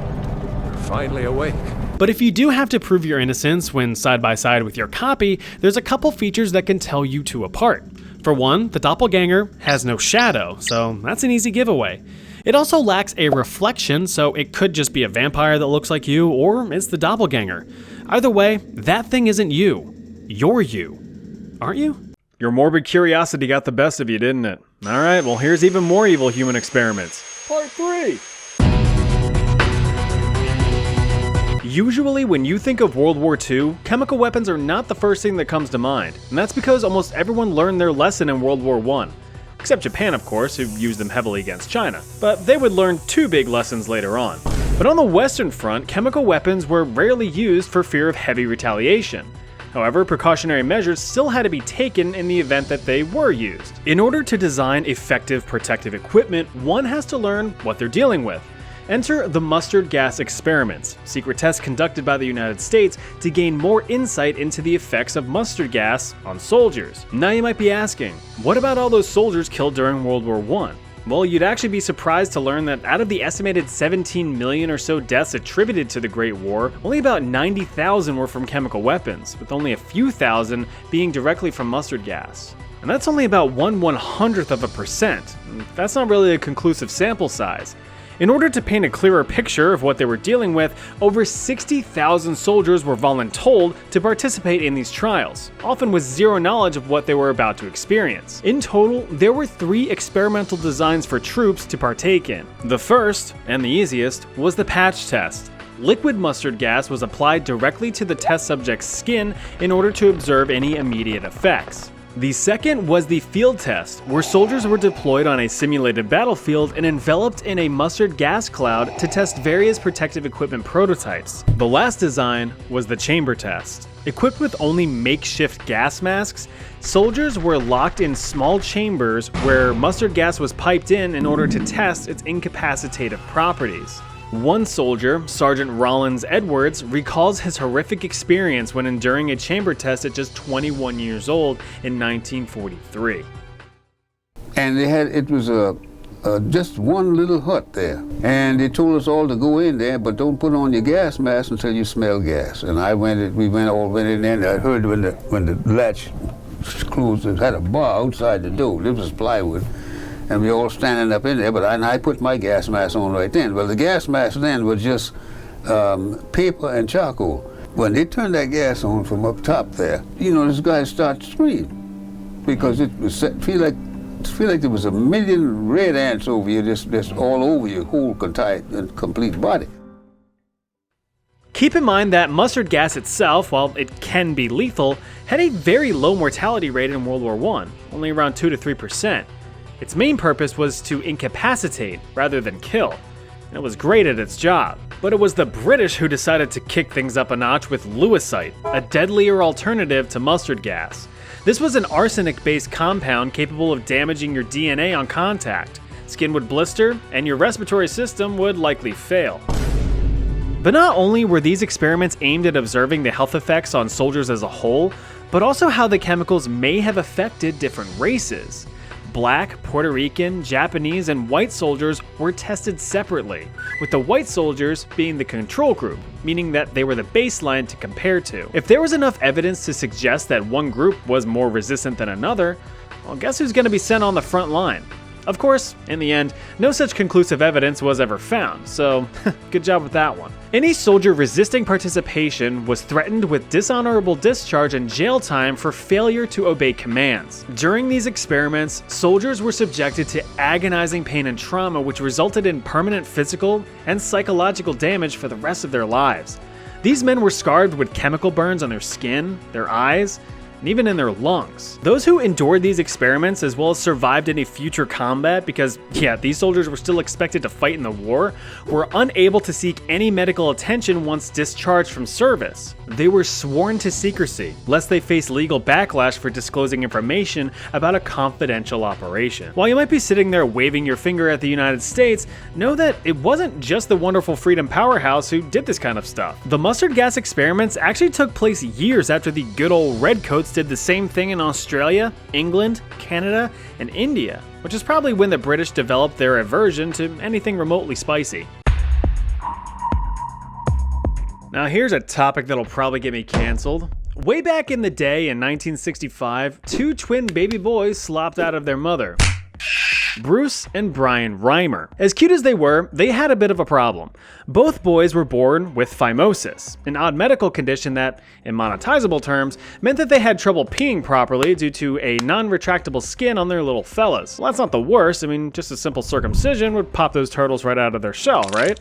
finally awake. But if you do have to prove your innocence when side by side with your copy, there's a couple features that can tell you two apart. For one, the doppelganger has no shadow, so that's an easy giveaway. It also lacks a reflection, so it could just be a vampire that looks like you, or it's the doppelganger. Either way, that thing isn't you. You're you. Aren't you? Your morbid curiosity got the best of you, didn't it? Alright, well here's even more evil human experiments. Part 3! Usually when you think of World War II, chemical weapons are not the first thing that comes to mind, and that's because almost everyone learned their lesson in World War I. Except Japan, of course, who used them heavily against China. But they would learn 2 big lessons later on. But on the Western Front, chemical weapons were rarely used for fear of heavy retaliation. However, precautionary measures still had to be taken in the event that they were used. In order to design effective protective equipment, one has to learn what they're dealing with. Enter the mustard gas experiments, secret tests conducted by the United States to gain more insight into the effects of mustard gas on soldiers. Now you might be asking, what about all those soldiers killed during World War I? Well, you'd actually be surprised to learn that out of the estimated 17 million or so deaths attributed to the Great War, only about 90,000 were from chemical weapons, with only a few thousand being directly from mustard gas. And that's only about 1/100%. That's not really a conclusive sample size. In order to paint a clearer picture of what they were dealing with, over 60,000 soldiers were voluntold to participate in these trials, often with zero knowledge of what they were about to experience. In total, there were 3 experimental designs for troops to partake in. The first, and the easiest, was the patch test. Liquid mustard gas was applied directly to the test subject's skin in order to observe any immediate effects. The second was the field test, where soldiers were deployed on a simulated battlefield and enveloped in a mustard gas cloud to test various protective equipment prototypes. The last design was the chamber test. Equipped with only makeshift gas masks, soldiers were locked in small chambers where mustard gas was piped in order to test its incapacitative properties. One soldier, Sergeant Rollins Edwards, recalls his horrific experience when enduring a chamber test at just 21 years old in 1943. And it was just one little hut there. And they told us all to go in there, but don't put on your gas mask until you smell gas. And we went in there, and I heard when the latch closed, it had a bar outside the door. This was plywood. And we all standing up in there, but I put my gas mask on right then. Well, the gas mask then was just paper and charcoal. When they turned that gas on from up top there, this guy started to scream because it was feel like there was a million red ants over you, just all over your whole complete body. Keep in mind that mustard gas itself, while it can be lethal, had a very low mortality rate in World War I, only around 2 to 3%. Its main purpose was to incapacitate rather than kill, and it was great at its job. But it was the British who decided to kick things up a notch with lewisite, a deadlier alternative to mustard gas. This was an arsenic-based compound capable of damaging your DNA on contact. Skin would blister, and your respiratory system would likely fail. But not only were these experiments aimed at observing the health effects on soldiers as a whole, but also how the chemicals may have affected different races. Black, Puerto Rican, Japanese, and white soldiers were tested separately, with the white soldiers being the control group, meaning that they were the baseline to compare to. If there was enough evidence to suggest that one group was more resistant than another, well, guess who's going to be sent on the front line? Of course, in the end, no such conclusive evidence was ever found, so good job with that one. Any soldier resisting participation was threatened with dishonorable discharge and jail time for failure to obey commands. During these experiments, soldiers were subjected to agonizing pain and trauma, which resulted in permanent physical and psychological damage for the rest of their lives. These men were scarred with chemical burns on their skin, their eyes, and even in their lungs. Those who endured these experiments as well as survived any future combat, because these soldiers were still expected to fight in the war, were unable to seek any medical attention once discharged from service. They were sworn to secrecy, lest they face legal backlash for disclosing information about a confidential operation. While you might be sitting there waving your finger at the United States, know that it wasn't just the wonderful Freedom Powerhouse who did this kind of stuff. The mustard gas experiments actually took place years after the good old redcoats did the same thing in Australia, England, Canada, and India, which is probably when the British developed their aversion to anything remotely spicy. Now here's a topic that'll probably get me canceled. Way back in the day in 1965, 2 twin baby boys slopped out of their mother. Bruce and Brian Reimer. As cute as they were, they had a bit of a problem. Both boys were born with phimosis, an odd medical condition that, in monetizable terms, meant that they had trouble peeing properly due to a non-retractable skin on their little fellas. Well, that's not the worst. I mean, just a simple circumcision would pop those turtles right out of their shell, right?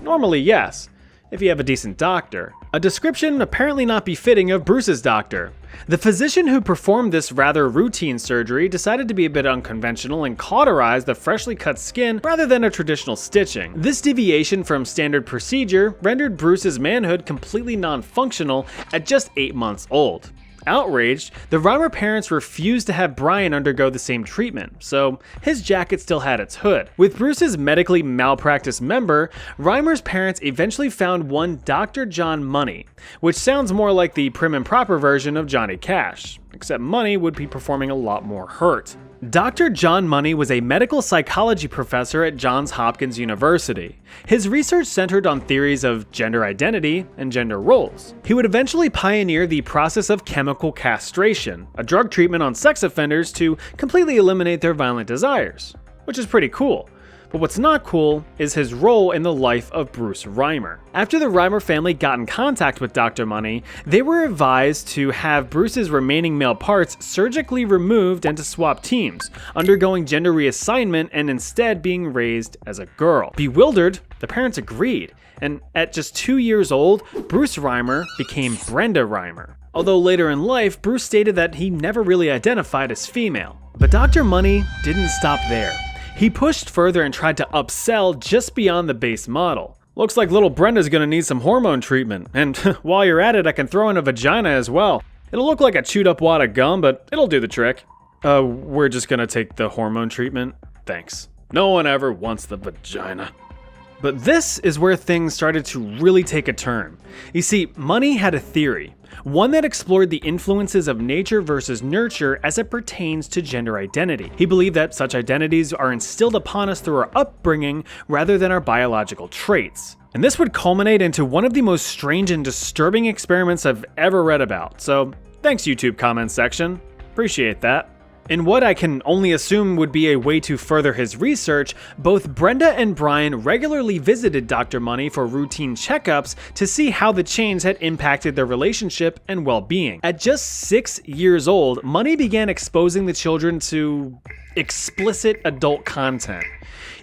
Normally, yes, if you have a decent doctor. A description apparently not befitting of Bruce's doctor. The physician who performed this rather routine surgery decided to be a bit unconventional and cauterized the freshly cut skin rather than a traditional stitching. This deviation from standard procedure rendered Bruce's manhood completely non-functional at just 8 months old. Outraged, the Reimer parents refused to have Brian undergo the same treatment, so his jacket still had its hood. With Bruce's medically malpracticed member, Reimer's parents eventually found one Dr. John Money, which sounds more like the prim and proper version of Johnny Cash, except Money would be performing a lot more hurt. Dr. John Money was a medical psychology professor at Johns Hopkins University. His research centered on theories of gender identity and gender roles. He would eventually pioneer the process of chemical castration, a drug treatment on sex offenders to completely eliminate their violent desires, which is pretty cool. But what's not cool is his role in the life of Bruce Reimer. After the Reimer family got in contact with Dr. Money, they were advised to have Bruce's remaining male parts surgically removed and to swap teams, undergoing gender reassignment and instead being raised as a girl. Bewildered, the parents agreed, and at just 2 years old, Bruce Reimer became Brenda Reimer. Although later in life, Bruce stated that he never really identified as female. But Dr. Money didn't stop there. He pushed further and tried to upsell just beyond the base model. Looks like little Brenda's gonna need some hormone treatment, and while you're at it, I can throw in a vagina as well. It'll look like a chewed up wad of gum, but it'll do the trick. We're just gonna take the hormone treatment? Thanks. No one ever wants the vagina. But this is where things started to really take a turn. You see, Money had a theory, one that explored the influences of nature versus nurture as it pertains to gender identity. He believed that such identities are instilled upon us through our upbringing rather than our biological traits. And this would culminate into one of the most strange and disturbing experiments I've ever read about. So thanks, YouTube comments section. Appreciate that. In what I can only assume would be a way to further his research, both Brenda and Brian regularly visited Dr. Money for routine checkups to see how the change had impacted their relationship and well-being. At just 6 years old, Money began exposing the children to explicit adult content.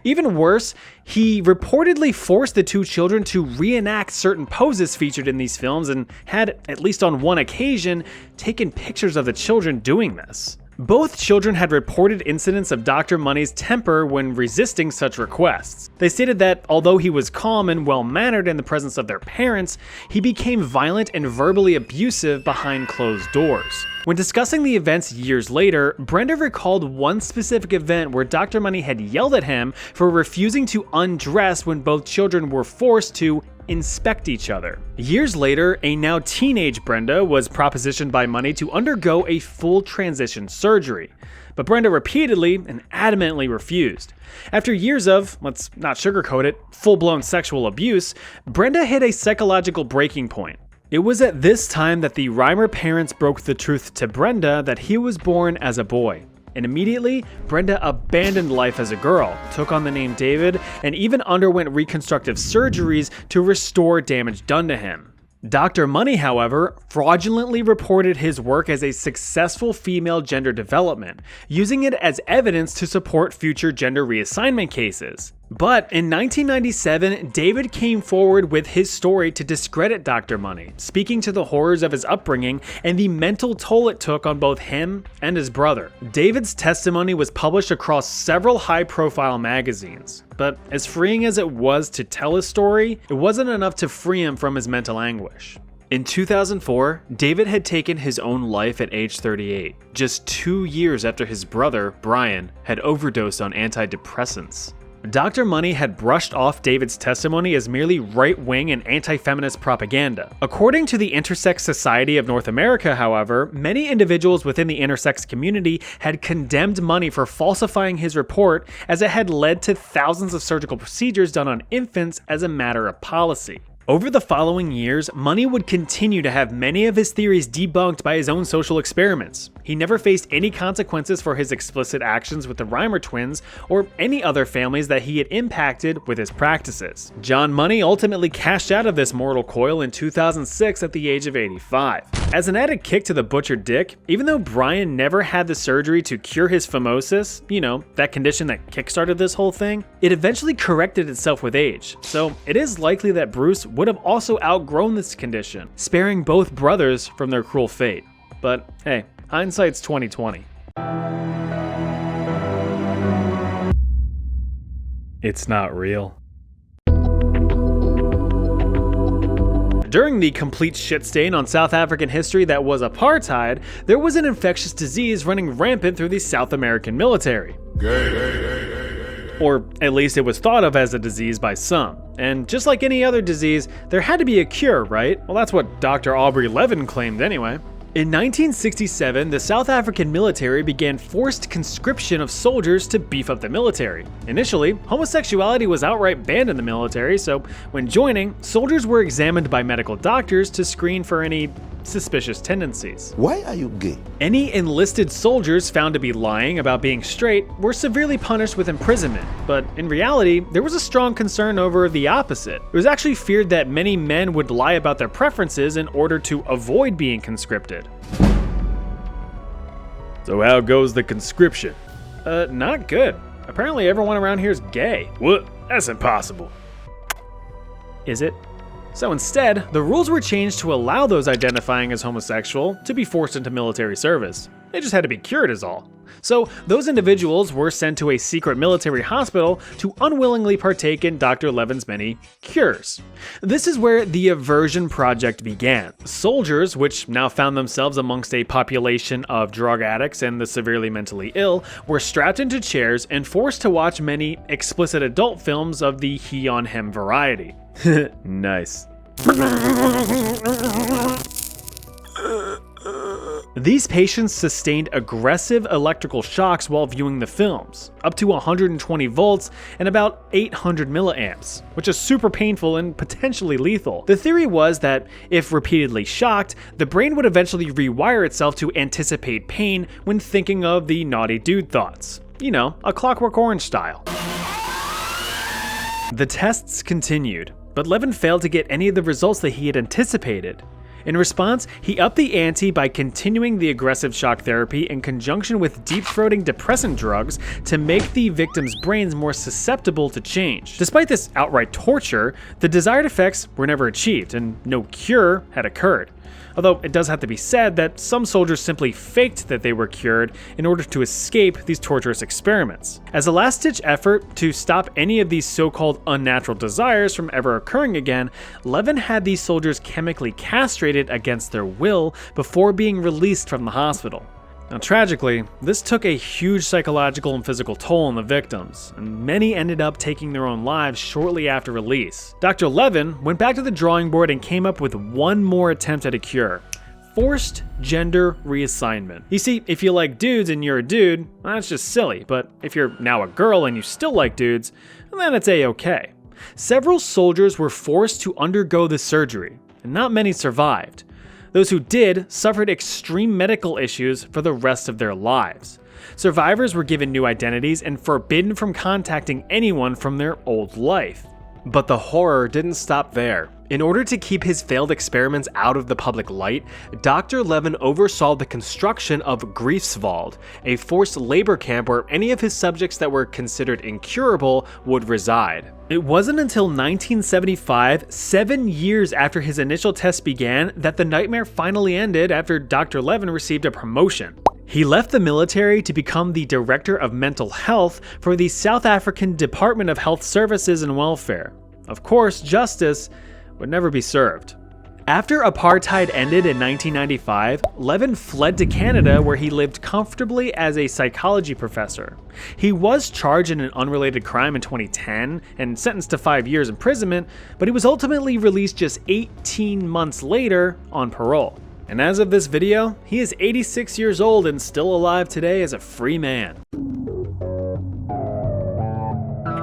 Even worse, he reportedly forced the two children to reenact certain poses featured in these films and had, at least on one occasion, taken pictures of the children doing this. Both children had reported incidents of Dr. Money's temper when resisting such requests. They stated that although he was calm and well-mannered in the presence of their parents, he became violent and verbally abusive behind closed doors. When discussing the events years later, Brenda recalled one specific event where Dr. Money had yelled at him for refusing to undress when both children were forced to inspect each other. Years later, a now teenage Brenda was propositioned by Money to undergo a full transition surgery, but Brenda repeatedly and adamantly refused. After years of, let's not sugarcoat it, full-blown sexual abuse, Brenda hit a psychological breaking point. It was at this time that the Reimer parents broke the truth to Brenda that he was born as a boy. And immediately, Brenda abandoned life as a girl, took on the name David, and even underwent reconstructive surgeries to restore damage done to him. Dr. Money, however, fraudulently reported his work as a successful female gender development, using it as evidence to support future gender reassignment cases. But in 1997, David came forward with his story to discredit Dr. Money, speaking to the horrors of his upbringing and the mental toll it took on both him and his brother. David's testimony was published across several high-profile magazines, but as freeing as it was to tell his story, it wasn't enough to free him from his mental anguish. In 2004, David had taken his own life at age 38, just 2 years after his brother, Brian, had overdosed on antidepressants. Dr. Money had brushed off David's testimony as merely right-wing and anti-feminist propaganda. According to the Intersex Society of North America, however, many individuals within the intersex community had condemned Money for falsifying his report, as it had led to thousands of surgical procedures done on infants as a matter of policy. Over the following years, Money would continue to have many of his theories debunked by his own social experiments. He never faced any consequences for his explicit actions with the Reimer twins or any other families that he had impacted with his practices. John Money ultimately cashed out of this mortal coil in 2006 at the age of 85. As an added kick to the butchered dick, even though Brian never had the surgery to cure his phimosis, you know, that condition that kickstarted this whole thing, it eventually corrected itself with age. So it is likely that Bruce would have also outgrown this condition, sparing both brothers from their cruel fate. But hey, hindsight's 20/20. It's not real. During the complete shit stain on South African history that was apartheid, there was an infectious disease running rampant through the South American military. Or at least it was thought of as a disease by some. And just like any other disease, there had to be a cure, right? Well, that's what Dr. Aubrey Levin claimed anyway. In 1967, the South African military began forced conscription of soldiers to beef up the military. Initially, homosexuality was outright banned in the military, so when joining, soldiers were examined by medical doctors to screen for any suspicious tendencies. Why are you gay? Any enlisted soldiers found to be lying about being straight were severely punished with imprisonment, but in reality, there was a strong concern over the opposite. It was actually feared that many men would lie about their preferences in order to avoid being conscripted. So how goes the conscription? Not good. Apparently everyone around here is gay. What? That's impossible. Is it? So instead, the rules were changed to allow those identifying as homosexual to be forced into military service. They just had to be cured is all. So those individuals were sent to a secret military hospital to unwillingly partake in Dr. Levin's many cures. This is where the Aversion Project began. Soldiers, which now found themselves amongst a population of drug addicts and the severely mentally ill, were strapped into chairs and forced to watch many explicit adult films of the he on him variety. Nice. These patients sustained aggressive electrical shocks while viewing the films, up to 120 volts and about 800 milliamps, which is super painful and potentially lethal. The theory was that if repeatedly shocked, the brain would eventually rewire itself to anticipate pain when thinking of the naughty dude thoughts. You know, A Clockwork Orange style. The tests continued, but Levin failed to get any of the results that he had anticipated. In response, he upped the ante by continuing the aggressive shock therapy in conjunction with deep-throating depressant drugs to make the victims' brains more susceptible to change. Despite this outright torture, the desired effects were never achieved, and no cure had occurred. Although it does have to be said that some soldiers simply faked that they were cured in order to escape these torturous experiments. As a last-ditch effort to stop any of these so-called unnatural desires from ever occurring again, Levin had these soldiers chemically castrated against their will before being released from the hospital. Now, tragically, this took a huge psychological and physical toll on the victims, and many ended up taking their own lives shortly after release. Dr. Levin went back to the drawing board and came up with one more attempt at a cure: forced gender reassignment. You see, if you like dudes and you're a dude, well, that's just silly, but if you're now a girl and you still like dudes, well, then it's a-okay. Several soldiers were forced to undergo the surgery, and not many survived. Those who did suffered extreme medical issues for the rest of their lives. Survivors were given new identities and forbidden from contacting anyone from their old life. But the horror didn't stop there. In order to keep his failed experiments out of the public light, Dr. Levin oversaw the construction of Greifswald, a forced labor camp where any of his subjects that were considered incurable would reside. It wasn't until 1975, 7 years after his initial tests began, that the nightmare finally ended after Dr. Levin received a promotion. He left the military to become the Director of Mental Health for the South African Department of Health Services and Welfare. Of course, justice would never be served. After apartheid ended in 1995, Levin fled to Canada where he lived comfortably as a psychology professor. He was charged in an unrelated crime in 2010 and sentenced to 5 years imprisonment, but he was ultimately released just 18 months later on parole. And as of this video, he is 86 years old and still alive today as a free man.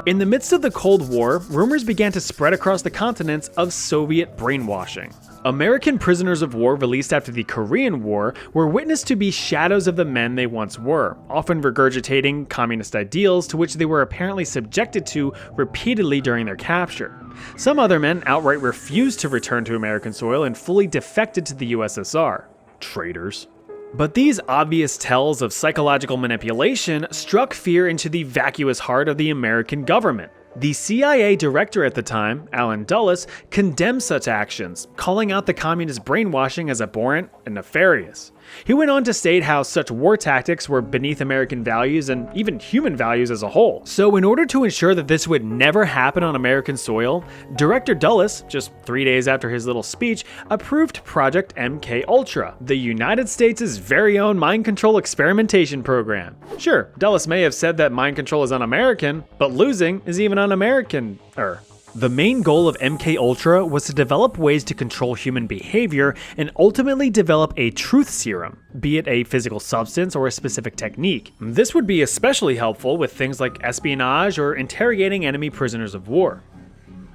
In the midst of the Cold War, rumors began to spread across the continents of Soviet brainwashing. American prisoners of war released after the Korean War were witnessed to be shadows of the men they once were, often regurgitating communist ideals to which they were apparently subjected to repeatedly during their capture. Some other men outright refused to return to American soil and fully defected to the USSR. Traitors. But these obvious tells of psychological manipulation struck fear into the vacuous heart of the American government. The CIA director at the time, Allen Dulles, condemned such actions, calling out the communist brainwashing as abhorrent and nefarious. He went on to state how such war tactics were beneath American values and even human values as a whole. So in order to ensure that this would never happen on American soil, Director Dulles, just 3 days after his little speech, approved Project MKUltra, the United States' very own mind control experimentation program. Sure, Dulles may have said that mind control is un-American, but losing is even un-American-er. The main goal of MKUltra was to develop ways to control human behavior and ultimately develop a truth serum, be it a physical substance or a specific technique. This would be especially helpful with things like espionage or interrogating enemy prisoners of war.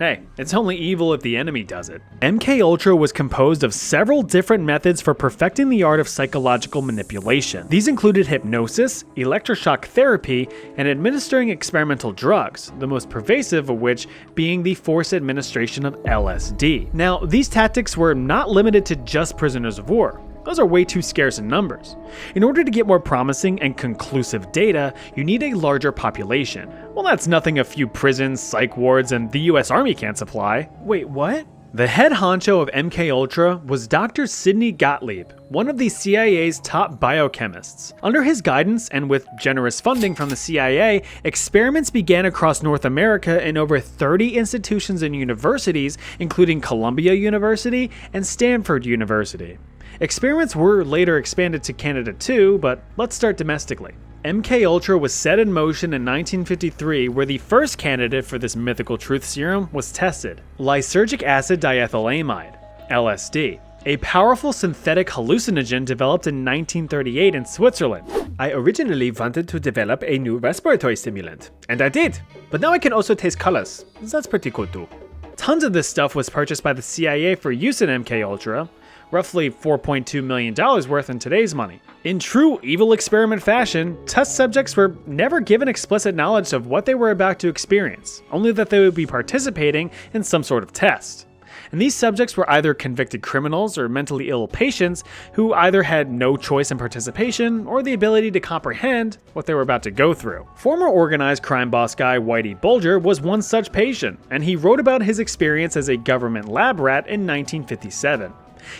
Hey, it's only evil if the enemy does it. MKUltra was composed of several different methods for perfecting the art of psychological manipulation. These included hypnosis, electroshock therapy, and administering experimental drugs, the most pervasive of which being the forced administration of LSD. Now, these tactics were not limited to just prisoners of war. Those are way too scarce in numbers. In order to get more promising and conclusive data, you need a larger population. Well, that's nothing a few prisons, psych wards, and the US Army can't supply. Wait, what? The head honcho of MKUltra was Dr. Sidney Gottlieb, one of the CIA's top biochemists. Under his guidance, and with generous funding from the CIA, experiments began across North America in over 30 institutions and universities, including Columbia University and Stanford University. Experiments were later expanded to Canada too, but let's start domestically. MKUltra was set in motion in 1953, where the first candidate for this mythical truth serum was tested, lysergic acid diethylamide, LSD, a powerful synthetic hallucinogen developed in 1938 in Switzerland. I originally wanted to develop a new respiratory stimulant, and I did, but now I can also taste colors. That's pretty cool too. Tons of this stuff was purchased by the CIA for use in MKUltra, roughly $4.2 million worth in today's money. In true evil experiment fashion, test subjects were never given explicit knowledge of what they were about to experience, only that they would be participating in some sort of test. And these subjects were either convicted criminals or mentally ill patients who either had no choice in participation or the ability to comprehend what they were about to go through. Former organized crime boss guy Whitey Bulger was one such patient, and he wrote about his experience as a government lab rat in 1957.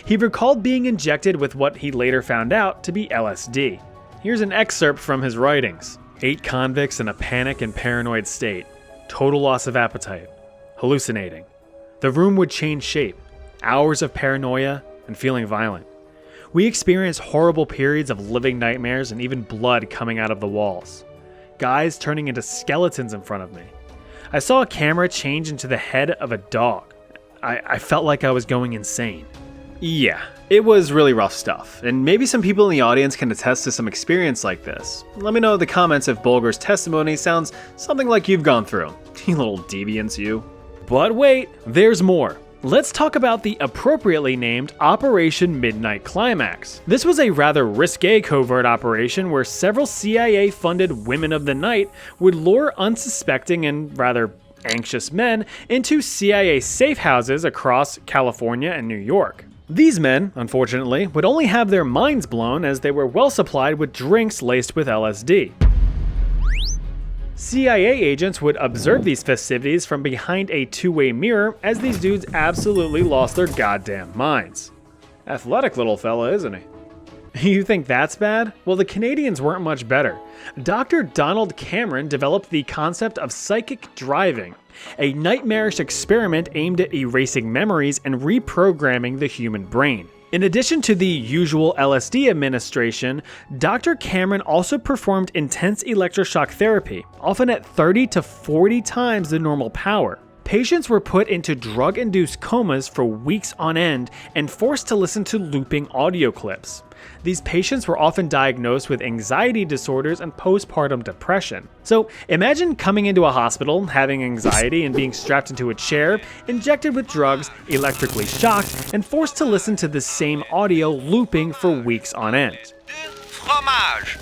He recalled being injected with what he later found out to be LSD. Here's an excerpt from his writings. 8 convicts in a panic and paranoid state. Total loss of appetite. Hallucinating. The room would change shape. Hours of paranoia and feeling violent. We experienced horrible periods of living nightmares and even blood coming out of the walls. Guys turning into skeletons in front of me. I saw a camera change into the head of a dog. I felt like I was going insane. Yeah, it was really rough stuff, and maybe some people in the audience can attest to some experience like this. Let me know in the comments if Bulger's testimony sounds something like you've gone through. You little deviants, you. But wait, there's more. Let's talk about the appropriately named Operation Midnight Climax. This was a rather risque covert operation where several CIA-funded women of the night would lure unsuspecting and rather anxious men into CIA safe houses across California and New York. These men, unfortunately, would only have their minds blown as they were well supplied with drinks laced with LSD. CIA agents would observe these festivities from behind a two-way mirror as these dudes absolutely lost their goddamn minds. Athletic little fella, isn't he? You think that's bad? Well, the Canadians weren't much better. Dr. Donald Cameron developed the concept of psychic driving, a nightmarish experiment aimed at erasing memories and reprogramming the human brain. In addition to the usual LSD administration, Dr. Cameron also performed intense electroshock therapy, often at 30 to 40 times the normal power. Patients were put into drug-induced comas for weeks on end and forced to listen to looping audio clips. These patients were often diagnosed with anxiety disorders and postpartum depression. So imagine coming into a hospital, having anxiety, and being strapped into a chair, injected with drugs, electrically shocked, and forced to listen to the same audio looping for weeks on end. Fromage.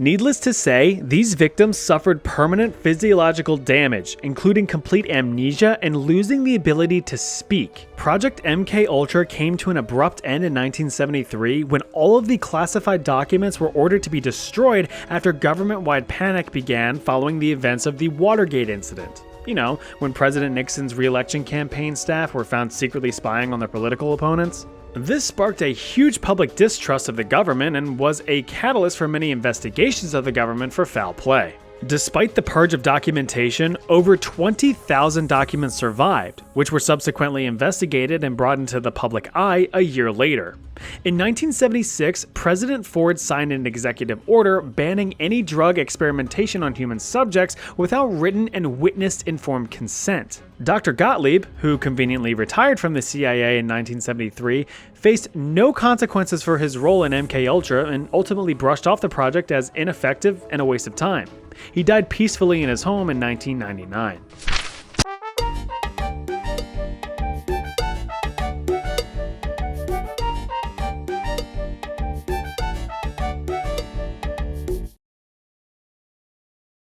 Needless to say, these victims suffered permanent physiological damage, including complete amnesia and losing the ability to speak. Project MKUltra came to an abrupt end in 1973 when all of the classified documents were ordered to be destroyed after government-wide panic began following the events of the Watergate incident. You know, when President Nixon's re-election campaign staff were found secretly spying on their political opponents. This sparked a huge public distrust of the government and was a catalyst for many investigations of the government for foul play. Despite the purge of documentation, over 20,000 documents survived, which were subsequently investigated and brought into the public eye a year later. In 1976, President Ford signed an executive order banning any drug experimentation on human subjects without written and witness-informed consent. Dr. Gottlieb, who conveniently retired from the CIA in 1973, faced no consequences for his role in MKUltra and ultimately brushed off the project as ineffective and a waste of time. He died peacefully in his home in 1999.